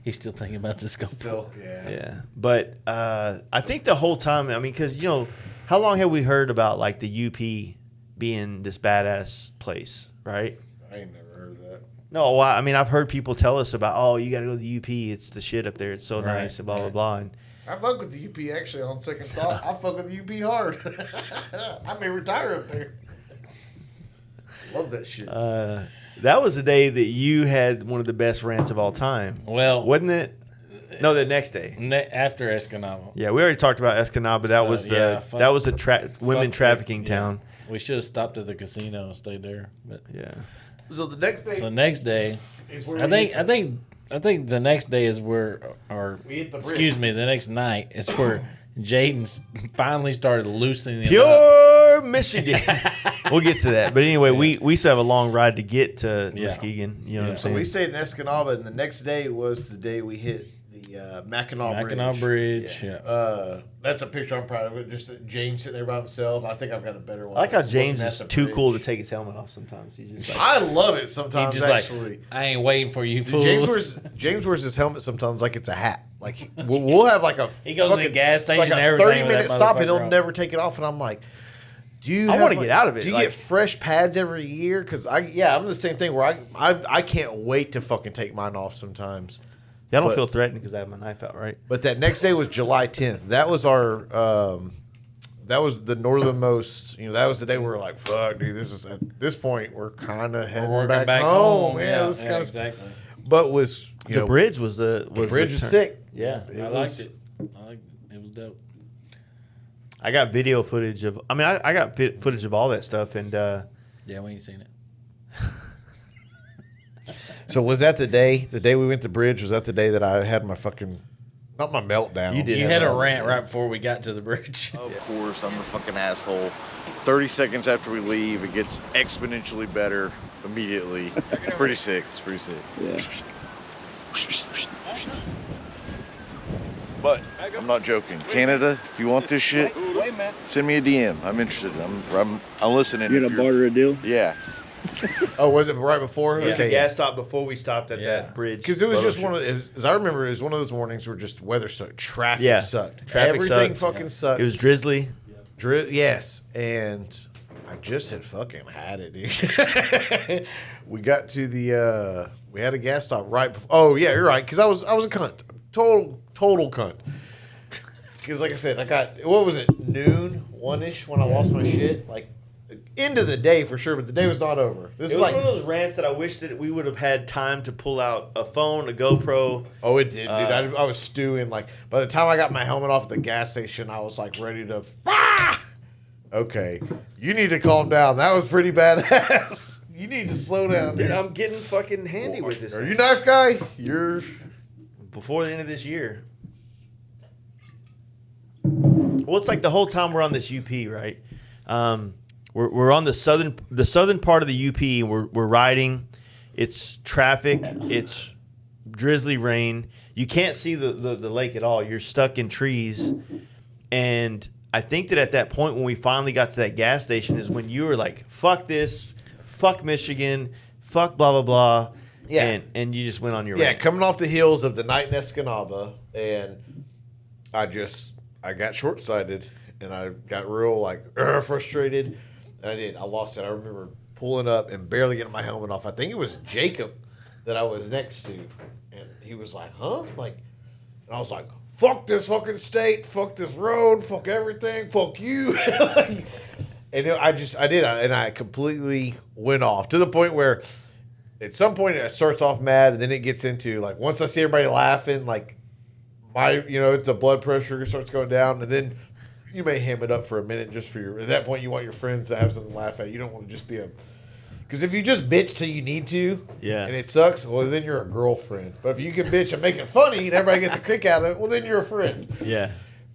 He's still thinking about this GoPro. Still, yeah. Yeah. But I think the whole time, because, how long have we heard about the UP being this badass place, right? I ain't never heard of that. No, I've heard people tell us about, you got to go to the UP. It's the shit up there. It's so nice and blah, blah, blah. And I fuck with the UP actually. On second thought, I fuck with the UP hard. I may retire up there. Love that shit. That was the day that you had one of the best rants of all time. Well, wasn't it? No, the next day. After Escanaba. Yeah, we already talked about Escanaba. That was the women trafficking town. We should have stopped at the casino and stayed there. But yeah. So the next day. So next day, is where I think the next day is where, we hit the bridge. Excuse me, the next night is where Jaden finally started loosening Pure up. from Michigan. We'll get to that. But anyway, we still have a long ride to get to Muskegon. You know what I'm So saying? we stayed in Escanaba, and the next day was the day we hit the Mackinac Bridge. Yeah. That's a picture I'm proud of. It just James sitting there by himself. I think I've got a better one. I like how Just James looking at is the too bridge. cool to take his helmet off sometimes. He's just like, I love it sometimes. He's just Actually, like, I ain't waiting for you Dude, fools. James wears his helmet sometimes like it's a hat. Like we'll have like a He goes to the gas station like and a everything with 30-minute that stop, and he'll motherfucker on. never take it off. And I'm like, do you? I have, wanna like- get out of it, Do you like- get fresh pads every year? Because I'm the same thing where I can't wait to fucking take mine off sometimes. I don't But- feel threatened because I have my knife out, right? But that next day was July 10th. That was our. That was the northernmost. That was the day we were like, "Fuck, dude, this is at this point we're kind of heading Working back home." Yeah, this yeah, kind exactly. But was The bridge was the bridge was turn. sick. Yeah, I liked it. It was dope. I got video footage of. I mean, I got footage of all that stuff, and Yeah, we ain't seen it. So was that the day? The day we went to bridge, was that the day that I had my fucking not my meltdown? You did. You have had a all this rant shit. right before we got to the bridge. Of course, I'm the fucking asshole. 30 seconds after we leave, it gets exponentially better immediately. Pretty sick. It's pretty sick. Yeah. But I'm not joking. Canada, if you want this shit, send me a DM. I'm interested. I'm listening. You're gonna barter a deal? Yeah. Oh, was it right before? It was a Okay. gas stop before we stopped at Yeah. that bridge. Because it was photo just shoot. one of, as I remember, it was one of those mornings where just weather sucked, traffic Yeah. sucked, Traffic everything sucked. fucking sucked. It was drizzly. Yes, and I just had fucking had it, dude. We got to the we had a gas stop right before. Oh yeah, you're right. Because I was a cunt, total cunt. Because like I said, I got what was it, noon, 1-ish when I lost my shit. Like end of the day for sure, but the day was not over. This It is was like one of those rants that I wish that we would have had time to pull out a phone, a GoPro. oh, it did, dude. I was stewing. Like by the time I got my helmet off at the gas station, I was like ready to. Okay, you need to calm down. That was pretty badass. You need to slow down, Dude, dude. I'm getting fucking handy with this Are thing. you knife guy? You're. Before the end of this year. Well, it's like the whole time we're on this UP, right? We're on the southern part of the UP. And we're riding. It's traffic. It's drizzly rain. You can't see the lake at all. You're stuck in trees. And I think that at that point when we finally got to that gas station is when you were like, fuck this, fuck Michigan, fuck blah, blah, blah. Yeah. And you just went on your Yeah, rant. coming off the heels of the night in Escanaba, and I got short sighted, and I got real like frustrated. And I lost it. I remember pulling up and barely getting my helmet off. I think it was Jacob that I was next to, and he was like, "Huh?" Like, and I was like, "Fuck this fucking state, fuck this road, fuck everything, fuck you." And I completely went off to the point where at some point it starts off mad, and then it gets into like once I see everybody laughing, like the blood pressure starts going down, and then you may ham it up for a minute just for at that point you want your friends to have something to laugh at. You don't want to just be because if you just bitch till you need to, Yeah. and it sucks, well then you're a girlfriend. But if you can bitch and make it funny and everybody gets a kick out of it, well then you're a friend. Yeah.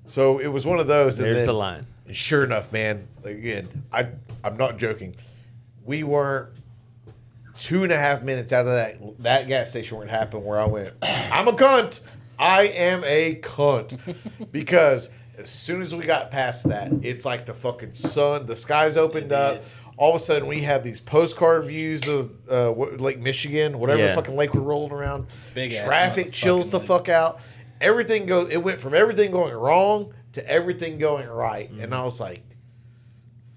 So it was one of those. And There's then, the line. Sure enough, man. Again, I'm not joking. We weren't 2.5 minutes out of that gas station where it happened, where I went, I'm a cunt. I am a cunt. Because as soon as we got past that, it's like the fucking sun, the skies opened up. All of a sudden, we have these postcard views of Lake Michigan, whatever Yeah. fucking lake we're rolling around. Big ass Traffic chills the motherfucking fuck out. Everything goes. It went from everything going wrong to everything going right, and I was like,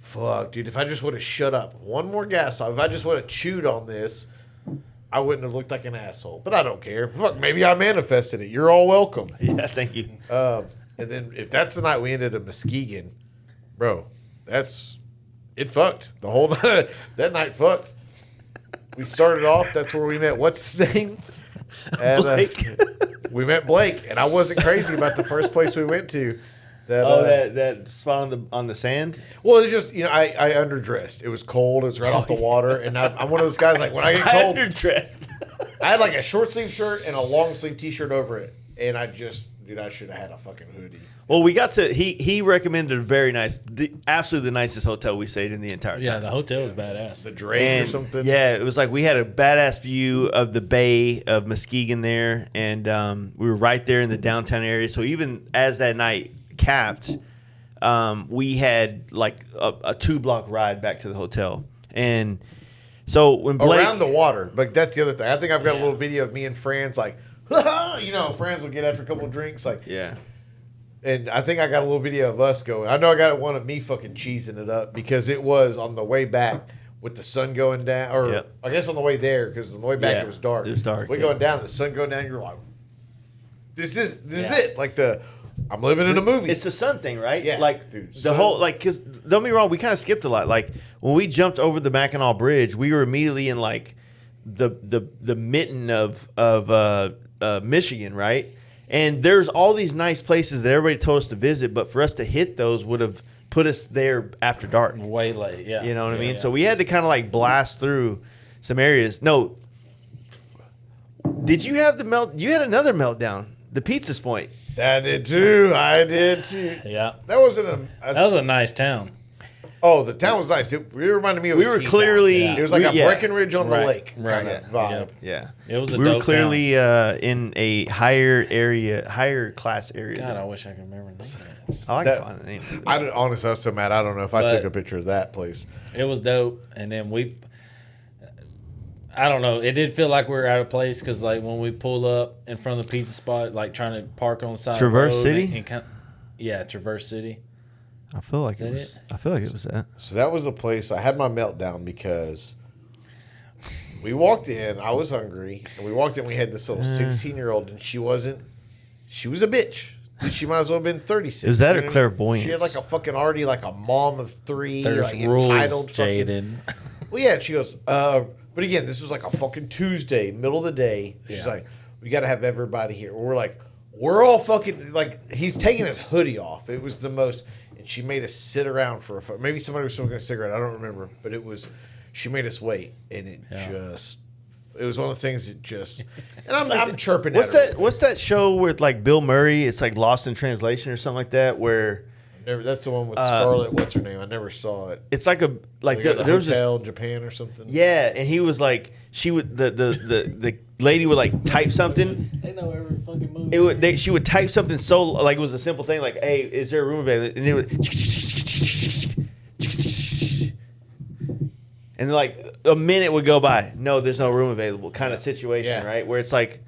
"Fuck, dude! If I just would have shut up one more gas stop, if I just would have chewed on this, I wouldn't have looked like an asshole." But I don't care. Fuck, maybe I manifested it. You're all welcome. Yeah, thank you. And then if that's the night we ended at Muskegon, bro, it fucked the whole night. That night fucked. We started off. That's where we met. What's his name? And, Blake. we met Blake, and I wasn't crazy about the first place we went to. that spot on the sand. Well, it's just I underdressed. It was cold. It was right off the water, and I'm one of those guys like when I get cold, Underdressed. I had like a short sleeve shirt and a long sleeve t-shirt over it, and I should have had a fucking hoodie. Well, we got to. He recommended a very nice, absolutely the nicest hotel we stayed in the entire time. Yeah, the hotel was badass. The Drake or And, something. yeah, it was like we had a badass view of the bay of Muskegon there, and we were right there in the downtown area. So even as that night capped, we had like a 2-block ride back to the hotel. And so when Blake Around the water, but that's the other thing. I think I've got a little video of me and Franz like, Franz will get after a couple of drinks like, yeah. and I think I got a little video of us going. I know I got one of me fucking cheesing it up because it was on the way back with the sun going down, or Yep. I guess on the way there because on the way back Yeah, it was dark. it was dark, We yeah. going down, the sun going down. You're like, this is it. Like I'm living in a movie. It's the sun thing, right? Yeah, Like dude, the sun- whole because don't be wrong, we kind of skipped a lot. Like when we jumped over the Mackinac Bridge, we were immediately in like the mitten of Michigan, right? And there's all these nice places that everybody told us to visit, but for us to hit those would have put us there after dark. Way late, yeah. You know what I mean? Yeah. So we had to kind of like blast through some areas. No, did you have the melt? You had another meltdown. The Pizza's Point. I did too. I did too. Yeah. That wasn't That was a nice town. Oh, the town was nice. It reminded me of We a were ski clearly- town. It was like a yeah. Breckenridge on the Right, lake right, kind of yeah. vibe. Yeah. It was a We were dope clearly in a higher class area. God, than- I wish I could remember the name. I like that- to find the name. Honestly, I was so mad. I don't know if I But- took a picture of that place. It was dope, and then I don't know. It did feel like we were out of place because, like, when we pulled up in front of the pizza spot, like trying to park on the side Traverse of the road City? yeah, Traverse City. I feel like that it was. it? I feel like it was that. So that was the place I had my meltdown because we walked in. I was hungry, and we walked in. We had this little 16-year-old, and she was a bitch. Dude, she might as well have been 36. Is that you or know? clairvoyance? She had like a fucking already like a mom of 3, There's like entitled rules, fucking. Jaden. Well, yeah, she goes, but again, this was like a fucking Tuesday, middle of the day. She's Yeah. like, we got to have everybody here. We're like, we're all fucking, like, he's taking his hoodie off. It was the most, and she made us sit around for maybe somebody was smoking a cigarette. I don't remember, but she made us wait, and it was one of the things that just, and I'm chirping What's at her. that? What's that show with like Bill Murray? It's like Lost in Translation or something like that, where That's the one with Scarlett, what's her name? I never saw it. it's like Like there was this. hotel in Japan or something. Yeah, and he was like, she would the lady would like type something. They know every fucking movie. She would type something so like it was a simple thing like, "Hey, is there a room available?" And it would, and like a minute would go by. No, there's no room available. Kind of situation, Yeah. right? Where it's like,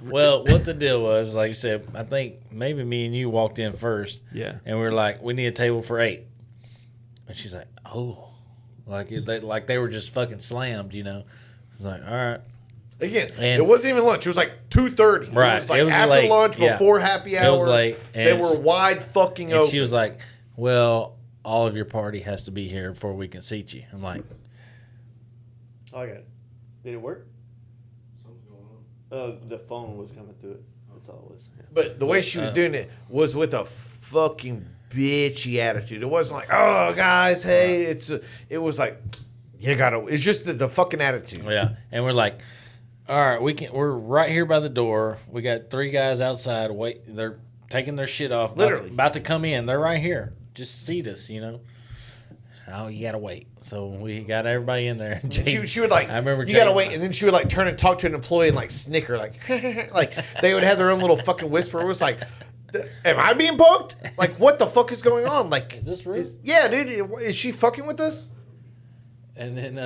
Well, what the deal was, like you said, I think maybe me and you walked in first. Yeah. And we were like, we need a table for 8. And she's like, oh. Like they were just fucking slammed, you know. I was like, all right. Again, And- it wasn't even lunch. It was like 2:30. Right. It was like It was after late. lunch, Yeah. before happy hour. It was late. They And were wide fucking And open. she was like, well, all of your party has to be here before we can seat you. I'm like, "Oh, I got it. Did it work?" Something's going on. The phone was coming through it. That's all it was. Yeah. But the way she was doing it was with a fucking bitchy attitude. It wasn't like, oh, guys, hey. It was like, you gotta. It's just the fucking attitude. yeah. And we're like, all right, we're right here by the door. We got 3 guys outside. Wait, they're taking their shit off. Literally. About to come in. They're right here. Just seat us, you know. Oh, you gotta wait. So we got everybody in there. She would like, I remember you gotta Jane- wait, and then she would like turn and talk to an employee and like snicker, like, like they would have their own little fucking whisper. It was like, am I being poked? Like, what the fuck is going on? Like, Is this real? Yeah, dude, is she fucking with us? And then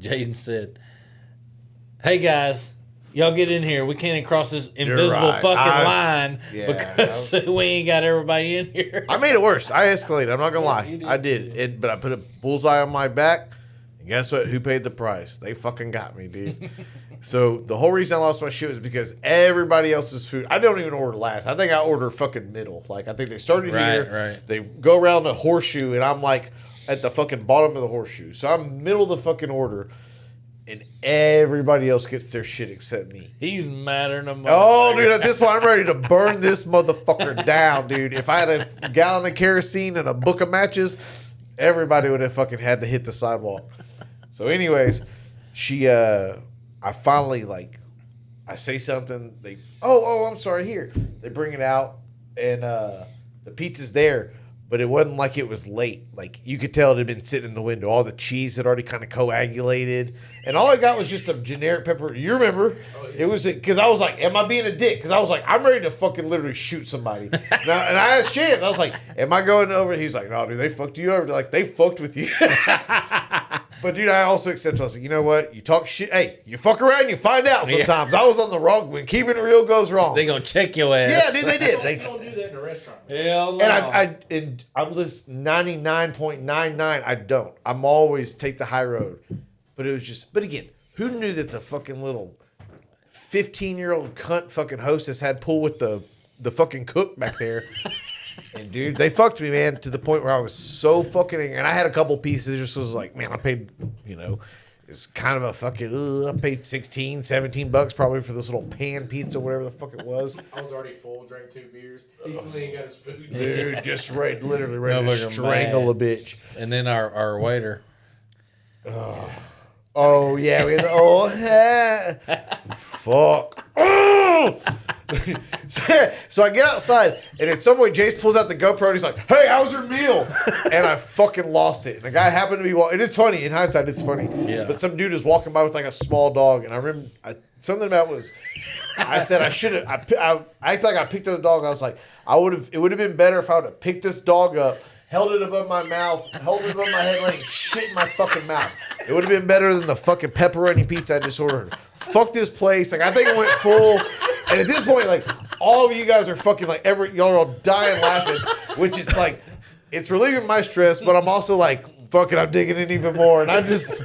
Jaden said, hey guys, y'all get in here. We can't cross this invisible right. fucking line Yeah, because we ain't got everybody in here. I made it worse. I escalated. I'm not gonna lie. You did. I did. But I put a bullseye on my back. And guess what? Who paid the price? They fucking got me, dude. So the whole reason I lost my shit was because everybody else's food. I don't even order last. I think I order fucking middle. Like I think they started Right, here. right. They go around the horseshoe, and I'm like at the fucking bottom of the horseshoe. So I'm middle of the fucking order. and everybody else gets their shit except me. He's madder than a motherfucker. Oh, dude, at this point, I'm ready to burn this motherfucker down, dude. If I had a gallon of kerosene and a book of matches, everybody would have fucking had to hit the sidewalk. So, anyways, I finally, like, I say something. I'm sorry, here. They bring it out, and the pizza's there, but it wasn't like it was late. Like, you could tell it had been sitting in the window. All the cheese had already kind of coagulated. And all I got was just a generic pepper. You remember? Oh, yeah. It was because I was like, am I being a dick? Because I was like, I'm ready to fucking literally shoot somebody. and I asked Chance, I was like, am I going over? He was like, no, dude, they fucked you over. Like, they fucked with you. But, dude, I also accept. I was like, you know what? You talk shit. Hey, you fuck around, you find out sometimes. Yeah. I was on the wrong. When keeping it real goes wrong. They going to check your ass. Yeah, dude, they did. They don't do that in a restaurant. Hell no. And I'm just 99.99. I don't. I'm always take the high road. But it was just. But again, who knew that the fucking little 15-year-old cunt fucking hostess had pull with the fucking cook back there? And dude, they fucked me, man, to the point where I was so fucking angry. And I had a couple pieces. Just was like, man, I paid, it's kind of a fucking. I paid $16-17 probably for this little pan pizza, whatever the fuck it was. I was already full, drank 2 beers. He still ain't got his food. Dude, just literally ready to strangle a bitch. And then our waiter. Oh yeah, we had fuck. Oh! So I get outside, and in some way, Jace pulls out the GoPro, and he's like, "Hey, how's your meal?" And I fucking lost it. And the guy happened to be walking. And it's funny in hindsight, it's funny. Yeah. But some dude is walking by with like a small dog, and I remember something about was. I said I should have. I acted like I picked up the dog. I was like, It would have been better if I would have picked this dog up, held it above my mouth, held it above my head, letting shit in my fucking mouth. It would have been better than the fucking pepperoni pizza I just ordered. Fuck this place. Like, I think it went full. And at this point, like, all of you guys are fucking, like, y'all are all dying laughing, which is, like, it's relieving my stress, but I'm also, like, fuck it, I'm digging in even more. And I'm just,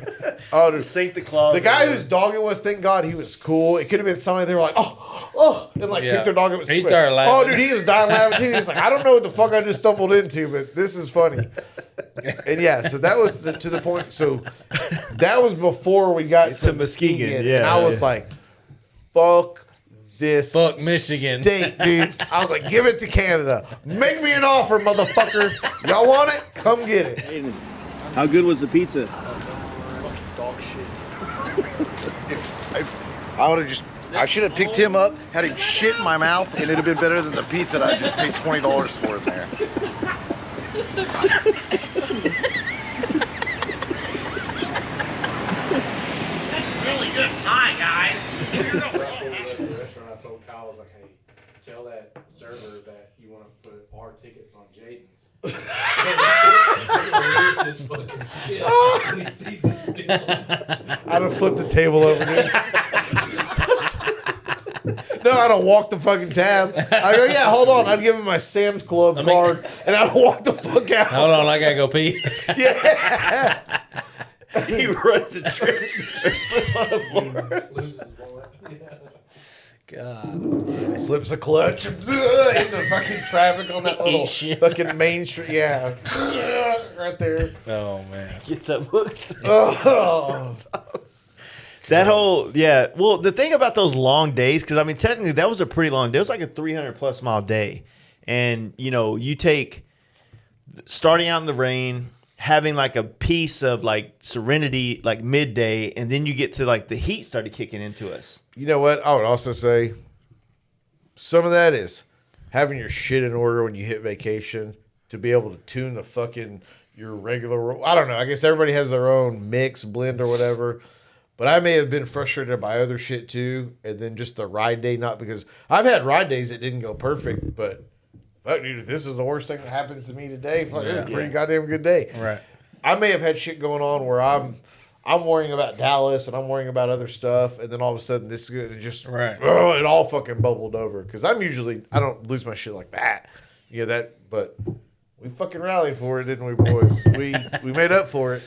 sink the claws. The guy whose dog it was, thank God, he was cool. It could have been somebody they were like, and like picked their dog up. He started laughing. Oh, dude, he was dying laughing too. He's like, I don't know what the fuck I just stumbled into, but this is funny. And yeah, so that was to the point. So that was before we got to Muskegon. Yeah, and I was like, fuck this Michigan state, dude. I was like, give it to Canada. Make me an offer, motherfucker. Y'all want it? Come get it. Hayden, how good was the pizza? Fucking dog shit. I should have picked him up, had him shit in my mouth, and it'd have been better than the pizza that I just paid $20 for in there. That's really good pie, guys. Before we left the restaurant, I told Kyle, I was like, hey, tell that server that you want to put our tickets on Jaden's. So his fucking shit when he sees this bill. I'd have flipped the table over, dude. No, I don't walk the fucking tab. I go, yeah, hold on. I'd give him my Sam's Club card, and I'd walk the fuck out. Hold on, I gotta go pee. Yeah. He runs and trips or slips on the floor. Loses his wallet. Yeah. God. Slips a clutch in the fucking traffic on that little fucking main street. Yeah. Right there. Oh, man. Gets up hooked. Oh. That whole, yeah. Well, the thing about those long days, because I mean, technically that was a pretty long day. It was like a 300+ mile day. And, you take starting out in the rain, having like a piece of like serenity, like midday, and then you get to like the heat started kicking into us. You know what? I would also say some of that is having your shit in order when you hit vacation to be able to tune the fucking your regular. I don't know. I guess everybody has their own mix, blend, or whatever. But I may have been frustrated by other shit too, and then just the ride day. Not because I've had ride days that didn't go perfect, but fuck, dude, if this is the worst thing that happens to me today, fuck, it's a pretty goddamn good day. Right. I may have had shit going on where I'm worrying about Dallas and I'm worrying about other stuff, and then all of a sudden this is good. It just it all fucking bubbled over because I don't lose my shit like that. But we fucking rallied for it, didn't we, boys? we made up for it.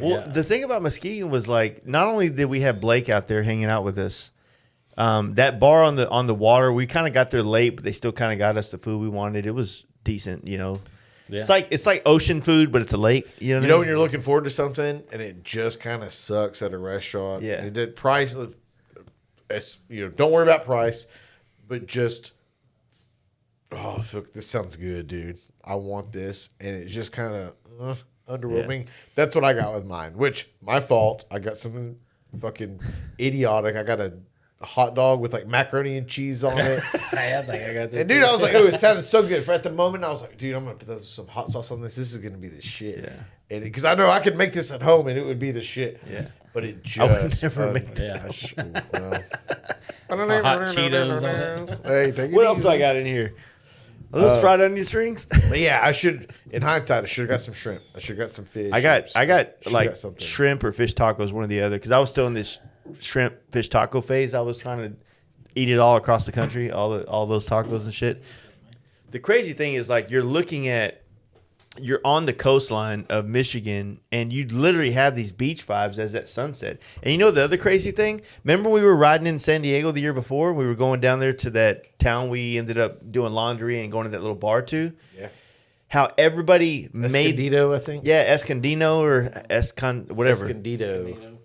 Well, the thing about Muskegon was like, not only did we have Blake out there hanging out with us, that bar on the water, we kind of got there late, but they still kind of got us the food we wanted. It was decent, Yeah. It's like ocean food, but it's a lake. You know what I mean? when you're looking forward to something and it just kind of sucks at a restaurant. Yeah. And the price, don't worry about price, but just, this sounds good, dude. I want this. And it's just kind of underwhelming. Yeah. That's what I got with mine, which, my fault. I got something fucking idiotic. I got a hot dog with like macaroni and cheese on it. I think I got that. And dude, I was like, oh, it sounded so good. For at the moment, I was like, dude, I'm gonna put some hot sauce on this. This is gonna be the shit. Yeah. And because I know I could make this at home and it would be the shit. Yeah. But it just I would never make that. Hot Cheetos on it. Hey, take it What else easy. do I got in here? Are those fried onion strings? But yeah, I should. In hindsight, I should have got some shrimp. I should have got some fish. I got Should've like got something. shrimp or fish tacos, one or the other, because I was still in this shrimp fish taco phase. I was trying to eat it all across the country, all those tacos and shit. The crazy thing is, like, you're on the coastline of Michigan, and you literally have these beach vibes as that sunset. And you know the other crazy thing? Remember we were riding in San Diego the year before? We were going down there to that town we ended up doing laundry and going to that little bar to. Yeah. How everybody made Escondido, I think. yeah, Escondido or whatever. Escondido.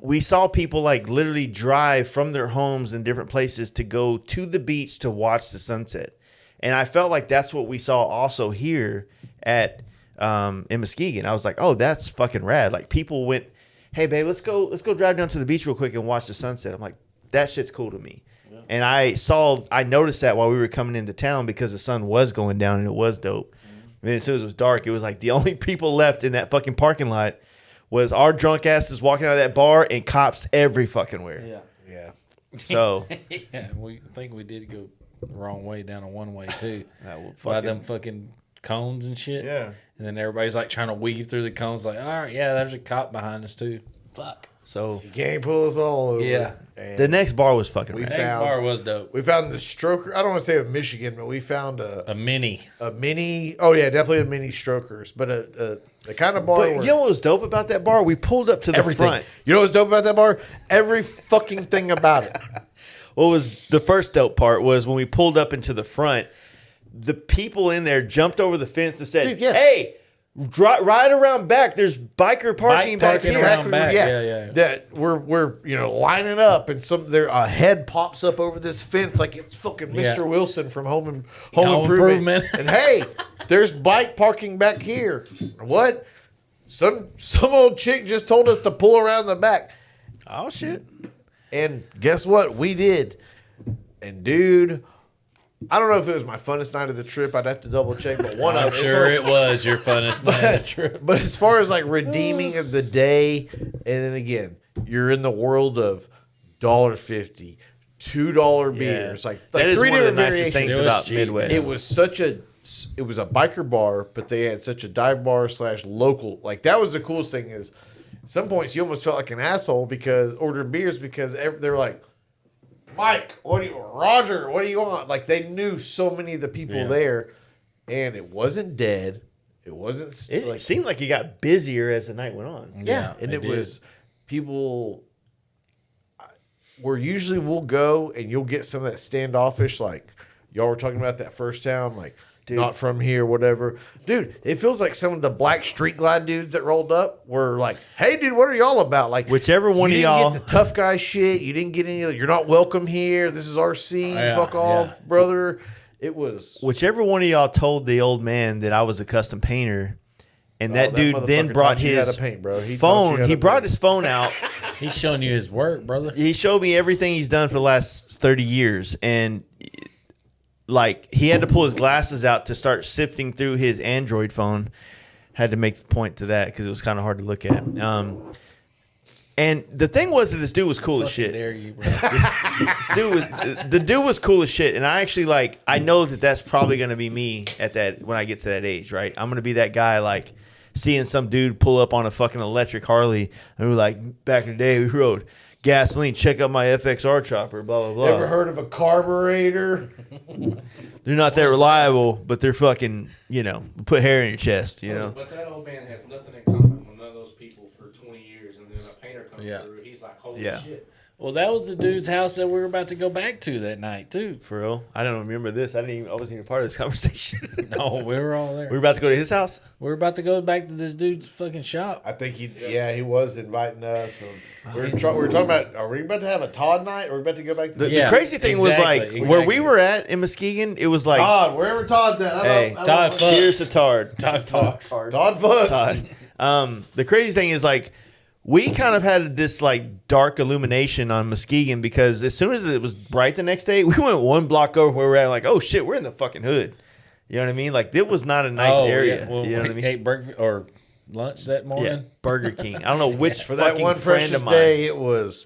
We saw people like literally drive from their homes in different places to go to the beach to watch the sunset. And I felt like that's what we saw also here at in Muskegon. I was like, oh, that's fucking rad. Like, people went, hey babe, let's go drive down to the beach real quick and watch the sunset. I'm like, that shit's cool to me. Yeah. And I noticed that while we were coming into town because the sun was going down and it was dope. And then as soon as it was dark, it was like the only people left in that fucking parking lot was our drunk asses walking out of that bar and cops every fucking where. Yeah. Yeah. So Yeah, we think we did go the wrong way down a one way too. well, By them fucking cones and shit. Yeah. And then everybody's like trying to weave through the cones, like, all right, yeah, there's a cop behind us too. Fuck. So You can't pull us all over. Yeah. And the next bar was fucking We rad. Next found- bar was dope. we found the stroker. I don't want to say of Michigan, but we found A mini. a mini. Oh yeah, definitely a mini strokers, but the kind of bar. But where you know what was dope about that bar? We pulled up to the everything. front. You know what's dope about that bar? Every fucking thing about it. What was the first dope part was when we pulled up into the front, the people in there jumped over the fence and said, Dude, yes. hey, ride around back. There's biker parking back parking here. around back. Yeah. Yeah. That we're lining up, and a head pops up over this fence like it's fucking Mr. Yeah. Wilson from Home Home Improvement. Improvement. And hey, there's bike parking back here. What? Some old chick just told us to pull around the back. Oh, shit. And guess what? We did. And dude, I don't know if it was my funnest night of the trip. I'd have to double check, but one I'm of sure it was your funnest night of the trip. But as far as like redeeming of the day, and then again, you're in the world of $1.50, $2 beers, like that is three one of the different nicest variations. things It was about cheap. Midwest. It was a biker bar, but they had such a dive bar / local. Like, that was the coolest thing is at some points you almost felt like an asshole because ordering beers because they were like, Mike, Roger, what do you want? Like, they knew so many of the people there, and it wasn't dead. It wasn't. It seemed like it got busier as the night went on. Yeah, and it did. was people. Where usually we'll go and you'll get some of that standoffish, like y'all were talking about that first town, like not from here, whatever. Dude, it feels like some of the black street glide dudes that rolled up were like, "Hey, dude, what are y'all about?" Like, Whichever one you of didn't y'all- get the tough guy shit. You didn't get any. You're not welcome here. This is our scene. Yeah, Fuck off, yeah. brother. It was. Whichever one of y'all told the old man that I was a custom painter, and that that dude then motherfucker brought taught you how his to paint, bro. He taught you phone. how He to brought paint. his phone out. He's showing you his work, brother. He showed me everything he's done for the last 30 years. And like, he had to pull his glasses out to start sifting through his Android phone. Had to make the point to that because it was kind of hard to look at. And the thing was that this dude was cool as Fucking shit. dare you, bro. The dude was cool as shit, and I actually I know that that's probably gonna be me when I get to that age, right? I'm gonna be that guy like seeing some dude pull up on a fucking electric Harley, and we're like, back in the day we rode gasoline. Check out my FXR chopper, blah blah blah. Ever heard of a carburetor? They're not that reliable, but they're fucking put hair in your chest, But that old man has nothing in common with none of those people for 20 years, and then a painter comes Yeah. through. He's like, holy Yeah. shit. Well, that was the dude's house that we were about to go back to that night too. For real? I don't remember this. I wasn't even part of this conversation. No, we were all there. We were about to go to his house? We were about to go back to this dude's fucking shop. I think he was inviting us. We were talking about, are we about to have a Todd night? Or are we about to go back to The crazy thing was like where we were at in Muskegon, it was like Todd, wherever Todd's at. Hey, Todd Fucks. cheers to Todd. Todd Fox. Todd Fucks. Todd. The crazy thing is like we kind of had this like dark illumination on Muskegon because as soon as it was bright the next day, we went one block over where we're at like, oh shit, we're in the fucking hood. You know what I mean? Like it was not a nice area. Yeah. Well, you know what I mean? ate breakfast or lunch that morning. Yeah, Burger King. I don't know which For that fucking one friend precious of mine. day, it was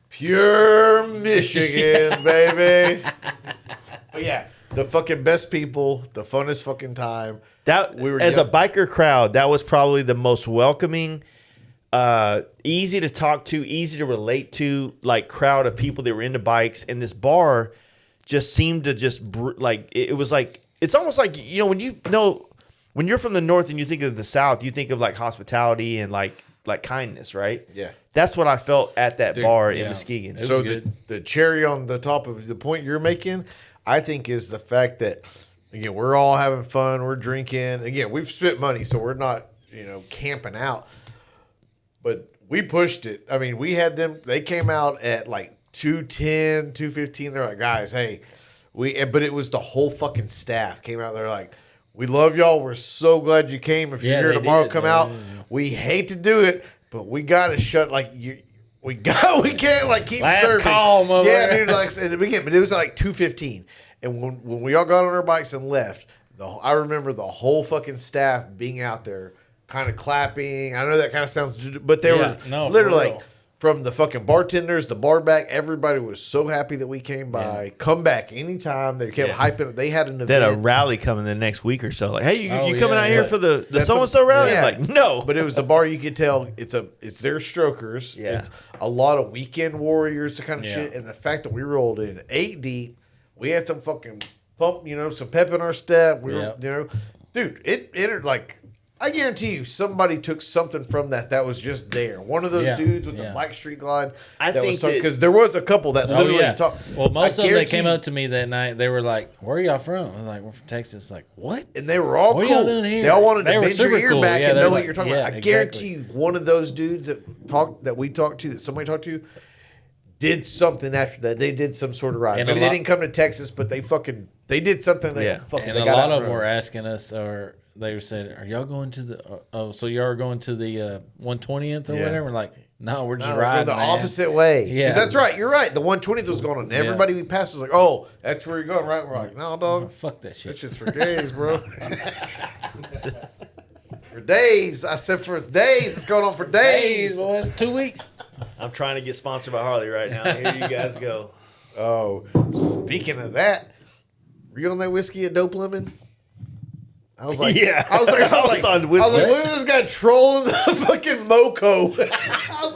pure Michigan, baby. But yeah, the fucking best people, the funnest fucking time. That as a biker crowd, that was probably the most welcoming, easy to talk to, easy to relate to, like crowd of people that were into bikes. And this bar just seemed to just like it was like it's almost like when you're from the north and you think of the south, you think of like hospitality and like kindness, right? Yeah. That's what I felt at that bar in yeah. Muskegon. It was So good. the cherry on the top of the point you're making, I think, is the fact that, again, we're all having fun. We're drinking. Again, we've spent money, so we're not, camping out. But we pushed it. I mean, we had them. They came out at like 2:10, 2:15. They're like, guys, hey, but it was the whole fucking staff came out. They're like, we love y'all. We're so glad you came. If you're Yeah, here they tomorrow, did. come Yeah, out. yeah, yeah. We hate to do it, but we gotta shut like you. We can't like keep Last serving. call, mother. Yeah, dude. Like in the beginning, but it was like 2:15, and when we all got on our bikes and left, I remember the whole fucking staff being out there, kind of clapping. I know that kind of sounds, but they were no, for literally real. like from the fucking bartenders, the bar back. Everybody was so happy that we came by. Yeah. Come back anytime. They kept hyping. They had an event. They had a rally coming the next week or so. Like, hey, you coming out here for the That's so and so rally? yeah. Like, no. But it was the bar. You could tell it's their strokers. Yeah. It's a lot of weekend warriors, the kind of Yeah. shit. And the fact that we rolled in 8 deep, we had some fucking pump, some pep in our step. We were, dude, it entered like. I guarantee you, somebody took something from that was just there. One of those dudes with the bike street glide. I think because there was a couple that literally talked. Well, most of them that came up to me that night, they were like, "Where are y'all from?" I'm like, "We're from Texas." Like, what? And they were all What are cool. y'all doing here? They all wanted They to were bend your super ear cool. back Yeah, and they're know what like- you're talking yeah, about. I exactly. guarantee you, one of those dudes that we talked to, that somebody talked to, did something after that. They did some sort of ride. And Maybe they didn't come to Texas, but they did something. Yeah. And a lot of them were asking us, or they said, "Are y'all going to the? So y'all are going to the 120th or whatever?" We're like, "No, we're just riding the man." opposite way. Yeah. Yeah, that's right. You're right. The 120th was going on. Everybody we passed was like, "Oh, that's where you're going, right?" We're like, "No, dog. Fuck that shit. That's just for days, bro." For days. I said for days. It's going on for days. Boy, 2 weeks. I'm trying to get sponsored by Harley right now. Here you guys go. Oh, speaking of that, were you on that whiskey at Dope Lemon? I was like, Yeah. I was like, on whiskey. look at this guy trolling the fucking Moco. I was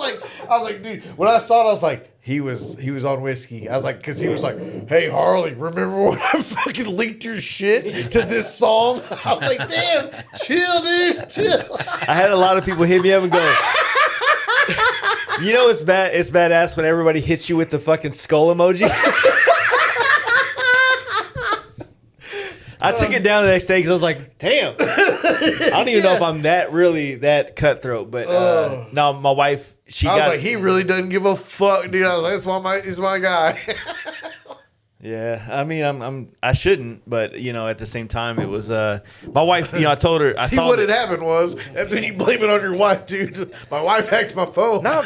like, dude, when I saw it, I was like, he was on whiskey. I was like, because he was like, hey, Harley, remember when I fucking leaked your shit to this song? I was like, damn, chill, dude, chill. I had a lot of people hit me up and go, it's bad. It's badass when everybody hits you with the fucking skull emoji. I took it down the next day because I was like, damn. I don't even know if I'm that cutthroat. But no, my wife, I was like, he really doesn't give a fuck, dude. I was like, that's my guy. Yeah, I mean, I shouldn't, but at the same time, it was my wife. I told her. I See, saw what had happened was that's when you blame it on your wife, dude. My wife hacked my phone. No,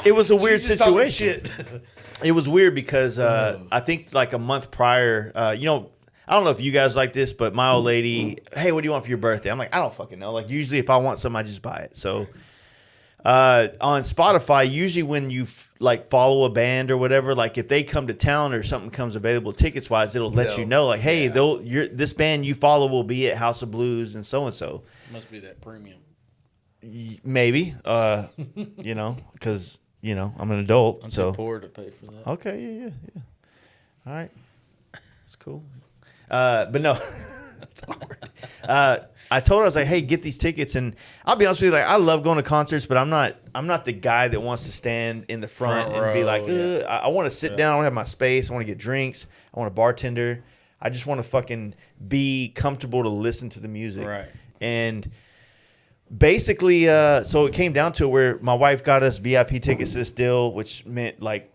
it was a weird She's just talking situation. shit. It was weird because I think like a month prior, I don't know if you guys like this, but my old lady, hey, what do you want for your birthday? I'm like, I don't fucking know. Like usually, if I want something, I just buy it. So on Spotify, usually when you follow a band or whatever, like if they come to town or something comes available tickets wise, it'll let you know like, hey, this band you follow will be at House of Blues and so and so. Must be that premium. Maybe, because I'm an adult, I'm so too poor to pay for that. okay, yeah. All right, it's cool. But no, it's awkward. I told her, I was like, hey, get these tickets. And I'll be honest with you, like, I love going to concerts, but I'm not not the guy that wants to stand in the front Front and be row, like, yeah. I want to sit down. I want to have my space. I want to get drinks. I want a bartender. I just want to fucking be comfortable to listen to the music. Right. And basically, so it came down to where my wife got us VIP tickets to this deal, which meant like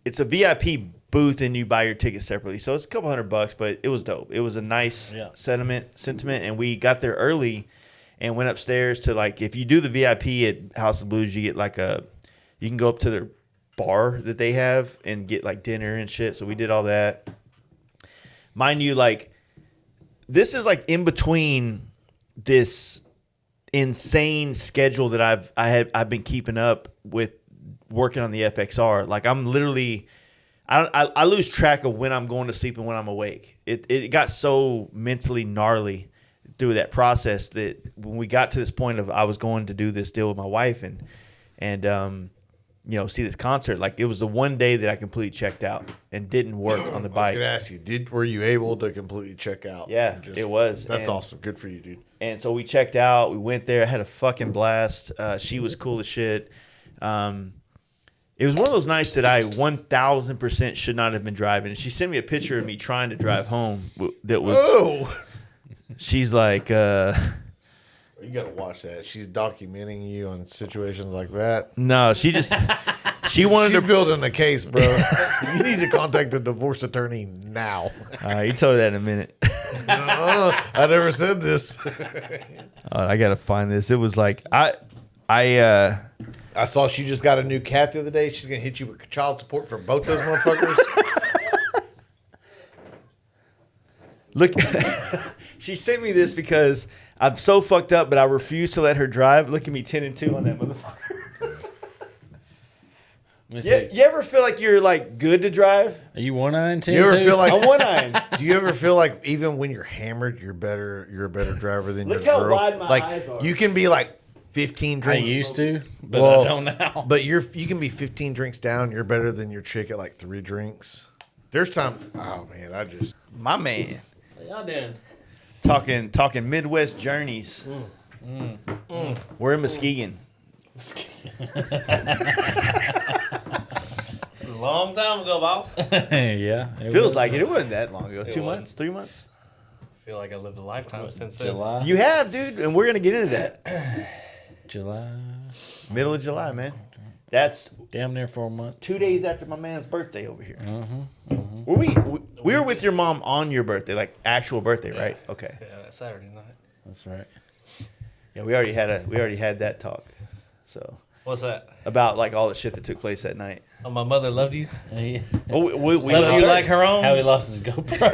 it's a VIP booth and you buy your tickets separately. So it's a couple $100, but it was dope. It was a nice sentiment, and we got there early and went upstairs to like, if you do the VIP at House of Blues, you get like you can go up to their bar that they have and get like dinner and shit. So we did all that. Mind you, like this is like in between this insane schedule that I've been keeping up with working on the FXR. Like I'm literally, I lose track of when I'm going to sleep and when I'm awake. It got so mentally gnarly through that process that when we got to this point of I was going to do this deal with my wife and you know, see this concert, like it was the one day that I completely checked out and didn't work on the bike. I was gonna ask you, were you able to completely check out? Yeah, it was. That's awesome. Good for you, dude. And so we checked out. We went there. I had a fucking blast. She was cool as shit. It was one of those nights that I 1,000% should not have been driving. And she sent me a picture of me trying to drive home. That was. Oh. She's like. You gotta watch that. She's documenting you on situations like that. No, she just. She wanted She's to building a case, bro. You need to contact a divorce attorney now. All right, you tell her that in a minute. I never said this. I gotta find this. It was like I saw she just got a new cat the other day. She's gonna hit you with child support for both those motherfuckers. Look, she sent me this because I'm so fucked up, but I refuse to let her drive. Look at me 10-2 on that motherfucker. You ever feel like you're like good to drive? Are you 1-9, 10? You ever feel like I'm 1-9. Do you ever feel like even when you're hammered, you're a better driver than Look your how girl? wide my like eyes are. you can be like 15 I drinks. used to, but Well, I don't now. But you can be 15 drinks down. You're better than your chick at like 3 drinks. There's time. Oh man, My man. What y'all doing? Talking Midwest journeys. We're in Muskegon. Long time ago, boss. Yeah. Feels like it. It wasn't that long ago. 2 was. months, 3 months. I feel like I lived a lifetime since then. July. You have, dude, and we're gonna get into that. July. Middle of July, man. That's Damn near 4 months. 2 days after my man's birthday over here. Were we were with your mom on your birthday, like actual birthday, right? Okay. Yeah, that Saturday night. That's right. Yeah, we already had that talk. So What's that? about like all the shit that took place that night. Oh, my mother loved you. Yeah. Oh, we Loved you like her own. How he lost his GoPro.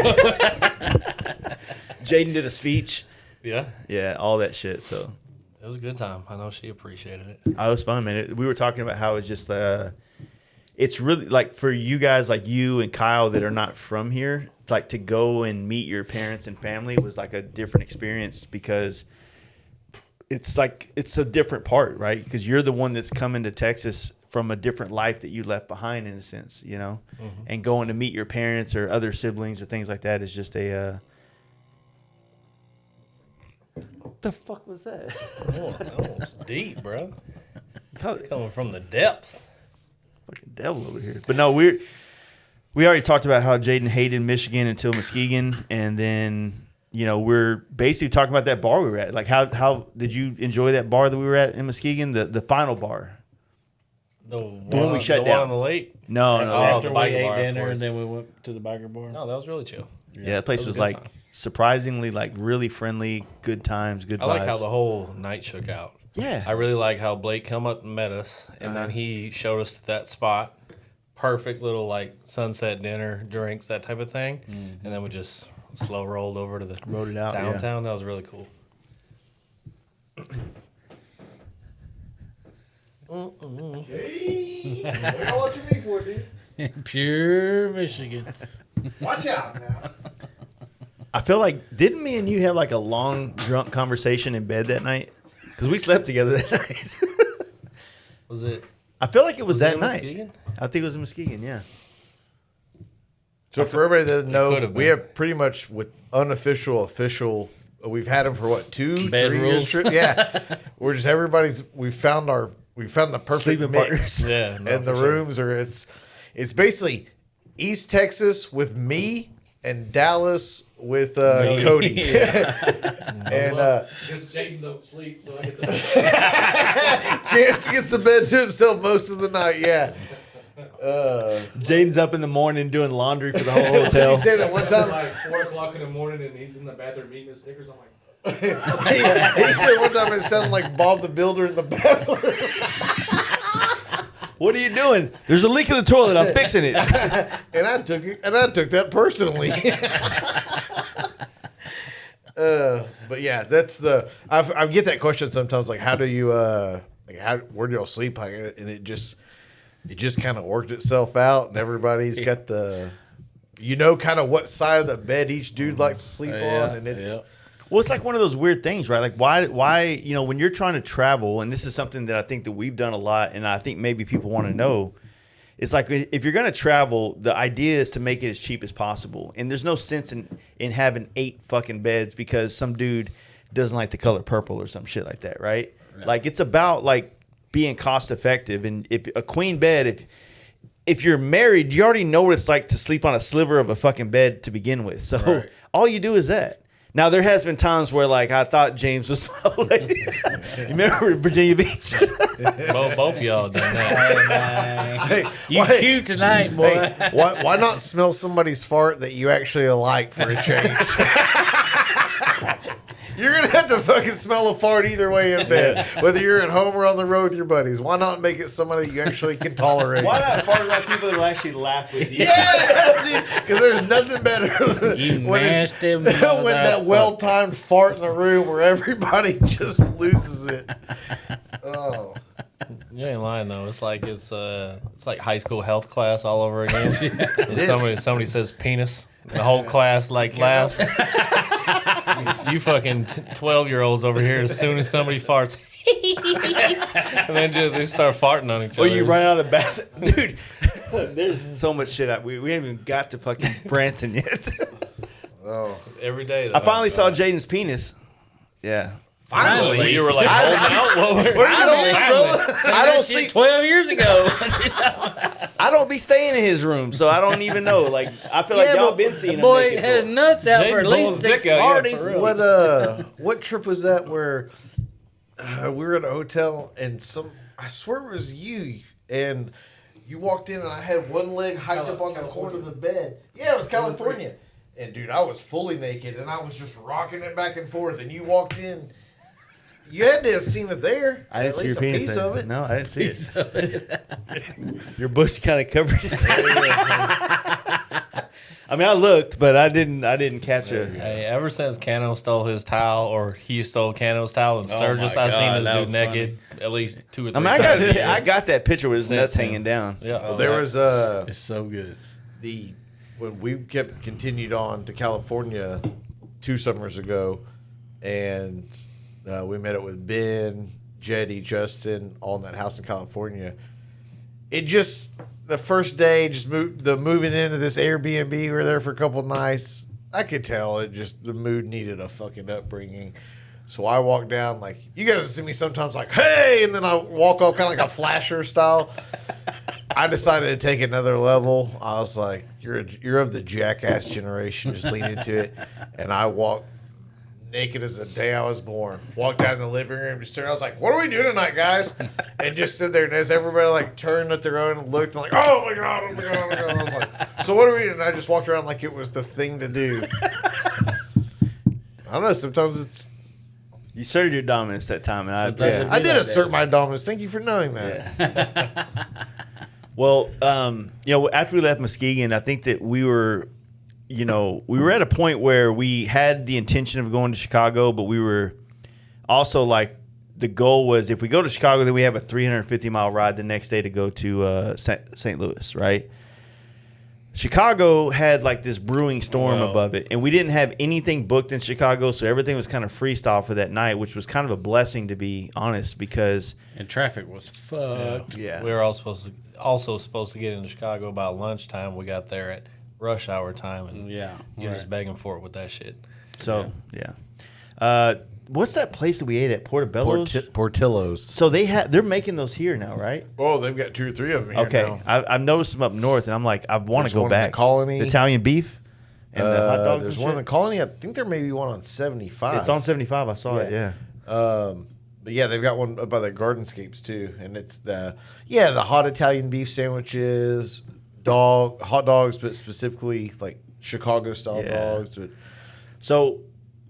Jaden did a speech. Yeah, Yeah, all that shit. So it was a good time. I know she appreciated it. it was fun, man. We were talking about how it's just it's really like for you guys like you and Kyle that are not from here, like to go and meet your parents and family was like a different experience because it's like it's a different part, right? Because you're the one that's coming to Texas from a different life that you left behind in a sense, you know, and going to meet your parents or other siblings or things like that is just a. What the fuck was that? Oh, that was deep, bro. Fucking Coming from the depths. devil over here. But no, we already talked about how Jaden hated Michigan until Muskegon, and then you know we're basically talking about that bar we were at. Like how did you enjoy that bar that we were at in Muskegon? The final bar. The one we shut the down. one on the lake. No, After the we biker ate bar dinner afterwards. and then we went to the biker bar. No, that was really chill. yeah, that place That was was a good like time. surprisingly like really friendly, good times, good vibes. I like how the whole night shook out. Yeah. I really like how Blake come up and met us, and then he showed us that spot. Perfect little like sunset dinner, drinks, that type of thing, and then we just slow rolled over to the Rode it out, yeah. downtown. That was really cool. What you mean for, dude? Pure Michigan. Watch out now. I feel like didn't me and you have like a long drunk conversation in bed that night? Because we slept together that night. Was it? I feel like it was that in night. Muskegon? I think it was in Muskegon, yeah. So for everybody that doesn't know, could have we been. have pretty much with unofficial, official. We've had them for what 2, Bed 3 rules. years? Yeah, we're just we we found the perfect Sleeping mix. partners. Yeah, no, And the for sure. rooms are it's basically East Texas with me and Dallas with Cody. And Just Jaden don't sleep, so I get the. Chance gets to bed to himself most of the night. Yeah. Jaden's up in the morning doing laundry for the whole He hotel. said that one time. Like 4 o'clock in the morning, and he's in the bathroom eating his Snickers. I'm like, He said one time it sounded like Bob the Builder in the bathroom. What are you doing? There's a leak in the toilet. I'm fixing it. And I took that personally. But yeah, that's I get that question sometimes. Like, how do you where do y'all sleep? Like, and it just kind of worked itself out, and everybody's got kind of what side of the bed each dude likes to sleep on, and it's. Well, it's like one of those weird things, right? Like why, when you're trying to travel, and this is something that I think that we've done a lot, and I think maybe people want to know, it's like if you're going to travel, the idea is to make it as cheap as possible. And there's no sense in having 8 fucking beds because some dude doesn't like the color purple or some shit like that, right? Like it's about like being cost effective. And if a queen bed, if you're married, you already know what it's like to sleep on a sliver of a fucking bed to begin with. So all you do is that. Now, there has been times where, like, I thought James was my lady. You remember Virginia Beach? Both y'all done that. Hey, You cute tonight, boy. Hey, why not smell somebody's fart that you actually like for a change? You're going to have to fucking smell a fart either way in bed, whether you're at home or on the road with your buddies. Why not make it somebody you actually can tolerate? Why not fart around people that will actually laugh with you? Yeah, dude, because there's nothing better than You when nasty when that well-timed fart in the room where everybody just loses it. Oh. You ain't lying though. It's like high school health class all over again. And somebody says penis. The whole class laughs. You fucking 12-year-olds over here. As soon as somebody farts, and then they start farting on each other. Or you run out of the bathroom. Dude, there's so much shit. We haven't even got to fucking Branson yet. Oh. every day. Though. I finally saw Jaden's penis. Yeah. Finally. You were like holding out. I don't sleep. 12 years ago. I don't be staying in his room, so I don't even know. Like, I feel like y'all been seeing him. Boy naked had his for- nuts out for at Jaden least pulls 6 dick out, yeah, parties. for real. What trip was that where we were at a hotel and I swear it was you, and you walked in and I had one leg hiked up on the corner of the bed. Yeah, it was California. And dude, I was fully naked and I was just rocking it back and forth, and you walked in. You had to have seen it there. I didn't At see your least a penis. piece there. of it. No, I didn't see it. Your bush kind of covered it. I mean, I looked, but I didn't catch it. Hey, ever since Cano stole his towel, or he stole Cano's towel in Sturgis, my I seen God, this that dude was naked at least 2 or 3 I mean, times. I got that picture with his Since nuts then. hanging down. Yeah. Well, there was It's so good. when we continued on to California 2 summers ago, and we met up with Ben, Jetty, Justin, all in that house in California. It just the first day, just moving into this Airbnb. We were there for a couple nights. I could tell the mood needed a fucking upbringing. So I walk down like, you guys see me sometimes like, hey, and then I walk off kind of like a flasher style. I decided to take another level. I was like, you're of the jackass generation. Just lean into it. And I walked naked as the day I was born. Walked down in the living room, just turned. I was like, what are we doing tonight, guys? And just stood there. And as everybody like turned at their own and looked, and like, oh my God, oh my God, oh my God. I was like, so what are we doing? And I just walked around like it was the thing to do. I don't know. Sometimes it's. You asserted your dominance that time, and I I did assert my dominance. Thank you for knowing that. Well, after we left Muskegon, I think that we were at a point where we had the intention of going to Chicago, but we were also like, the goal was if we go to Chicago, then we have a 350-mile ride the next day to go to St. Louis, right? Chicago had like this brewing storm above it, and we didn't have anything booked in Chicago, so everything was kind of freestyle for that night, which was kind of a blessing, to be honest, because And traffic was fucked. yeah. We were also supposed to get into Chicago by lunchtime. We got there at rush hour time, and Yeah. you're just begging for it with that shit. So, yeah. what's that place that we ate at Portobello's? Portillo's. So they're making those here now, right? Oh, they've got 2 or 3 of them here Okay, now. I've noticed them up north, and I'm like, I want to There's go one in the back. Colony. The Italian beef and the hot dogs. There's and one in the shit? Colony. I think there may be one on 75. It's on 75. I saw it. Yeah. But yeah, they've got one up by the Gardenscapes too, and it's the hot Italian beef sandwiches, hot dogs, but specifically like Chicago style dogs. But So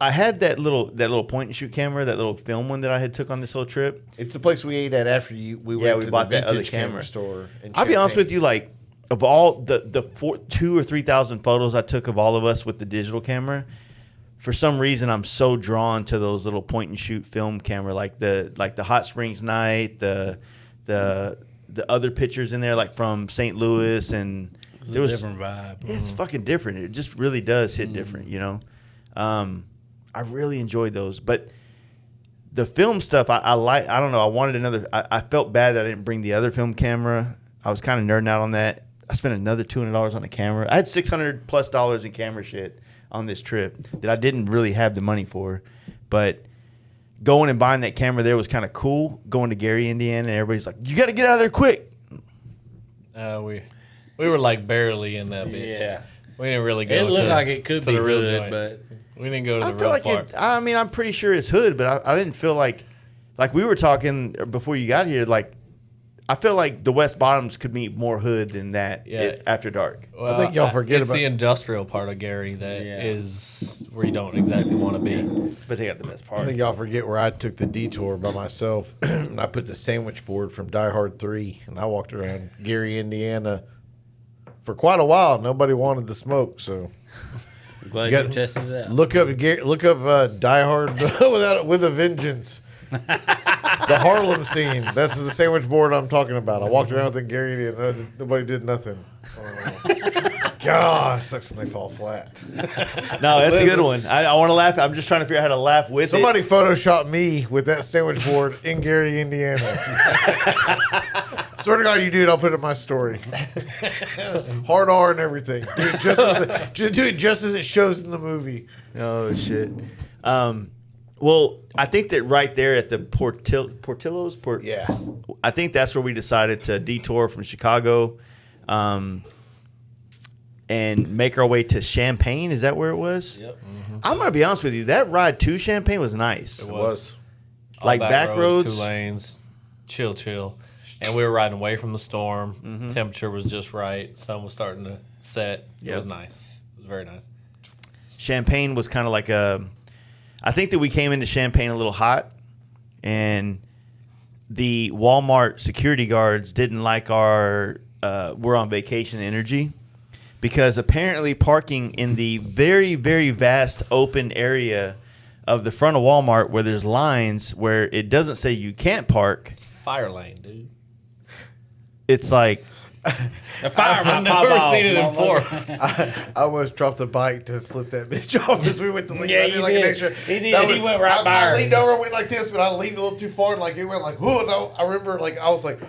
I had that little point and shoot camera, that little film one that I had took on this whole trip. it's the place we ate at after we went to bought the that other vintage camera camera. store. I'll be honest with you, like of all the 2,000 or 3,000 photos I took of all of us with the digital camera, for some reason I'm so drawn to those little point and shoot film camera, like the Hot Springs night, the other pictures in there, like from St. Louis, and It's there a was different vibe. it's fucking different. It just really does hit different, you know. I really enjoyed those, but the film stuff I like. I don't know. I wanted another. I felt bad that I didn't bring the other film camera. I was kind of nerding out on that. I spent another $200 on a camera. I had $600+ in camera shit on this trip that I didn't really have the money for, but going and buying that camera there was kind of cool. Going to Gary, Indiana, and everybody's like, "You got to get out of there quick." We were like barely in that bitch. Yeah. We didn't really go. It looked to, like it could to be the real good, joint. but We didn't go to I the feel real like part. I mean, I'm pretty sure it's hood, but I didn't feel like we were talking before you got here. Like, I feel like the West Bottoms could be more hood than that after dark. Well, I think y'all forget it's about- the industrial part of Gary that is where you don't exactly want to be. But they got the best I part. think y'all forget where I took the detour by myself. And I put the sandwich board from Die Hard 3, and I walked around Gary, Indiana for quite a while. Nobody wanted the smoke, so glad You you got- tested it out. look up Die Hard with a Vengeance. The Harlem scene. That's the sandwich board I'm talking about. I walked around with it, Gary, and nobody did nothing. God, it sucks when they fall flat. No, that's a good one. I want to laugh. I'm just trying to figure out how to laugh with Somebody photoshopped me with that sandwich board in Gary, Indiana. Swear to God, you do it. I'll put it in my story. Hard R and everything. Do it just as it shows in the movie. it. Oh shit. Well, I think that right there at the Portillo's, Yeah. I think that's where we decided to detour from Chicago, and make our way to Champaign. Is that where it was? Yep. I'm gonna be honest with you. That ride to Champaign was nice. It was. All Like back roads. 2 lanes, chill. And we were riding away from the storm. Mm-hmm. Temperature was just right. Sun was starting to set. It Yep. was nice. It was very nice. Champaign was kind of like I think that we came into Champaign a little hot, and the Walmart security guards didn't like our we're on vacation energy, because apparently parking in the very, very vast open area of the front of Walmart where there's lines where it doesn't say you can't park, Fire lane, dude. it's like The fireman I've never seen it enforced. I almost dropped the bike to flip that bitch off as we went to leave. Yeah, I you like did. an extra. He did. That He went right by I her. leaned over and went like this, but I leaned a little too far, and like it went like, whoa. And I remember, like, I was like,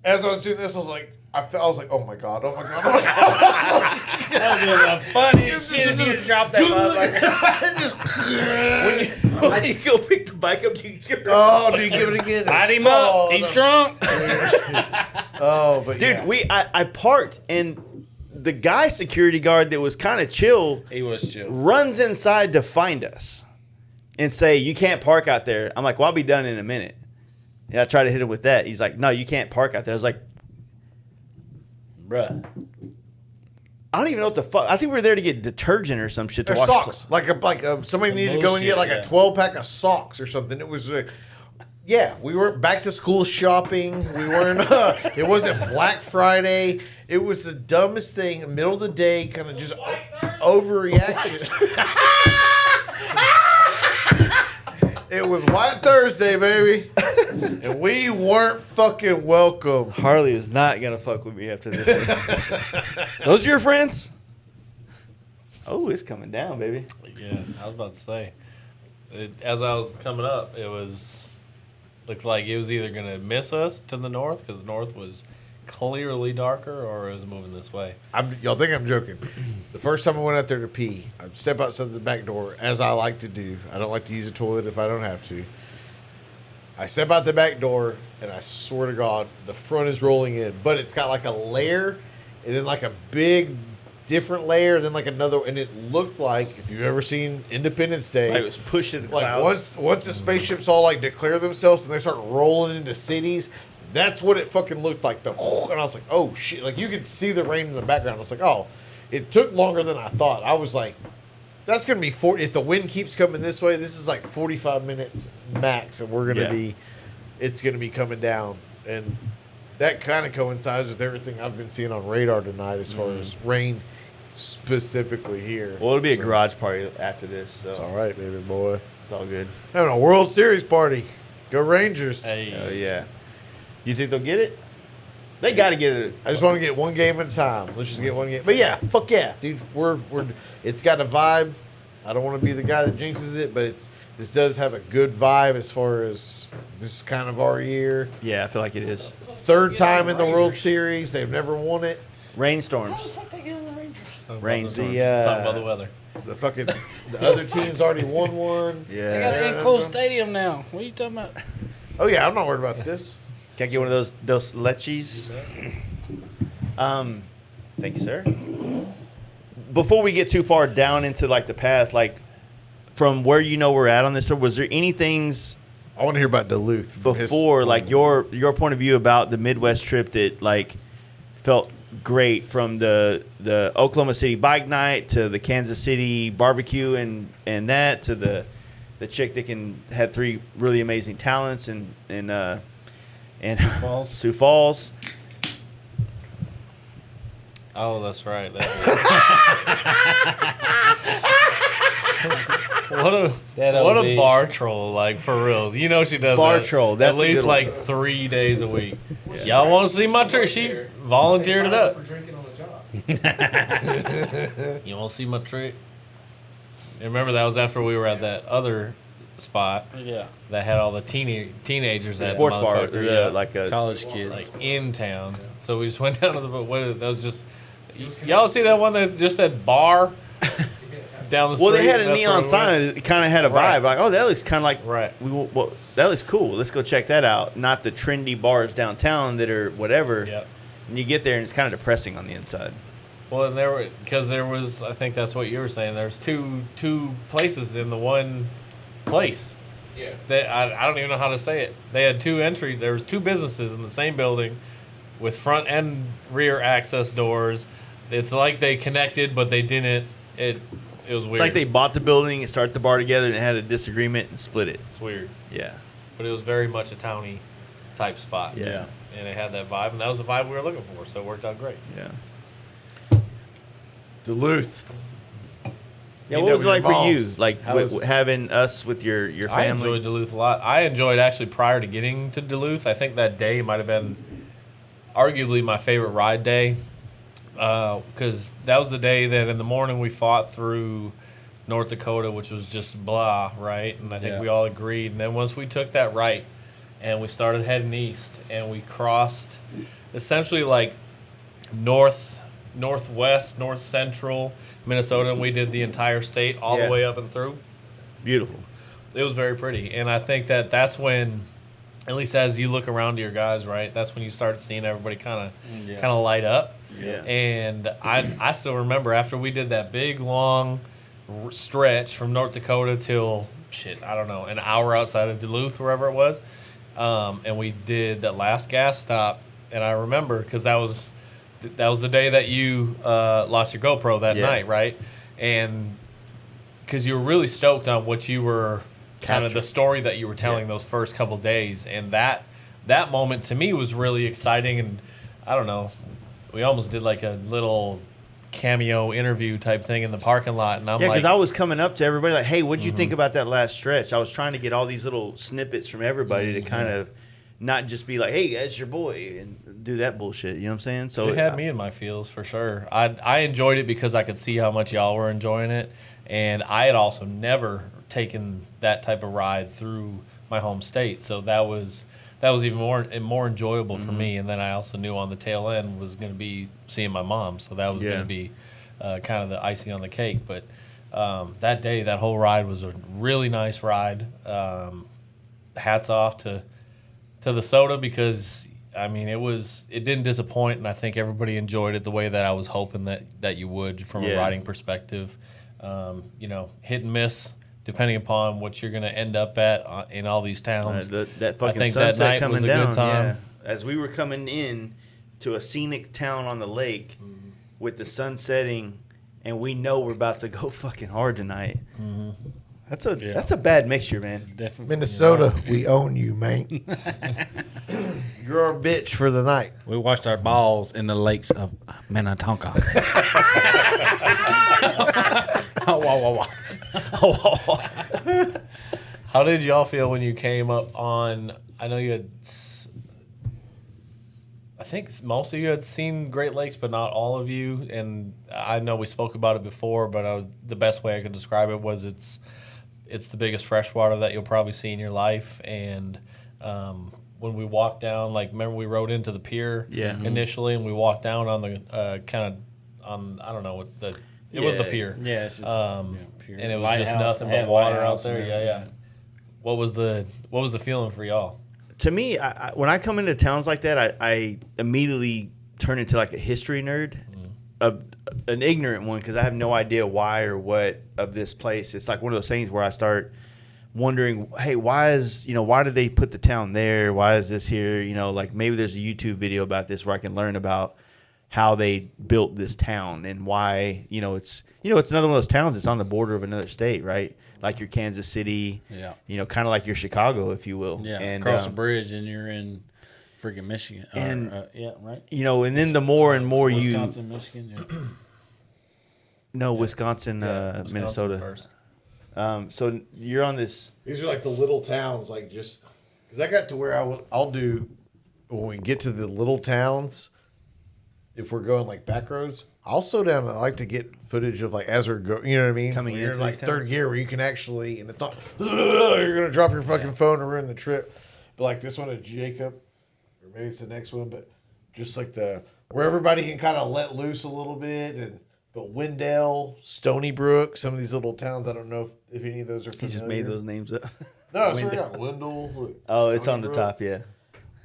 as I was doing this, I was like, I was like, oh my god, oh my god, oh my god. That would be the funniest shit if you had dropped that motherfucker. Just, when you go pick the bike up, you give oh, dude, give it again. Light him up. Oh, He's no. drunk. Oh, but dude. yeah. I parked, and the guy security guard that was kind of chill He was chill. runs inside to find us and say, you can't park out there. I'm like, well, I'll be done in a minute. And I try to hit him with that. He's like, no, you can't park out there. I was like, Bruh. I don't even know what the fuck. I think we were there to get detergent or some shit to Or wash socks. Like somebody needed to go and get like a Bullshit, 12-pack of socks or something. It was yeah, we weren't back to school shopping. We weren't it wasn't Black Friday. It was the dumbest thing, middle of the day, kind of just overreaction. It was White Thursday, baby. And we weren't fucking welcome. Harley is not going to fuck with me after this one. Those are your friends? Oh, it's coming down, baby. Yeah, I was about to say. As I was coming up, looked like it was either going to miss us to the north because the north was clearly darker, or is it moving this way? Y'all think I'm joking? The first time I went out there to pee, I'd step outside the back door, as I like to do. I don't like to use a toilet if I don't have to. I step out the back door, and I swear to God, the front is rolling in, but it's got like a layer, and then like a big different layer, and then like another, and it looked like, if you've ever seen Independence Day, Like it was pushed in the like clouds. once the spaceships all like declare themselves and they start rolling into cities, that's what it fucking looked like. And I was like, oh shit! Like you could see the rain in the background. I was like, oh, it took longer than I thought. I was like, that's gonna be 40. If the wind keeps coming this way, this is like 45 minutes max, and we're gonna it's gonna be coming down, and that kind of coincides with everything I've been seeing on radar tonight as far as rain specifically here. Well, it'll be a garage party after this, so It's all right, baby boy. it's all good. Having a World Series party. Go Rangers. Oh yeah. You think they'll get it? They got to get it. I just want to get one game at a time. Let's just get one game. But yeah, fuck yeah, dude. We're it's got a vibe. I don't want to be the guy that jinxes it, but this does have a good vibe as far as this is kind of our year. Yeah, I feel like it is. Third time in the World Series. They've never won it. Rainstorms. Rainstorms. Talking about the weather. The fucking the other team's already won one. Yeah. They got an enclosed stadium now. What are you talking about? Oh yeah, I'm not worried about this. Can I get one of those lechis? Thank you, sir. Before we get too far down into like the path, like from where we're at on this, or was there any things I want to hear about Duluth from his- before, like your point of view about the Midwest trip that like felt great, from the Oklahoma City bike night to the Kansas City barbecue and that to the chick that had 3 really amazing talents and Sioux Falls. Oh, that's right. What a bar troll, like, for real. You know she does Bar that troll, that's at a least good like one. 3 days a week. Y'all want to see my trick? She volunteered it up. For drinking on the job. You want to see my trick? And remember, that was after we were at that other spot Yeah. that had all the teenagers at Sports the bar, motherfucker, yeah, like a College kids. like in town. So we just went down to that was just. Y'all see that one that just said bar down the street? Well, they had a That's neon where we sign. went? It kind of had a vibe. Right. Like, oh, that looks kind of like Right. that looks cool. Let's go check that out. Not the trendy bars downtown that are whatever. Yep. And you get there and it's kind of depressing on the inside. Well, and there was, I think that's what you were saying. There's two places in the one place. Yeah. I don't even know how to say it. They had there was 2 businesses in the same building with front and rear access doors. It's like they connected, but they didn't. It was weird. It's like they bought the building and started the bar together and had a disagreement and split it. It's weird. Yeah. But it was very much a towny type spot. Yeah. And it had that vibe, and that was the vibe we were looking for, so it worked out great. Yeah. Duluth. Yeah, You what know was it like for you? moms. Like How was- having us with your I family? enjoyed Duluth a lot. I enjoyed actually prior to getting to Duluth. I think that day might have been arguably my favorite ride day, because that was the day that in the morning we fought through North Dakota, which was just blah, right? And I think we all agreed. And then once we took that right and we started heading east and we crossed essentially like northwest, north central Minnesota, and we did the entire state all Yeah. the way up and through. Beautiful. It was very pretty, and I think that's when, at least as you look around to your guys, right, that's when you start seeing everybody kind of light up. Yeah. And I still remember after we did that big long stretch from North Dakota till I don't know, an hour outside of Duluth, wherever it was, and we did that last gas stop, and I remember because that was the day that you lost your GoPro that night, right? And because you were really stoked on what you were kind of the story that you were telling those first couple days, and that moment to me was really exciting. And I don't know, we almost did like a little cameo interview type thing in the parking lot, and I'm Yeah, because like, I was coming up to everybody like, hey, what'd you think about that last stretch? I was trying to get all these little snippets from everybody to kind of not just be like, hey, that's your boy, and do that bullshit. You know what I'm saying? So it had me in my feels for sure. I enjoyed it because I could see how much y'all were enjoying it, and I had also never taken that type of ride through my home state, so that was that was even more enjoyable for me. And then I also knew on the tail end was going to be seeing my mom, so that was going to be kind of the icing on the cake. But that day, that whole ride was a really nice ride. Hats off to the soda, because I mean it didn't disappoint, and I think everybody enjoyed it the way that I was hoping that you would from a riding perspective. Hit and miss depending upon what you're going to end up at in all these towns. That fucking I think sunset that night coming was a down. good time. Yeah. As we were coming in to a scenic town on the lake with the sun setting, and we know we're about to go fucking hard tonight. That's a bad mixture, man. Definitely. Minnesota, we own you, man. You're our bitch for the night. We washed our balls in the lakes of Minnetonka. How did y'all feel when you came up on? I know you had. I think most of you had seen Great Lakes, but not all of you. And I know we spoke about it before, but the best way I could describe it was it's the biggest freshwater that you'll probably see in your life. And when we walked down, like, remember we rode into the pier initially, and we walked down on the kind of on, I don't know what it was the pier. Yeah, it's just and it was just nothing but water out there. Yeah. What was the feeling for y'all? To me, when I come into towns like that, I immediately turn into like a history nerd, an ignorant one, because I have no idea why or what of this place. It's like one of those things where I start wondering, hey, why did they put the town there? Why is this here? Like maybe there's a YouTube video about this where I can learn about how they built this town and why. It's another one of those towns that's on the border of another state, right? Like your Kansas City, kind of like your Chicago, if you will. Yeah, and cross the bridge and you're in freaking Michigan. And right. And then the more and more Wisconsin, Michigan. Yeah. No, Wisconsin, Minnesota. First. So you're on this. These are like the little towns, like just because I got to where I'll do when we get to the little towns. If we're going like back roads, I'll slow down. I like to get footage of like as we're going. You know what I mean? Coming when you're into in like these third towns? gear, where you can actually, and it's not you're gonna drop your fucking phone and ruin the trip. But like this one at Jacob, or maybe it's the next one, but just like where everybody can kind of let loose a little bit. But Wendell, Stony Brook, some of these little towns, I don't know if any of those are He familiar. just made those names up. No, I swear to God, Wendell. Look, Oh, it's Stony on the Brook. top, yeah.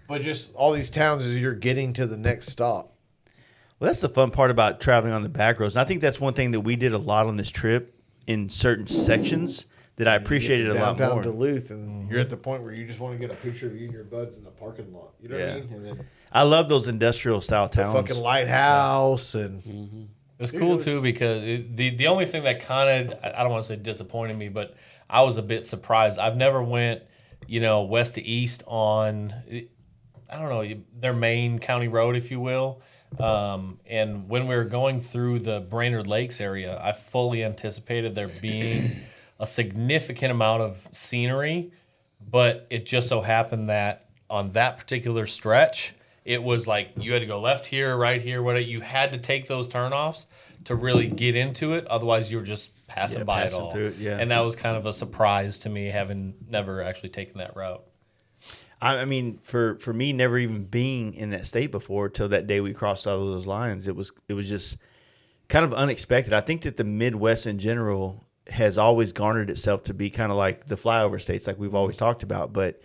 But just all these towns as you're getting to the next stop. Well, that's the fun part about traveling on the back roads. And I think that's one thing that we did a lot on this trip in certain sections that I appreciated a lot downtown more. Duluth, and you're at the point where you just want to get a picture of you and your buds in the parking lot. You know what I mean? And then I love those industrial style the towns. fucking lighthouse and It's cool too because the only thing that kind of, I don't want to say disappointed me, but I was a bit surprised. I've never went, west to east on, I don't know, their main county road, if you will. And when we were going through the Brainerd Lakes area, I fully anticipated there being a significant amount of scenery, but it just so happened that on that particular stretch, it was like you had to go left here, right here, whatever. You had to take those turnoffs to really get into it. Otherwise, you were just passing by it all. through it, yeah. And that was kind of a surprise to me, having never actually taken that route. I mean, for me, never even being in that state before till that day we crossed all of those lines, it was just kind of unexpected. I think that the Midwest in general has always garnered itself to be kind of like the flyover states, like we've always talked about. But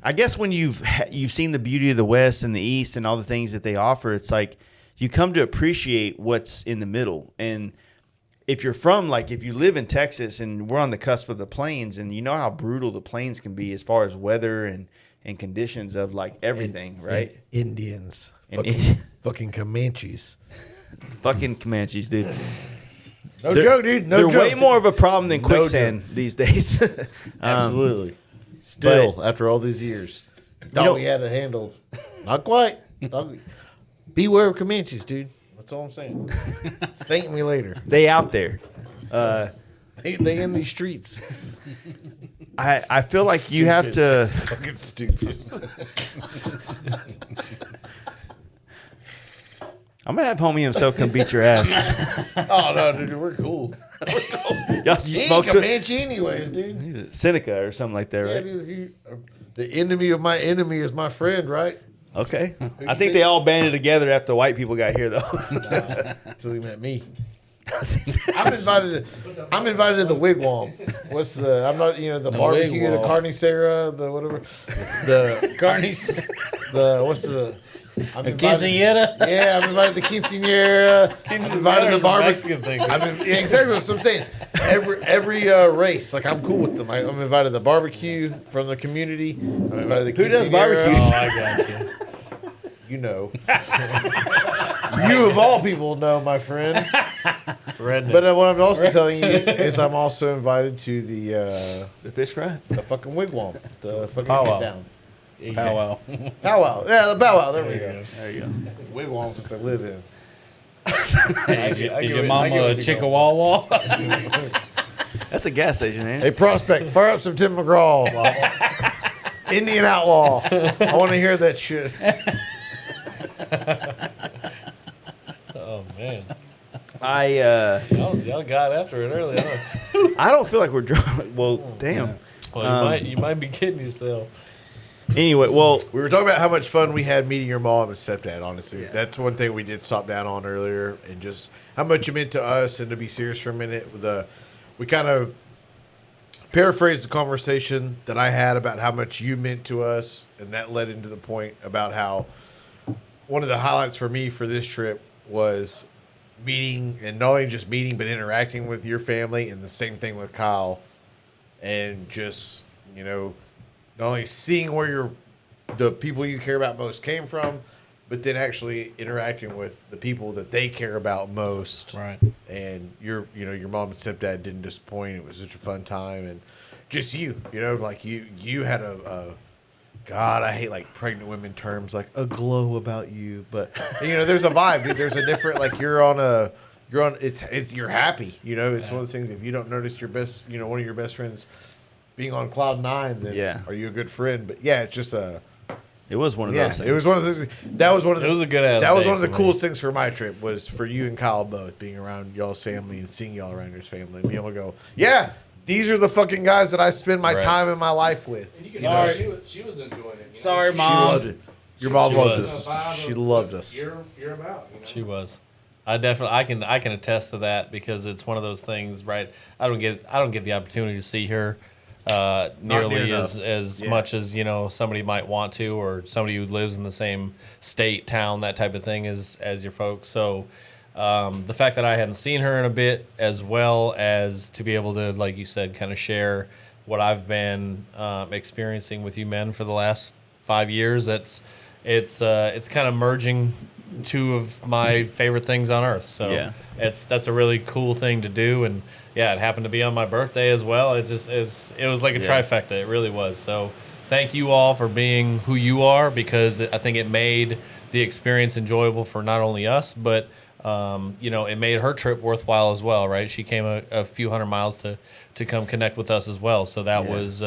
I guess when you've seen the beauty of the West and the East and all the things that they offer, it's like you come to appreciate what's in the middle. And if you live in Texas and we're on the cusp of the plains, and you know how brutal the plains can be as far as weather and conditions of like everything, right? and Indians. And Fucking Comanches. fucking Comanches, dude. No joke, dude. No they're joke. way more of a problem than No quicksand these days. Absolutely. Still, after all these years. Thought we had it handled. Not quite. Beware of Comanches, dude. That's all I'm saying. Thank me later. They out there. They in these streets. I feel like you have to. Fucking stupid. I'm gonna have homie himself come beat your ass. Oh no, dude, we're cool. Y'all, He you ain't smoked it? Comanche anyways, dude. Seneca or something like that, Yeah, right? dude, the enemy of my enemy is my friend, right? Okay. I think they all banded together after white people got here, though. Until he met me. I'm invited to the wigwam. What's the? I'm not. The barbecue, wigwam. the carne asada, the whatever, the Carnies. the what's the? I'm A invited- quinceañera. Yeah, I'm invited to the quinceañera. I'm invited to the barbecue. Mexican thing. Yeah, exactly what I'm saying. Every race, like I'm cool with them. I'm invited to the barbecue from the community. I'm invited to the Who does quinceañera. barbecue? Oh, I got you. You know. You of all people know, my friend. Redneck. But what I'm also telling you is I'm also invited to the fish fry? fucking wigwam. The fucking Powwow. get down. Powwow. Powwow. Yeah, the powwow. There we There you go. There you go. Wigwam's what they live in. Is your mama a Chickawawa? That's a gas station, ain't Hey, it? prospect, fire up some Tim McGraw. Indian outlaw. I want to hear that shit. Oh man, y'all got after it early. Huh? I don't feel like we're drunk. Well, damn. Well, you might be kidding yourself. Anyway, well, We were talking about how much fun we had meeting your mom and stepdad, honestly. That's one thing we did stop down on earlier, and just how much you meant to us. And to be serious for a minute, we kind of paraphrased the conversation that I had about how much you meant to us, and that led into the point about how one of the highlights for me for this trip was meeting, and not only just meeting, but interacting with your family, and the same thing with Kyle, and just, not only seeing where the people you care about most came from, but then actually interacting with the people that they care about most. Right. And your mom and stepdad didn't disappoint. It was such a fun time, and just you had a God, I hate like pregnant women terms, like a glow about you, but there's a vibe, dude. There's a different, like you're happy. It's one of those things. If you don't notice your best, one of your best friends being on cloud 9, then are you a good friend? But yeah, it's just it was one of those things. it was one of those. That was one of the. It was a good ass That was day one of the for me. coolest things for my trip was for you and Kyle both being around y'all's family and seeing y'all around your family and being able to go, yeah, these are the fucking guys that I spend my Right. time in my life with. And you can Sorry. tell she was enjoying it. Sorry, She Mom. loved it. Your mom She loved was. us. She loved us. You're about. She was. I definitely I can attest to that because it's one of those things, right? I don't get the opportunity to see her nearly near as enough. much as somebody might want to, or somebody who lives in the same state, town, that type of thing as your folks. So the fact that I hadn't seen her in a bit, as well as to be able to, like you said, kind of share what I've been experiencing with you men for the last 5 years, it's kind of merging two of my favorite things on earth. So Yeah. that's a really cool thing to do, and yeah, it happened to be on my birthday as well. It was like a trifecta. It really was. So thank you all for being who you are, because I think it made the experience enjoyable for not only us, but it made her trip worthwhile as well, right? She came a few hundred miles to come connect with us as well. So that was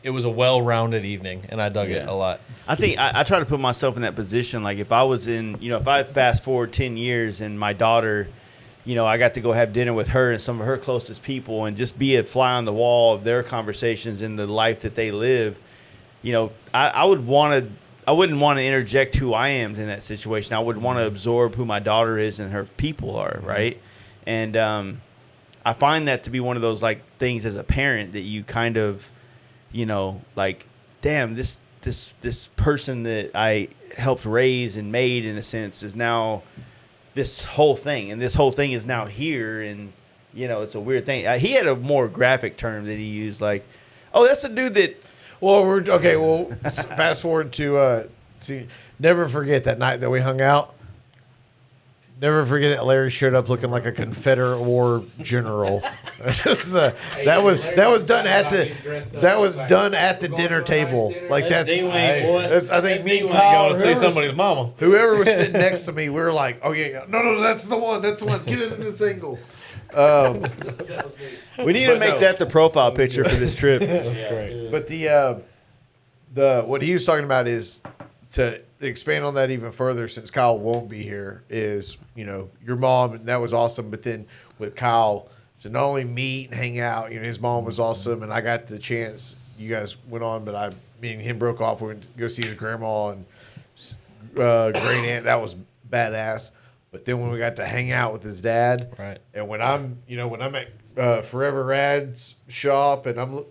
it was a well-rounded evening, and I dug it a lot. I think I try to put myself in that position. Like if I was if I fast forward 10 years and my daughter, I got to go have dinner with her and some of her closest people and just be a fly on the wall of their conversations and the life that they live. I wouldn't want to interject who I am in that situation. I would want to absorb who my daughter is and her people are, right? And I find that to be one of those like things as a parent that you kind of, like, damn, this person that I helped raise and made in a sense is now this whole thing, and this whole thing is now here, and it's a weird thing. He had a more graphic term that he used, like, oh, that's the dude that. Well, Well, fast forward to never forget that night that we hung out. Never forget that Larry showed up looking like a Confederate war general. That was done at the dinner table. Like that's I think me and Kyle, Say somebody's mama. whoever was sitting next to me, we were like, oh yeah, no, that's the one. Get it in this angle. We need to make that the profile picture for this trip. That's great. But the what he was talking about is to expand on that even further, since Kyle won't be here, is, you know, your mom, and that was awesome. But then with Kyle, to not only meet and hang out, you know, his mom was awesome, and I got the chance. You guys went on, but me and him broke off. We went to go see his grandma and great aunt. That was badass. But then when we got to hang out with his dad, Right. And when I'm at Forever Rad's shop and I'm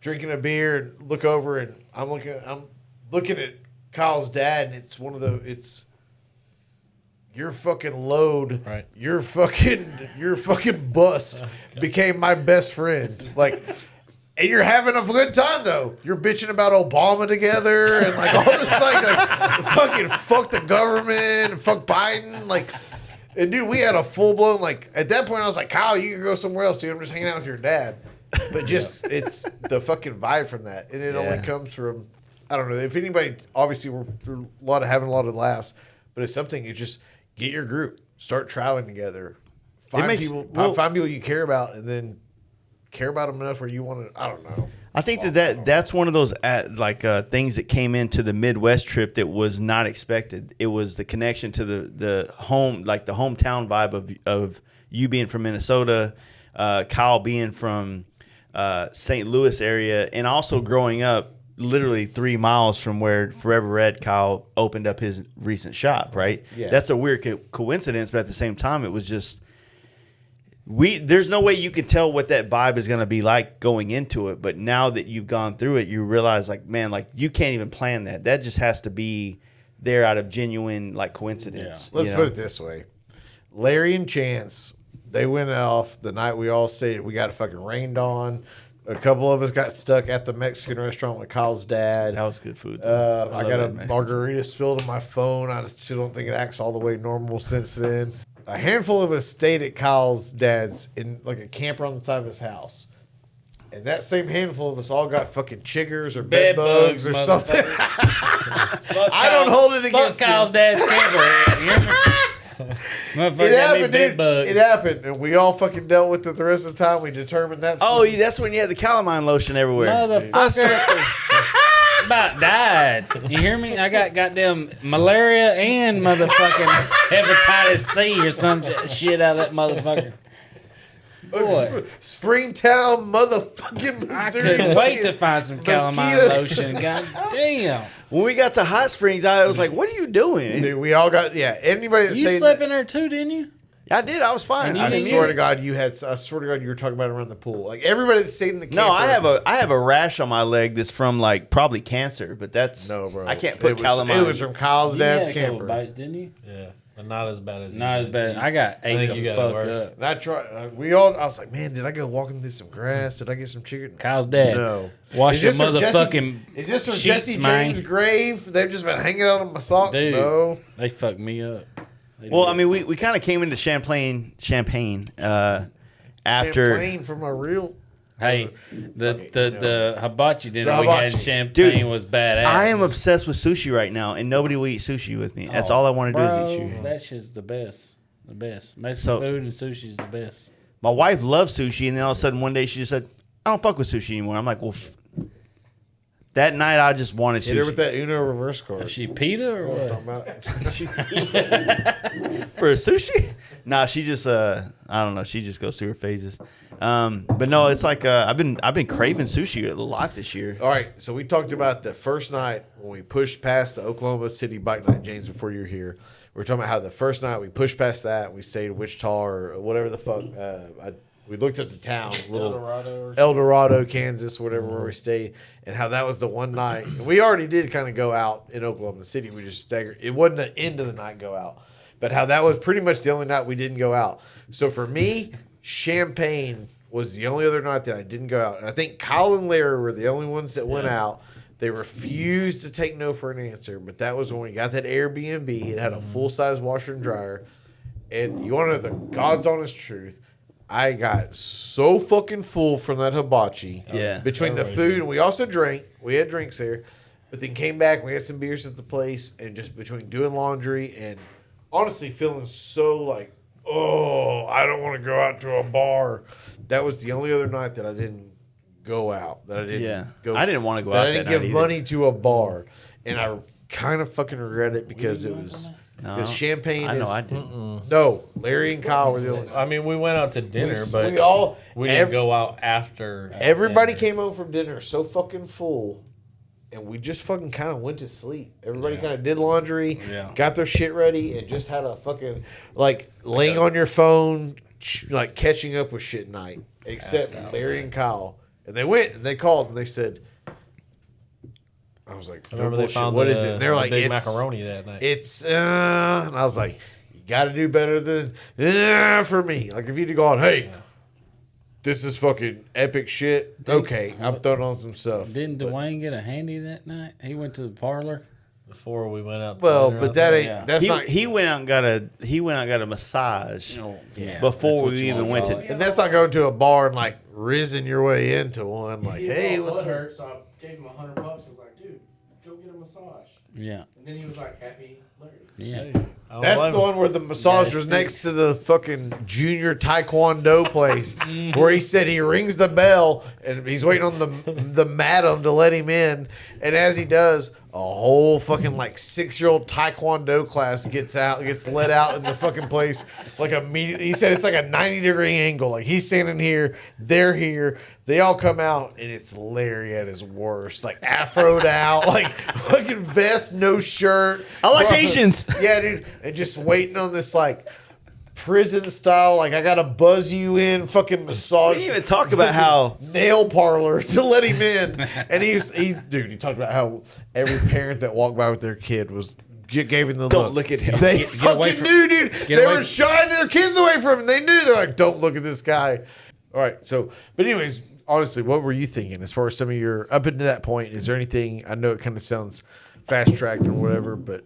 drinking a beer and look over and I'm looking at Kyle's dad, and it's your fucking load, Right. your fucking bust became my best friend, like. And you're having a good time though. You're bitching about Obama together and like all this like fucking fuck the government and fuck Biden. Like, and dude, we had a full blown like at that point I was like, Kyle, you can go somewhere else, dude. I'm just hanging out with your dad. But just it's the fucking vibe from that. And it only comes from, I don't know, if anybody, obviously we're having a lot of laughs, but it's something you just get your group, start traveling together. Find people you care about, and then care about them enough where you want to, I don't know. I think that's one of those things that came into the Midwest trip that was not expected. It was the connection to the home, like the hometown vibe of you being from Minnesota, Kyle being from St. Louis area, and also growing up literally 3 miles from where Forever Red Kyle opened up his recent shop, right? Yeah. That's a weird coincidence, but at the same time, it was just there's no way you can tell what that vibe is going to be like going into it. But now that you've gone through it, you realize, like, man, like you can't even plan that. That just has to be there out of genuine like coincidence. Let's put it this way: Larry and Chance, they went off the night we all stayed. We got fucking rained on. A couple of us got stuck at the Mexican restaurant with Kyle's dad. That was good food. I got a margarita spilled on my phone. I still don't think it acts all the way normal since then. A handful of us stayed at Kyle's dad's in like a camper on the side of his house. And that same handful of us all got fucking chiggers or bed bugs or something. I don't hold it against Fuck Kyle's dad's camper. You hear me? Motherfucker It got me happened, bed dude. bugs. It happened. And we all fucking dealt with it the rest of the time. We determined that's That's when you had the calamine lotion everywhere. Motherfucker. About died. You hear me? I got goddamn malaria and motherfucking hepatitis C or some shit out of that motherfucker. Boy, Springtown, motherfucking I Missouri. couldn't wait to find some calamine mosquitoes. lotion. God damn. When we got to Hot Springs, I was like, "What are you doing?" Dude, we all got, anybody that's You saying slept in there too, didn't you? I did. I was fine. I didn't swear get to it. God, I swear to God, you were talking about it around the pool. Like everybody that stayed in the camper. No, I have a rash on my leg that's from like probably cancer, but that's No, bro. I can't put calamine. It was from Kyle's You dad's had a couple camper. bites, didn't you? Yeah, but not as bad as you Not as did. bad. I got ate think the you got it fuck worse. up. And I tried. I was like, man, did I go walking through some grass? Did I get some chicken? Kyle's dad. No. Wash Is your this from motherfucking Is this from sheets, Jesse man. James' grave? They've just been hanging out on my socks. Dude, No. they fucked me up. They Well, did. I mean, we kind of came into Champagne after. Champagne for my real. Hey, the hibachi dinner The we had in hibachi. Champagne Dude, was badass. I am obsessed with sushi right now, and nobody will eat sushi with me. That's all I want to do is eat sushi. That shit's the best. The best. Mexican food and sushi is the best. My wife loves sushi, and then all of a sudden one day she just said, "I don't fuck with sushi anymore." I'm like, "Well." That night I just wanted Hit her with sushi. that Uno reverse card. Is she pita or what? Talking about- For sushi? Nah, she just I don't know. She just goes through her phases. But no, it's like I've been craving sushi a lot this year. All right, so we talked about the first night when we pushed past the Oklahoma City bike night, James, before you were here. We were talking about how the first night we pushed past that, we stayed in Wichita or whatever the fuck. We looked at the town, El Dorado, Kansas, whatever, where we stayed, and how that was the one night. And we already did kind of go out in Oklahoma City. We just staggered. It wasn't the end of the night go out, but how that was pretty much the only night we didn't go out. So for me, Champagne was the only other night that I didn't go out. And I think Kyle and Larry were the only ones that went out. They refused to take no for an answer, but that was when we got that Airbnb. It had a full-size washer and dryer. And you want to know the God's honest truth, I got so fucking full from that hibachi. Yeah. Between the food, and we also drank. We had drinks there. But then came back, we had some beers at the place, and just between doing laundry and honestly feeling so like, oh, I don't want to go out to a bar. That was the only other night that I didn't go out. That I didn't go. I didn't want to go that out I didn't that give night money to a bar. And kind of fucking regret it because it was because Champagne. I know is, I did. No, Larry and Kyle were the only. I mean, we went out to dinner, but we didn't go out after. Everybody dinner. came home from dinner so fucking full, and we just fucking kind of went to sleep. Everybody kind of did laundry, got their shit ready, and just had a fucking like laying on your phone, like catching up with shit night. Except Larry and Kyle, and they went and they called and they said. I was like, I remember no they found what is it? And they're like, big it's macaroni that night. It's and I was like, you got to do better than for me. Like if you'd have gone, hey, this is fucking epic shit. Okay, I'm throwing on some stuff. Didn't Dwayne get a handy that night? He went to the parlor before we went out. To Well, dinner, but I that think. ain't. That's not. He went out and got a massage before we even went to. And that's not going to a bar and like risen your way into one. Like, hey, what what's up? hurt? So I gave him $100. I was like, dude, go get a massage. Yeah. And then he was like, happy Larry. Yeah. That's the one where the massage was next to the fucking junior taekwondo place, where he said he rings the bell and he's waiting on the madam to let him in, and as he does, a whole fucking like 6-year-old taekwondo class gets let out in the fucking place like immediately. He said it's like a 90-degree angle, like he's standing here, they're here. They all come out, and it's Larry at his worst. Like, afroed out, like, fucking vest, no shirt. I like Asians. Yeah, dude. And just waiting on this, like, prison style, like, I got to buzz you in, fucking massage. We didn't even talk about how nail parlor to let him in. And he talked about how every parent that walked by with their kid gave him the don't look at him. They fucking knew, dude. They were shying their kids away from him. They knew. They're like, don't look at this guy. All right. So, but anyways, honestly, what were you thinking as far as some of your up into that point? Is there anything? I know it kind of sounds fast tracked or whatever, but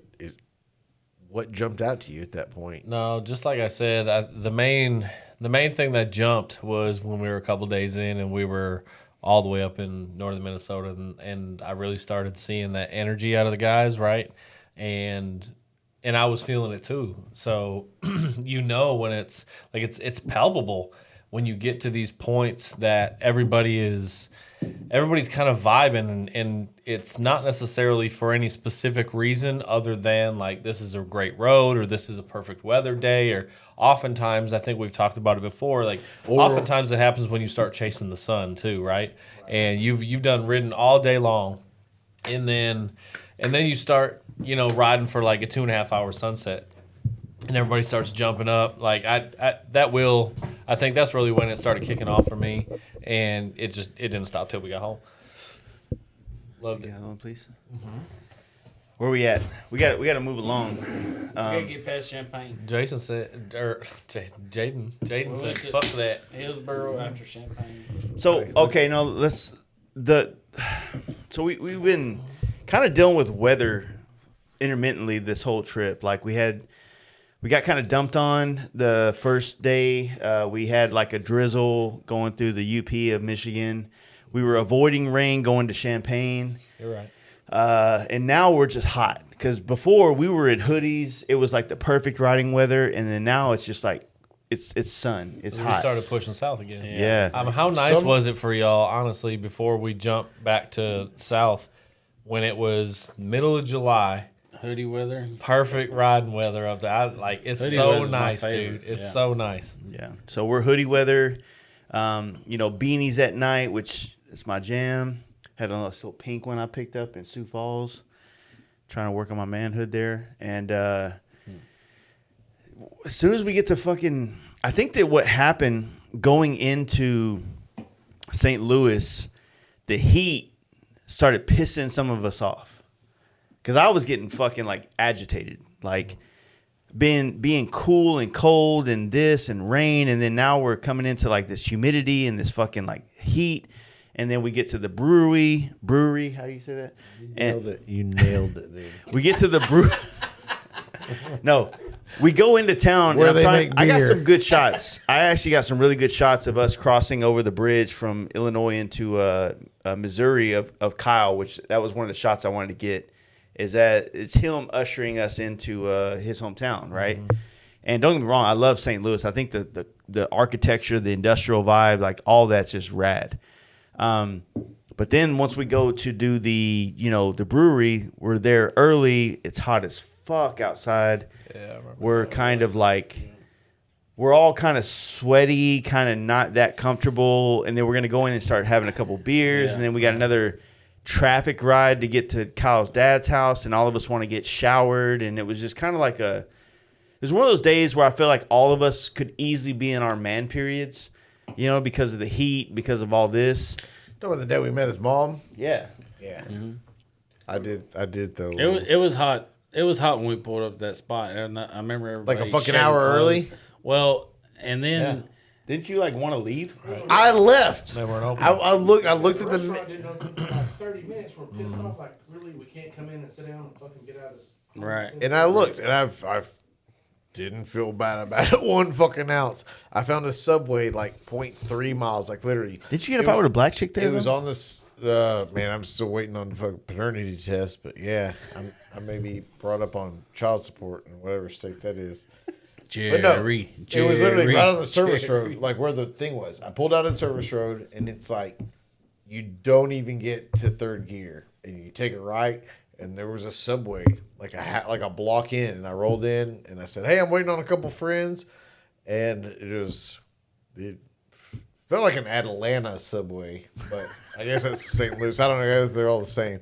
what jumped out to you at that point? No, just like I said, the main thing that jumped was when we were a couple days in and we were all the way up in northern Minnesota, and I really started seeing that energy out of the guys, right? And I was feeling it too. So when it's like it's palpable when you get to these points that everybody's kind of vibing, and it's not necessarily for any specific reason other than like this is a great road or this is a perfect weather day, or oftentimes I think we've talked about it before, like oftentimes it happens when you start chasing the sun too, right? And you've done ridden all day long, and then you start riding for like a 2.5 hour sunset, and everybody starts jumping up. Like I think that's really when it started kicking off for me, and it didn't stop till we got home. Loved it. Another one, please. Where we at? We got to move along. We gotta get past Champagne. Jason said, Jaden said, was it? fuck that. Hillsboro after Champagne. So okay, now so we've been kind of dealing with weather intermittently this whole trip. Like we got kind of dumped on the first day. We had like a drizzle going through the UP of Michigan. We were avoiding rain going to Champaign. You're right. And now we're just hot, because before we were in hoodies. It was like the perfect riding weather, and then now it's just like it's sun. It's We hot. started pushing south again. Yeah. How nice was it for y'all, honestly, before we jumped back to south, when it was middle of July? Hoodie weather. Perfect riding weather up there. It's Hoodie so weather's my nice, favorite. dude. It's Yeah. so nice. Yeah. So we're hoodie weather. Beanies at night, which is my jam. Had a little pink one I picked up in Sioux Falls. Trying to work on my manhood there. And as soon as we get to I think that what happened going into St. Louis, the heat started pissing some of us off. Because I was getting fucking like agitated. Like being cool and cold and this and rain. And then now we're coming into like this humidity and this fucking like heat. And then we get to the brewery. How do you say that? You nailed it, dude. We get to the brewery. No, we go into town. Where and they make I got beer. some good shots. I actually got some really good shots of us crossing over the bridge from Illinois into Missouri of Kyle, which that was one of the shots I wanted to get. Is that it's him ushering us into his hometown, right? Mm-hmm. And don't get me wrong, I love St. Louis. I think the architecture, the industrial vibe, like all that's just rad. But But then once we go to do the brewery, we're there early. It's hot as fuck outside. Yeah, I remember. We're kind of like, we're all kind of sweaty, kind of not that comfortable. And then we're going to go in and start having a couple beers. And then we got another traffic ride to get to Kyle's dad's house. And all of us want to get showered. And it was just kind of like it was one of those days where I feel like all of us could easily be in our man periods, because of the heat, because of all this. Talking about the day we met his mom. Yeah. Yeah. I did though. It was hot. It was hot when we pulled up that spot, and I remember everybody Like a fucking shedding hour clothes. early? Well, and then Didn't you want to leave? I left. They weren't open. I looked at The the. restaurant didn't open for like 30 minutes. We're pissed off. Like, really, we can't come in and sit down and fucking get out of this. Right. And I looked, and I didn't feel bad about it 1 fucking ounce. I found a Subway like 0.3 miles, like literally. Did you get a fight with a black chick there? It was though? on this. Man, I'm still waiting on the fucking paternity test, but yeah, I may be brought up on child support in whatever state that is. Jerry, But no, it was literally right on the service Jerry. road, like where the thing was. I pulled out of the service road, and it's like you don't even get to third gear, and you take a right, and there was a Subway like a block in, and I rolled in, and I said, "Hey, I'm waiting on a couple friends," and it felt like an Atlanta Subway, but I guess that's St. Louis. I don't know if they're all the same,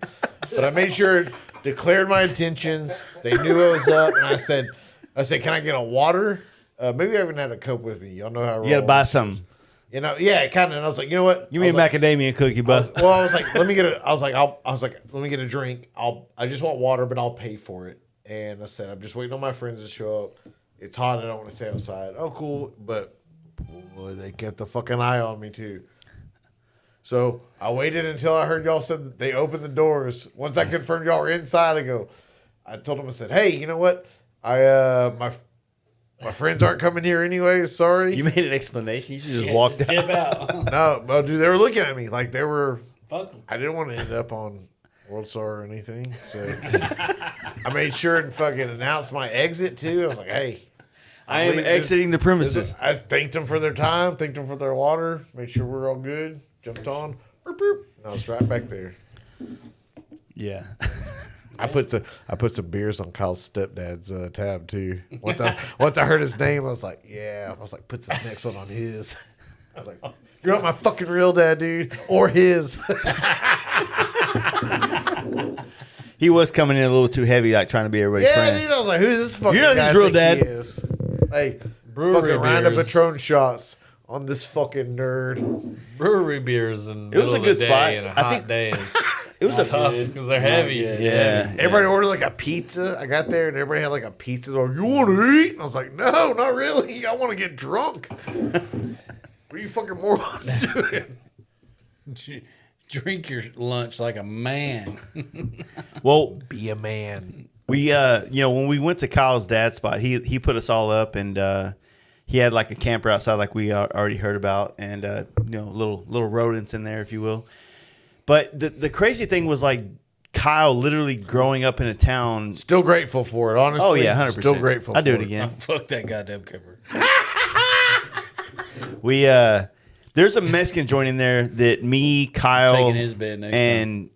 but I made sure, declared my intentions. They knew I was up, and I said, "Can I get a water? Maybe I haven't had a Coke with me. Y'all know how I roll." You got to buy something. Yeah, kind of. And I was like, you know what? Give me a macadamia cookie, bud. I was like, let me get let me get a drink. I just want water, but I'll pay for it. And I said, I'm just waiting on my friends to show up. It's hot. I don't want to stay outside. Oh, cool. But boy, they kept a fucking eye on me too. So I waited until I heard y'all said that they opened the doors. Once I confirmed y'all were inside, I told them, I said, hey, you know what? My friends aren't coming here anyways. Sorry. You made an explanation. You should just walk out. Dip out. No, well, dude, they were looking at me like they were. Fuck 'em. I didn't want to end up on World Star or anything, so I made sure and fucking announced my exit too. I was like, "Hey, I am exiting the premises." I thanked them for their time, thanked them for their water, made sure we're all good. Jumped on, boop, boop, and I was right back there. Yeah. I put some beers on Kyle's stepdad's tab too. Once I heard his name, I was like, yeah. I was like, put this next one on his. I was like, you're not my fucking real dad, dude, or his. He was coming in a little too heavy, like trying to be everybody's Yeah, friend. dude. I was like, who's this fucking You're not guy his real think dad. he is? Hey, Brewery fucking round of beers. Patron shots on this fucking nerd. Brewery beers in It was a good spot. and a I hot think- day is It was a tough because they're heavy. Yeah. Everybody ordered like a pizza. I got there and everybody had like a pizza. They're like, you want to eat? And I was like, no, not really. I want to get drunk. What are you fucking morons doing? Drink your lunch like a man. Well, Be a man. we when we went to Kyle's dad's spot, he put us all up, and he had like a camper outside, like we already heard about, and little rodents in there, if you will. But the crazy thing was, like, Kyle literally growing up in a town. Still grateful for it, honestly. Oh yeah, 100%. Still grateful. I'd do for it again. Fuck that goddamn cover. We there's a Mexican joint in there that me, Kyle, Taking his bed next and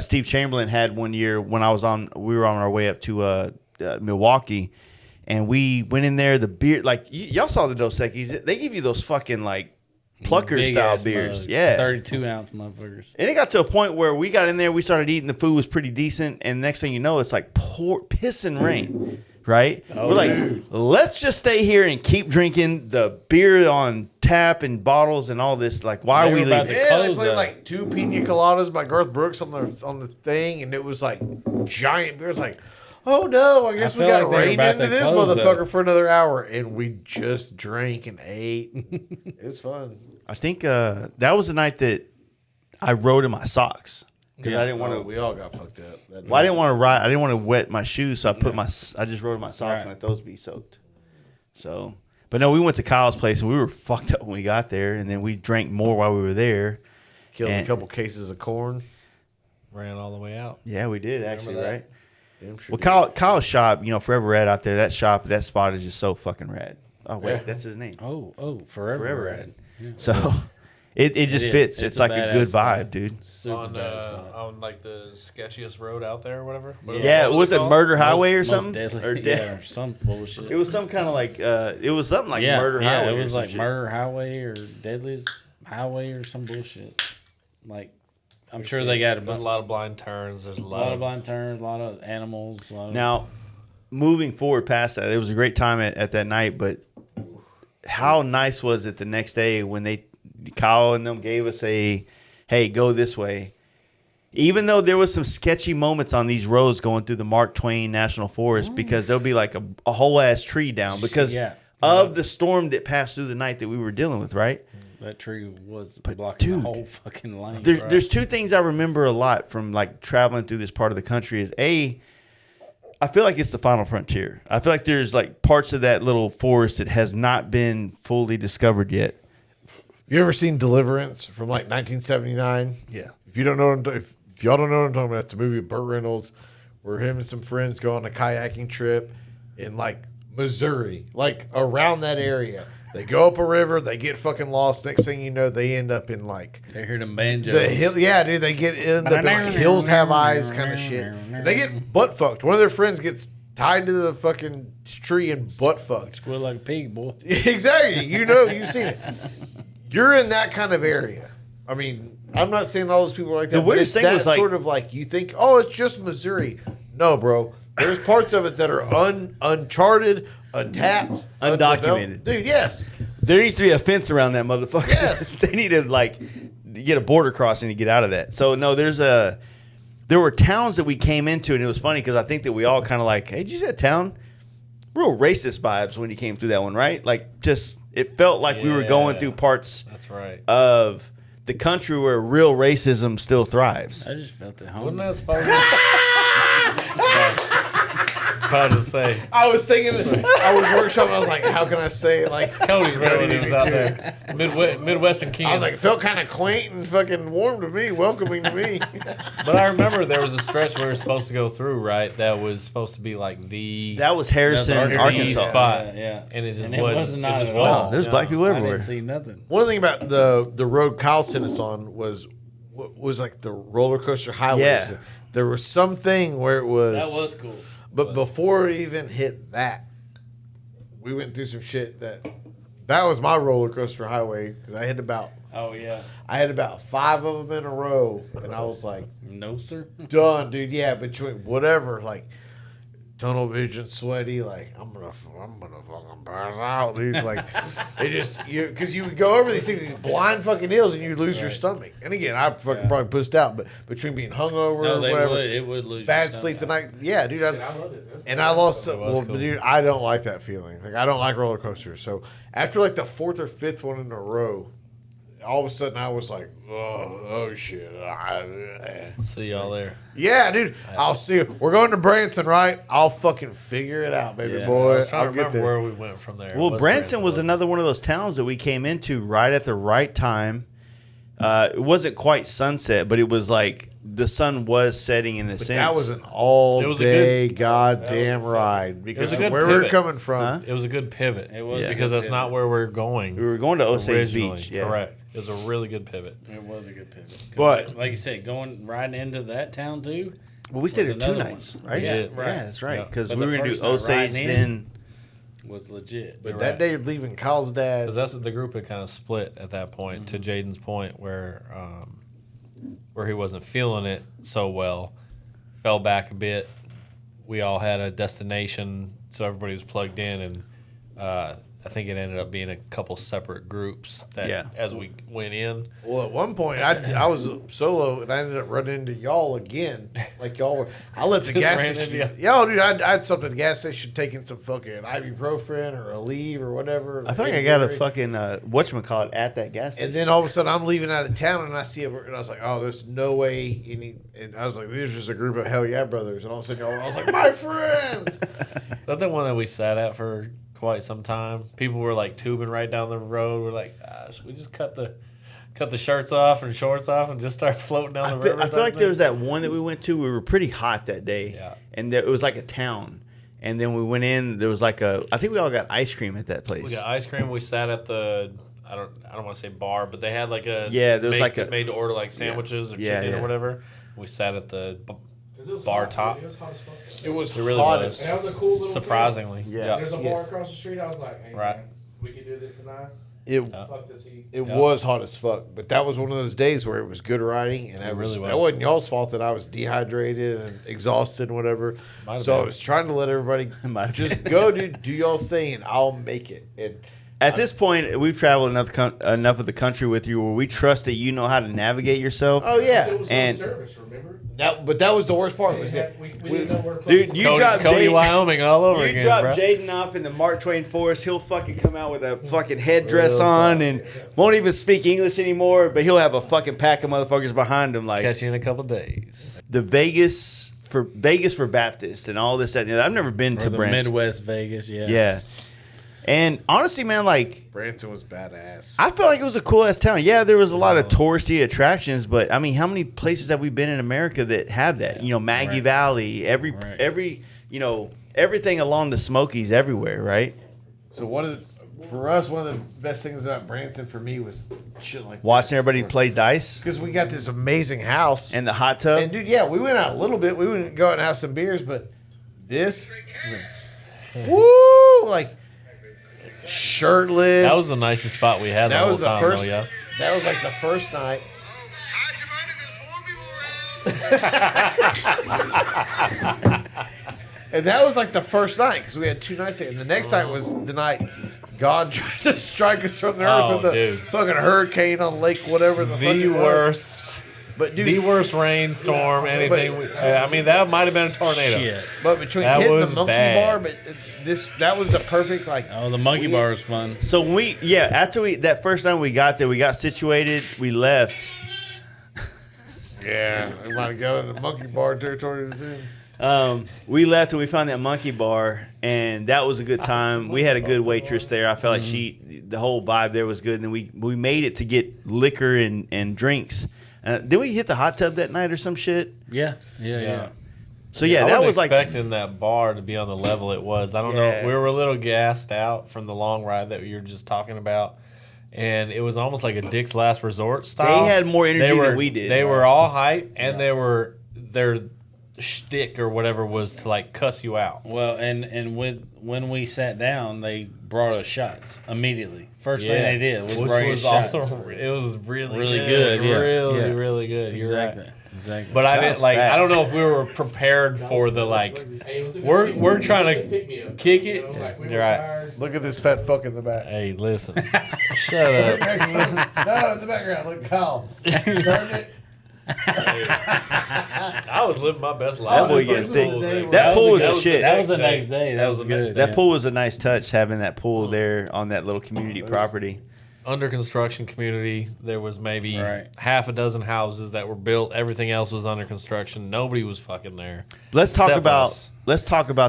Steve Chamberlain had one year when we were on our way up to Milwaukee, and we went in there. The beer, like y'all saw the Dos Equis, they give you those fucking like plucker Big style ass beers. mugs, Yeah. 32-ounce motherfuckers. And it got to a point where we got in there, we started eating, the food was pretty decent, and next thing you know, it's like piss and rain, right? Oh, We're like, dude. let's just stay here and keep drinking the beer on tap and bottles and all this. Like, why They are we were about leaving? to Yeah, they close played up. like 2 pina coladas by Garth Brooks on the thing, and it was like giant beers. Like, oh no, I guess we feel got like they were rained about into to this close motherfucker up. for another hour, and we just drank and ate. It was fun. I think that was the night that I rode in my socks. Because I didn't want to. We all got fucked up. That Well, I didn't want to ride. I didn't want to wet my shoes, so I just rode in my socks Right. and let those be soaked. So, but no, we went to Kyle's place and we were fucked up when we got there, and then we drank more while we were there. Killed And- a couple cases of corn. ran all the way out. Yeah, we did actually, that? right? Damn sure Well, did. Kyle's shop, Forever Red out there. That spot is just so fucking rad. Oh wait, Yeah. that's his name. Oh, Forever Forever Red. Red. So, It just is. fits. It's It's a like a good badass spot. vibe, dude. Super on bad spot. on like the sketchiest road out there or whatever. Yeah, was it called? Murder Highway or Most something? deadly, Or yeah, or some bullshit. It was some kind of like it was something like Murder Highway. it or was some like shit. Murder Highway or Deadliest Highway or some bullshit. Like, I'm sure they got There's a lot of blind turns. There's a lot, of blind turns, a lot of animals. A lot of, Now, moving forward past that, it was a great time at that night. But how nice was it the next day when Kyle and them gave us a, hey, go this way. Even though there was some sketchy moments on these roads going through the Mark Twain National Forest, because there'll be like a whole ass tree down because of the storm that passed through the night that we were dealing with, right? that tree was But, blocking dude, the whole fucking lane. There's two things I remember a lot from like traveling through this part of the country is I feel like it's the final frontier. I feel like there's like parts of that little forest that has not been fully discovered yet. You ever seen Deliverance from like 1979? Yeah. If you don't know, if y'all don't know what I'm talking about, it's a movie with Burt Reynolds where him and some friends go on a kayaking trip in like Missouri, like around that area. They go up a river, they get fucking lost. Next thing you know, they end up in like They hear the banjos. the hill. Yeah, dude, they end up in like hills have eyes kind of shit. They get butt fucked. One of their friends gets tied to the fucking tree and butt fucked. Squeal like a pig, boy. Exactly. You know, you've seen it. You're in that kind of area. I mean, I'm not saying all those people are like that. The weirdest but thing it's was that like- sort of like you think, oh, it's just Missouri. No, bro. There's parts of it that are uncharted, untapped, Undocumented. Dude, yes. There needs to be a fence around that motherfucker. Yes. They need to like get a border crossing to get out of that. So no, there were towns that we came into, and it was funny because I think that we all kind of like, hey, did you see that town? Real racist vibes when you came through that one, right? Like just it felt like we were going through parts That's right. of the country where real racism still thrives. I just felt at home. Wasn't that supposed to? About to say. I was thinking, I was workshopping, I was like, how can I say it? Like, Cody's Cody really did was it out too. there. Midwestern King. I was like, it felt kind of quaint and fucking warm to me, welcoming to me. But I remember there was a stretch we were supposed to go through, right? That was supposed to be like the That was Harrison, That's Arkansas. spot. Yeah. And it just And it wasn't. was It not just at wasn't. all. No, there's black people I everywhere. didn't see nothing. One thing about the road Kyle sent us on was like the roller coaster highway. Yeah. There was something where it was. That was cool. But before it even hit that, we went through some shit that was my roller coaster highway because I had about Oh, yeah. 5 of them in a row, and I was like, No, sir. done, dude. Yeah, between whatever, like tunnel vision, sweaty, like I'm gonna fucking pass out, dude. Like it just because you would go over these things, these blind fucking hills, and you lose your stomach. And again, I fucking probably pussed out, but between being hungover, No, or they whatever, would. It would lose bad your sleep the stomach. night, yeah, dude. I loved it. And I lost. was Well, cool. dude, I don't like that feeling. Like I don't like roller coasters. So after like the 4th or 5th one in a row, all of a sudden I was like, oh shit. See y'all there. Yeah, dude. I'll see you. We're going to Branson, right? I'll fucking figure it out, baby Yeah. boy. I was trying I'll to get remember there. where we went from there. Well, It Branson was wasn't another one of those towns that we came into right at the right time. It wasn't quite sunset, but it was like the sun was setting in a But sense. that was an all It was a day good- goddamn ride because a good where we're pivot. coming from. Huh? It was a good pivot. It was Yeah. because that's not where we're going. We were going to Osage originally. Beach. Yeah. Correct. It was a really good pivot. It was a good pivot. 'Cause But- like you said, going right into that town, too. Well, we stayed Was there 2 another nights, one. right? Yeah, Yeah, right. that's right. Yeah. Because But we the were going to do first night Osage, riding in- then Was legit. But You're that right. day leaving Kyle's dad's. Because that's the group had kind of split at that point. To Jaden's point, where he wasn't feeling it so well, fell back a bit. We all had a destination, so everybody was plugged in, and I think it ended up being a couple separate groups that Yeah. as we went in. Well, at one point, I was solo and I ended up running into y'all again. Like y'all were, I let the Just gas ran station. into Yo, dude, I had something at the gas station taking some fucking ibuprofen or a leave or whatever. I feel like I got a fucking whatchamacallit at that gas station. And then all of a sudden, I'm leaving out of town and I see it, and I was like, oh, there's no way any. And I was like, these are just a group of hell yeah brothers. And all of a sudden, y'all, I was like, my friends. Is that the one that we sat at for quite some time? People were like tubing right down the road. We're like, gosh, we just cut the shirts off and shorts off and just start floating down the river. I feel like there was that one that we went to. We were pretty hot that day. Yeah. And it was like a town. And then we went in. There was like I think we all got ice cream at that place. We got ice cream. We sat at the I don't want to say bar, but they had like a there was like a made to order like sandwiches or Yeah, chicken yeah. or whatever. We sat at the 'Cause it was bar hot, top. dude. It was hot as fuck. It was really hot was. as And that was a cool little Surprisingly, thing. Yeah. There's a bar Yes. across the street. I was like, hey, Right. man, we could do this tonight. it. Fuck this heat. It was hot as fuck, but that was one of those days where it was good riding, and that really was. that wasn't y'all's fault that I was dehydrated and exhausted and whatever. Might have So I been. was trying to let everybody Might have just go do y'all's thing, and I'll make it. And At this point, we've traveled enough of the country with you where we trust that you know how to navigate yourself. oh yeah, There was And- no service, remember? but that was the worst part. We Was that didn't know where to Dude, you Cody, dropped Cody Jaden, Wyoming all over you again, drop bro. Jaden off in the Mark Twain forest, he'll fucking come out with a fucking headdress on and won't even speak English anymore, but he'll have a fucking pack of motherfuckers behind him like Catch you in a couple days. the Vegas for Baptist and all this that. I've never been Or to the Branson. Midwest Vegas, yeah. Yeah. And honestly, man, like Branson was badass. I felt like it was a cool ass town. Yeah, there was a lot of touristy attractions, but I mean, how many places have we been in America that have that? You know, Maggie Right. Valley, every Right. you know, everything along the Smokies everywhere, right? So one of the best things about Branson for me was shit like Watching everybody play dice because we got this amazing house. and the hot tub. And dude, yeah, we went out a little bit. We wouldn't go out and have some beers, but this, woo, like shirtless. That was the nicest spot we had. That the was whole the time, first. Though, yeah. That was like the first night. Hide your money, there's 4 people around. And that was like the first night because we had 2 nights there. And the next night was the night God tried to strike us from the earth Oh, with the dude. fucking hurricane on Lake whatever the fuck The it was. worst. But dude, The worst rainstorm, anything. I mean, that might have been a tornado. Shit. but between That hitting the was monkey bad. bar, but that was the perfect like. Oh, the monkey bar was fun. So when after that first time we got there, we got situated, we left. Yeah, we might have got in the monkey bar territory. We left and we found that monkey bar, and that was a good time. We had a good waitress there. I felt like the whole vibe there was good. And then we made it to get liquor and drinks. Did we hit the hot tub that night or some shit? Yeah. So yeah, I that wasn't was like expecting that bar to be on the level it was. I don't Yeah. know. We were a little gassed out from the long ride that you were just talking about, and it was almost like a Dick's Last Resort style. They had more energy They were- than we did. They were all hype, and their shtick or whatever was to like cuss you out. Well, and when we sat down, they brought us shots immediately. First thing they did was which bring was us shots. also it was really Really good, yeah. really Yeah. really good. You're Exactly. right. Exactly. But I That didn't was like. fat. I don't know if we were prepared for the like. Hey, it was a good We're- pick- we're it was a trying to good pick-me-up, kick you it. know, like we You're were right. tired. Look at this fat fuck in the back. Hey, listen. Shut up. No, in the background. Look, Kyle. Starting it. I was living my best life. That boy This gets was thick. the day where- That pool was that a shit. That was the Next next day. That was the next good. That yeah. pool was a nice touch, having that pool there on that little community property. Under construction community, there was maybe Right. half a dozen houses that were built. Everything else was under construction. Nobody was fucking there. Let's talk Except about us.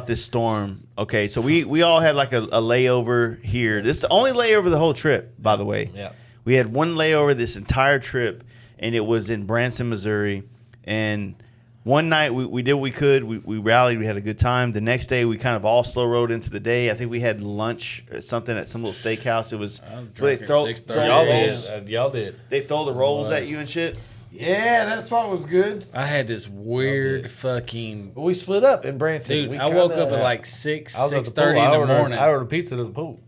this storm. Okay, so we all had like a layover here. This is the only layover the whole trip, by the way. Yeah. We had one layover this entire trip, and it was in Branson, Missouri. And one night we did what we could. We rallied. We had a good time. The next day we kind of all slow rode into the day. I think we had lunch or something at some little steakhouse. It was I was they drunk at throw 6:30. Y'all rolls. did. Y'all did. They throw the rolls at you and shit. Yeah, that spot was good. I had this weird fucking But we split up in Branson. dude. We I woke kinda- up at like 6, I was at the 6:30 pool. in the morning. I ordered pizza to the pool.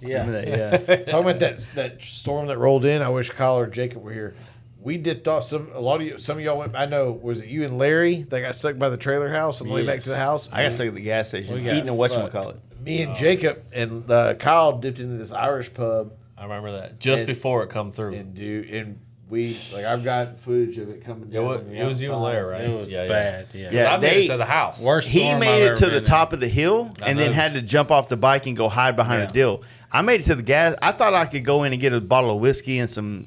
Yeah. Remember that? Yeah. Talking about that storm that rolled in. I wish Kyle or Jacob were here. We dipped off some of y'all went. I know. Was it you and Larry that got stuck by the trailer house on the way back to the house? I got stuck at the gas station We got eating a whatchamacallit. Me and Jacob and Kyle dipped into this Irish pub I remember that just And- before it come through. and we like I've got footage of it coming down. on the It was you and outside. Larry, right? It was bad. Yeah. Yeah. I made they- it to the house. Worst He storm made I've it ever to the been in. top of the hill and then know. had to jump off the bike and go hide behind Yeah. a dill. I made it to the gas. I thought I could go in and get a bottle of whiskey and some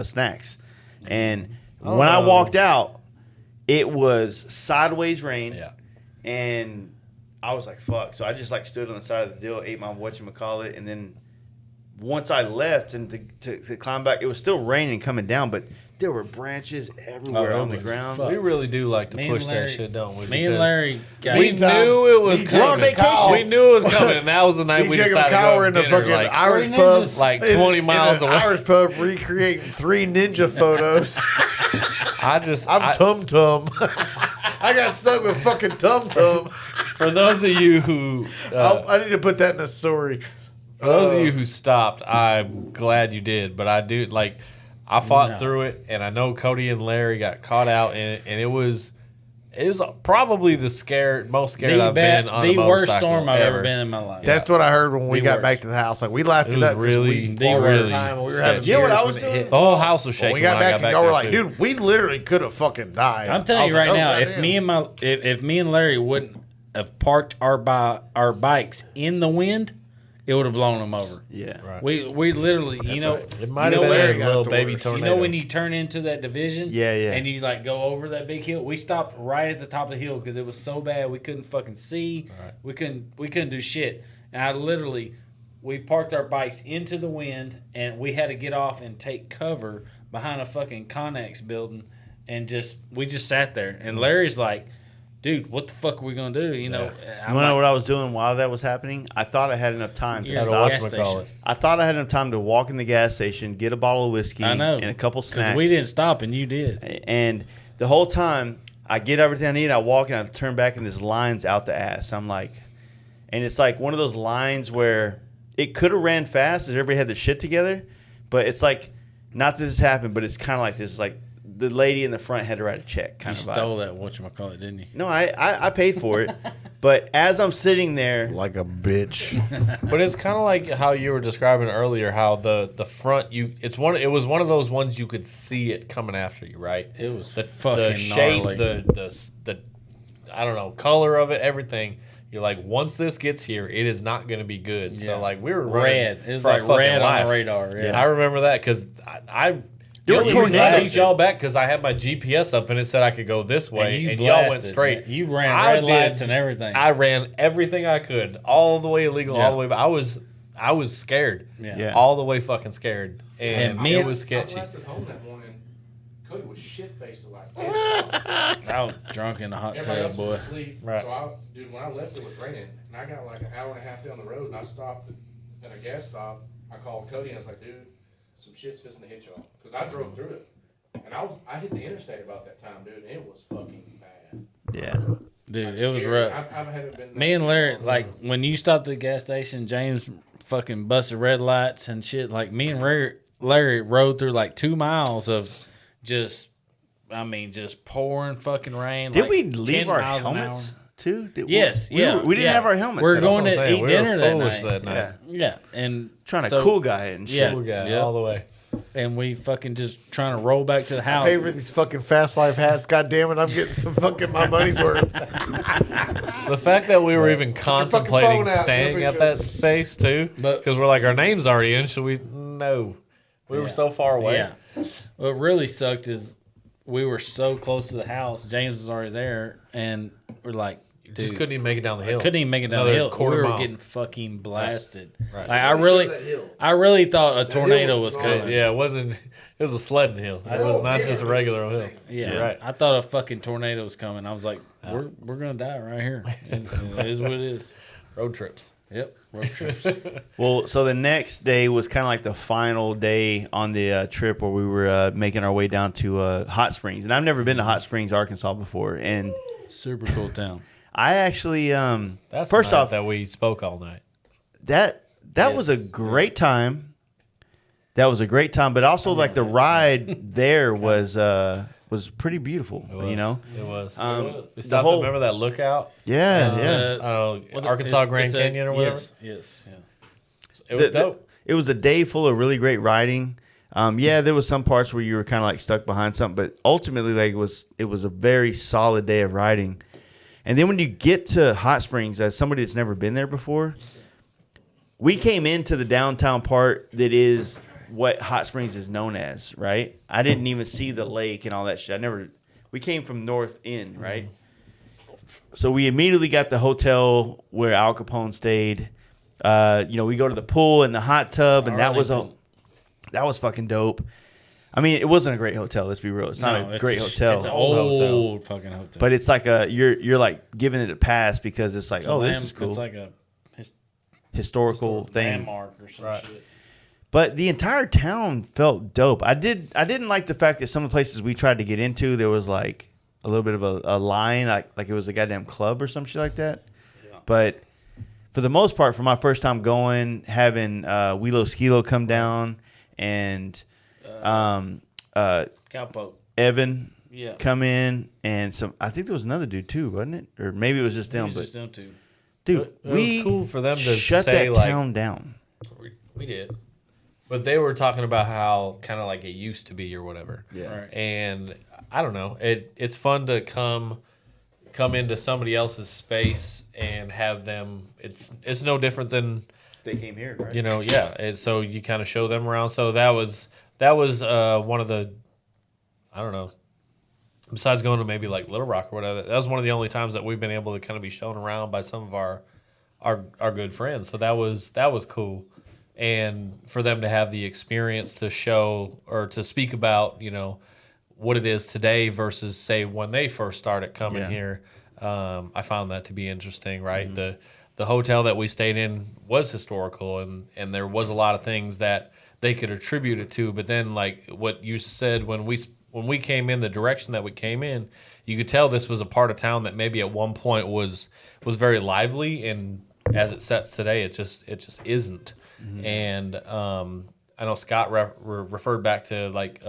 snacks. And when I know. walked out, it was sideways rain. Yeah. And I was like, fuck. So I just like stood on the side of the dill, ate my whatchamacallit, and then once I left and to climb back, it was still raining coming down, but there were branches everywhere on the ground. We really do like to Me and push Larry- that shit, don't we? Me and Because Larry got we knew it was We're coming. on vacation. We knew it was coming, and that was the night we Jacob decided to Kyle go were to in the dinner, fucking like, Irish Three pub, ninjas. like 20 miles in an away. Irish pub recreating 3 ninja photos. I'm Tum Tum. I got stuck with fucking Tum Tum. For those of you who I need to put that in the story. For those of you who stopped, I'm glad you did. But I do like, I fought through it, and I know Cody and Larry got caught out in it, and it was probably the most scared I've been on a the motorcycle worst storm I've ever ever. been in my life. That's what I heard when we The got worst. back to the house. Like we laughed It it was up. 'cause really, we, the really worst. time when we were Sketchy. having You know what beers I when was it doing? hit. The whole house was shaking When we got when I back, got and back y'all were there, like, too. dude, we literally could have fucking died. I'm I telling was you right like, now, oh, if goddamn. if me and Larry wouldn't have parked our bikes in the wind, it would have blown them over. Yeah. Right. We literally, It might have you know been Larry a got little the baby worst. tornado. You know when you turn into that division, Yeah, yeah. and you like go over that big hill. We stopped right at the top of the hill because it was so bad we couldn't fucking see. Right. We couldn't do shit. And we parked our bikes into the wind, and we had to get off and take cover behind a fucking Connex building, and we just sat there. And Larry's like, "Dude, what the fuck are we gonna do?" You know, You know what I was doing while that was happening? I thought I had enough time to You're at a stop. gas station. I thought I had enough time to walk in the gas station, get a bottle of whiskey, I know, and a couple snacks. because we didn't stop, and you did. And the whole time, I get everything I need. I walk and I turn back, and there's lines out the ass. I'm like, and it's like one of those lines where it could have ran fast as everybody had their shit together, but it's like, not that this happened, but it's kind of like this, like the lady in the front had to write a check kind You of vibe. stole that whatchamacallit, didn't you? No, I paid for it, but as I'm sitting there, Like a bitch. But it's kind of like how you were describing earlier, how the front it was one of those ones you could see it coming after you, right? It was the fucking shape, gnarly. the I don't know, color of it, everything. You're like, once this gets here, it is not going to be good. So Yeah. like we were running Red. It was for our like fucking red life. on the radar. Yeah. I remember that because I There were the only reason I tornadoes beat y'all back because I had my GPS up and it said I could go this way, and y'all went blasted, straight. man. You ran I red did. lights and everything. I ran everything I could, all the way illegal, Yeah. all the way. But I was scared, Yeah. all the way fucking scared, and me it and- was I sketchy. blasted home that morning. Cody was shit faced like I was drunk in the hot everybody tub, else boy. was asleep. Right. So when I left, it was raining, and I got like an hour and a half down the road, and I stopped at a gas stop. I called Cody and I was like, "Dude, some shit's fixing to hit y'all," because I drove through it, and I hit the interstate about that time, dude, and it was fucking bad. yeah, Dude, Like, it was scary. rough. I haven't been. Me and Larry, like, when you stopped at the gas station, James fucking busted red lights and shit. Like, me and Larry rode through like 2 miles of just pouring fucking rain. did like we 10 leave our miles an helmets too? Yes, we yeah. we didn't yeah. have our helmets. We're That's going what I'm to saying. eat We dinner were that foolish night. that night. Yeah, and Trying to so- cool guy it and shit. Yeah. Cool guy, Yeah. all the way. and we fucking just trying to roll back to the house. Pay for these fucking fast life hats. God damn it, I'm getting some fucking my money's worth. The fact that we were even contemplating phone out, staying let me at show that space too, But- because we're like, our name's already in. Should we? No, we were so far away. Yeah. What really sucked is we were so close to the house. James was already there, and we're like, dude, Just couldn't even make it down the hill. couldn't even make it down Another the hill. quarter We were mile. getting fucking blasted. Right. Like, I really thought a tornado was coming. Yeah, it wasn't. It was a sledding hill. It was not just a regular hill. Yeah, You're right. I thought a fucking tornado was coming. I was like, we're gonna die right here. And it is what it is. Road trips. Yep, road trips. Well, so the next day was kind of like the final day on the trip where we were making our way down to Hot Springs, and I've never been to Hot Springs, Arkansas before, and Super cool town. I actually That's first the night off that we spoke all night. that was a great time. That was a great time, but also like the ride there was pretty beautiful. It was. You know, It was. the We stopped. whole- Remember that lookout? yeah, I don't know, Arkansas Grand Canyon or whatever. Yes. It was dope. It was a day full of really great riding. Yeah, there was some parts where you were kind of like stuck behind something, but ultimately, like it was a very solid day of riding. And then when you get to Hot Springs, as somebody that's never been there before, we came into the downtown part that is what Hot Springs is known as, right? I didn't even see the lake and all that shit. We came from North End, right? So we immediately got the hotel where Al Capone stayed. We go to the pool and the hot tub, and that was fucking dope. I mean, it wasn't a great hotel. Let's be real. It's not a great hotel. It's an old fucking hotel. But it's like you're like giving it a pass because it's like, this is cool. It's like a historical thing, landmark or some shit. But the entire town felt dope. I didn't like the fact that some of the places we tried to get into, there was like a little bit of a line, like it was a goddamn club or some shit like that. Yeah. But for the most part, for my first time going, having Wheelo Skilo come down and Cowpoke Evan come in, and I think there was another dude too, wasn't it? Or maybe it was just them. Just them two. Dude, it was cool for them to shut say, that town down. We did. But they were talking about how kind of like it used to be or whatever. Yeah. Right. And I don't know. It's fun to come into somebody else's space and have them. It's no different than They came here, right? And so you kind of show them around. So that was one of the, I don't know. Besides going to maybe like Little Rock or whatever, that was one of the only times that we've been able to kind of be shown around by some of our good friends. So that was cool. And for them to have the experience to show or to speak about, what it is today versus say when they first started coming here, I found that to be interesting, right? Mm-hmm. The hotel that we stayed in was historical, and there was a lot of things that they could attribute it to. But then, like what you said, when we came in the direction that we came in, you could tell this was a part of town that maybe at one point was very lively, and as it sets today, it just isn't. Mm-hmm. And I know Scott referred back to like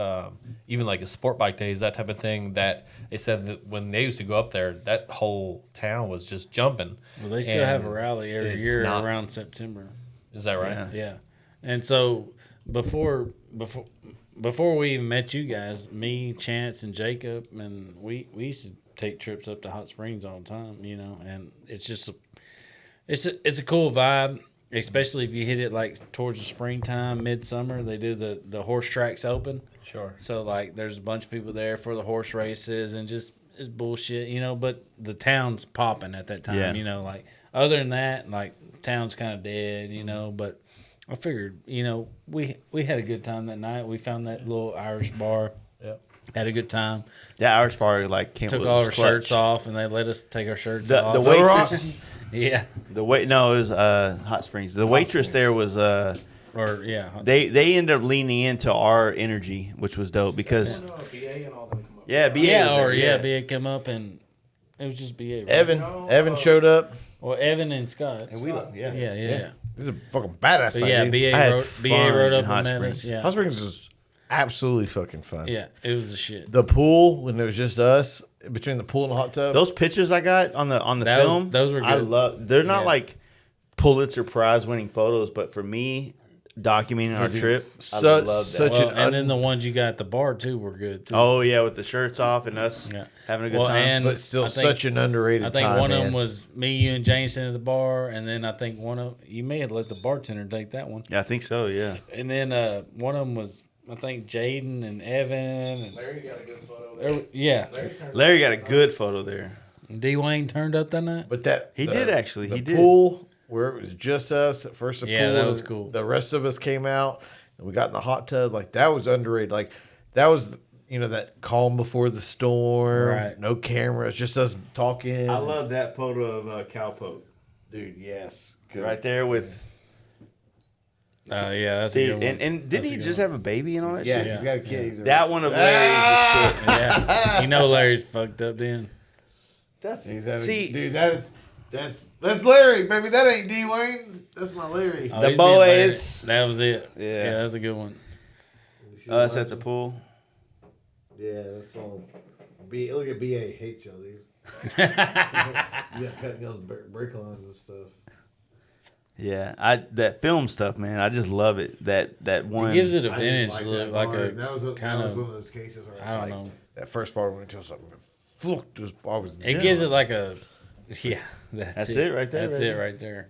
even like his sport bike days, that type of thing. That they said that when they used to go up there, that whole town was just jumping. Well, they still have a rally every year around September. Is that right? Yeah. And so before we even met you guys, me, Chance, and Jacob, and we used to take trips up to Hot Springs all the time, and it's just it's a cool vibe. Especially if you hit it like towards the springtime, midsummer, they do the horse tracks open. Sure. So like there's a bunch of people there for the horse races and just it's bullshit, but the town's popping at that time, like other than that, like town's kind of dead, but I figured, we had a good time that night. We found that little Irish bar. Yep. Had a good time. That Irish bar took all our shirts off and they let us take our shirts off. The waitress. Yeah. It was Hot Springs. The waitress there was they ended up leaning into our energy, which was dope because BA BA came up and it was just BA. Right? Evan showed up. Well, Evan and Scott. And we yeah. This is a fucking badass. But yeah, BA rode up and met us. Yeah. Hot Springs was absolutely fucking fun. Yeah, it was the shit. The pool when it was just us between the pool and the hot tub. Those pictures I got on the film, those were good. They're not like Pulitzer Prize winning photos, but for me, documenting our trip, I love that. And then the ones you got at the bar too were good too. Oh yeah, with the shirts off and us having a good time. But still, such an underrated. I think time, one of them was me, you, and Jameson at the bar, and then I think you may have let the bartender take that one. Yeah, I think so. Yeah. And then one of them was. I think Jaden and Evan. And Larry got a good photo there. Yeah. Larry got a good photo there. D. Wayne turned up that night. But he did actually. The pool where it was just us at first. That was cool. The rest of us came out and we got in the hot tub. Like that was underrated. Like that was that calm before the storm. Right. No cameras, just us talking. I love that photo of Cowpoke, dude. Yes, good. Right there with. That's a good one. And didn't he just have a baby and all that shit? Yeah, he's got a kid. That one of Larry's is shit. Yeah, Larry's fucked up then. That's Larry, baby. That ain't D Wayne. That's my Larry. The boys. That was it. Yeah, that's a good one. Us at the pool. Yeah, that's all. Look at BA hates y'all, dude. You got cutting y'all's brake lines and stuff. Yeah, that film stuff, man. I just love it. That one it gives it a vintage look, that was one of those cases where I don't know. That first bar went into something. Look, this bar was. It gives it like a. Yeah, that's it right there. That's it right there.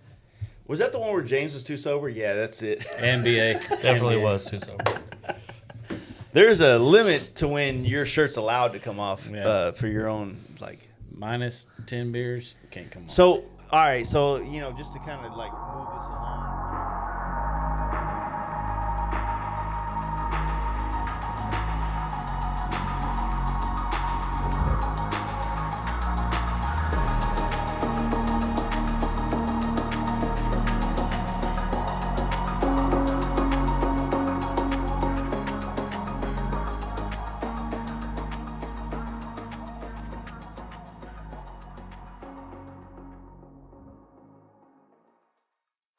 Was that the one where James was too sober? Yeah, that's it. NBA definitely was too sober. There's a limit to when your shirt's allowed to come off for your own like minus 10 beers can't come off. So All right, so just to kind of like move this along.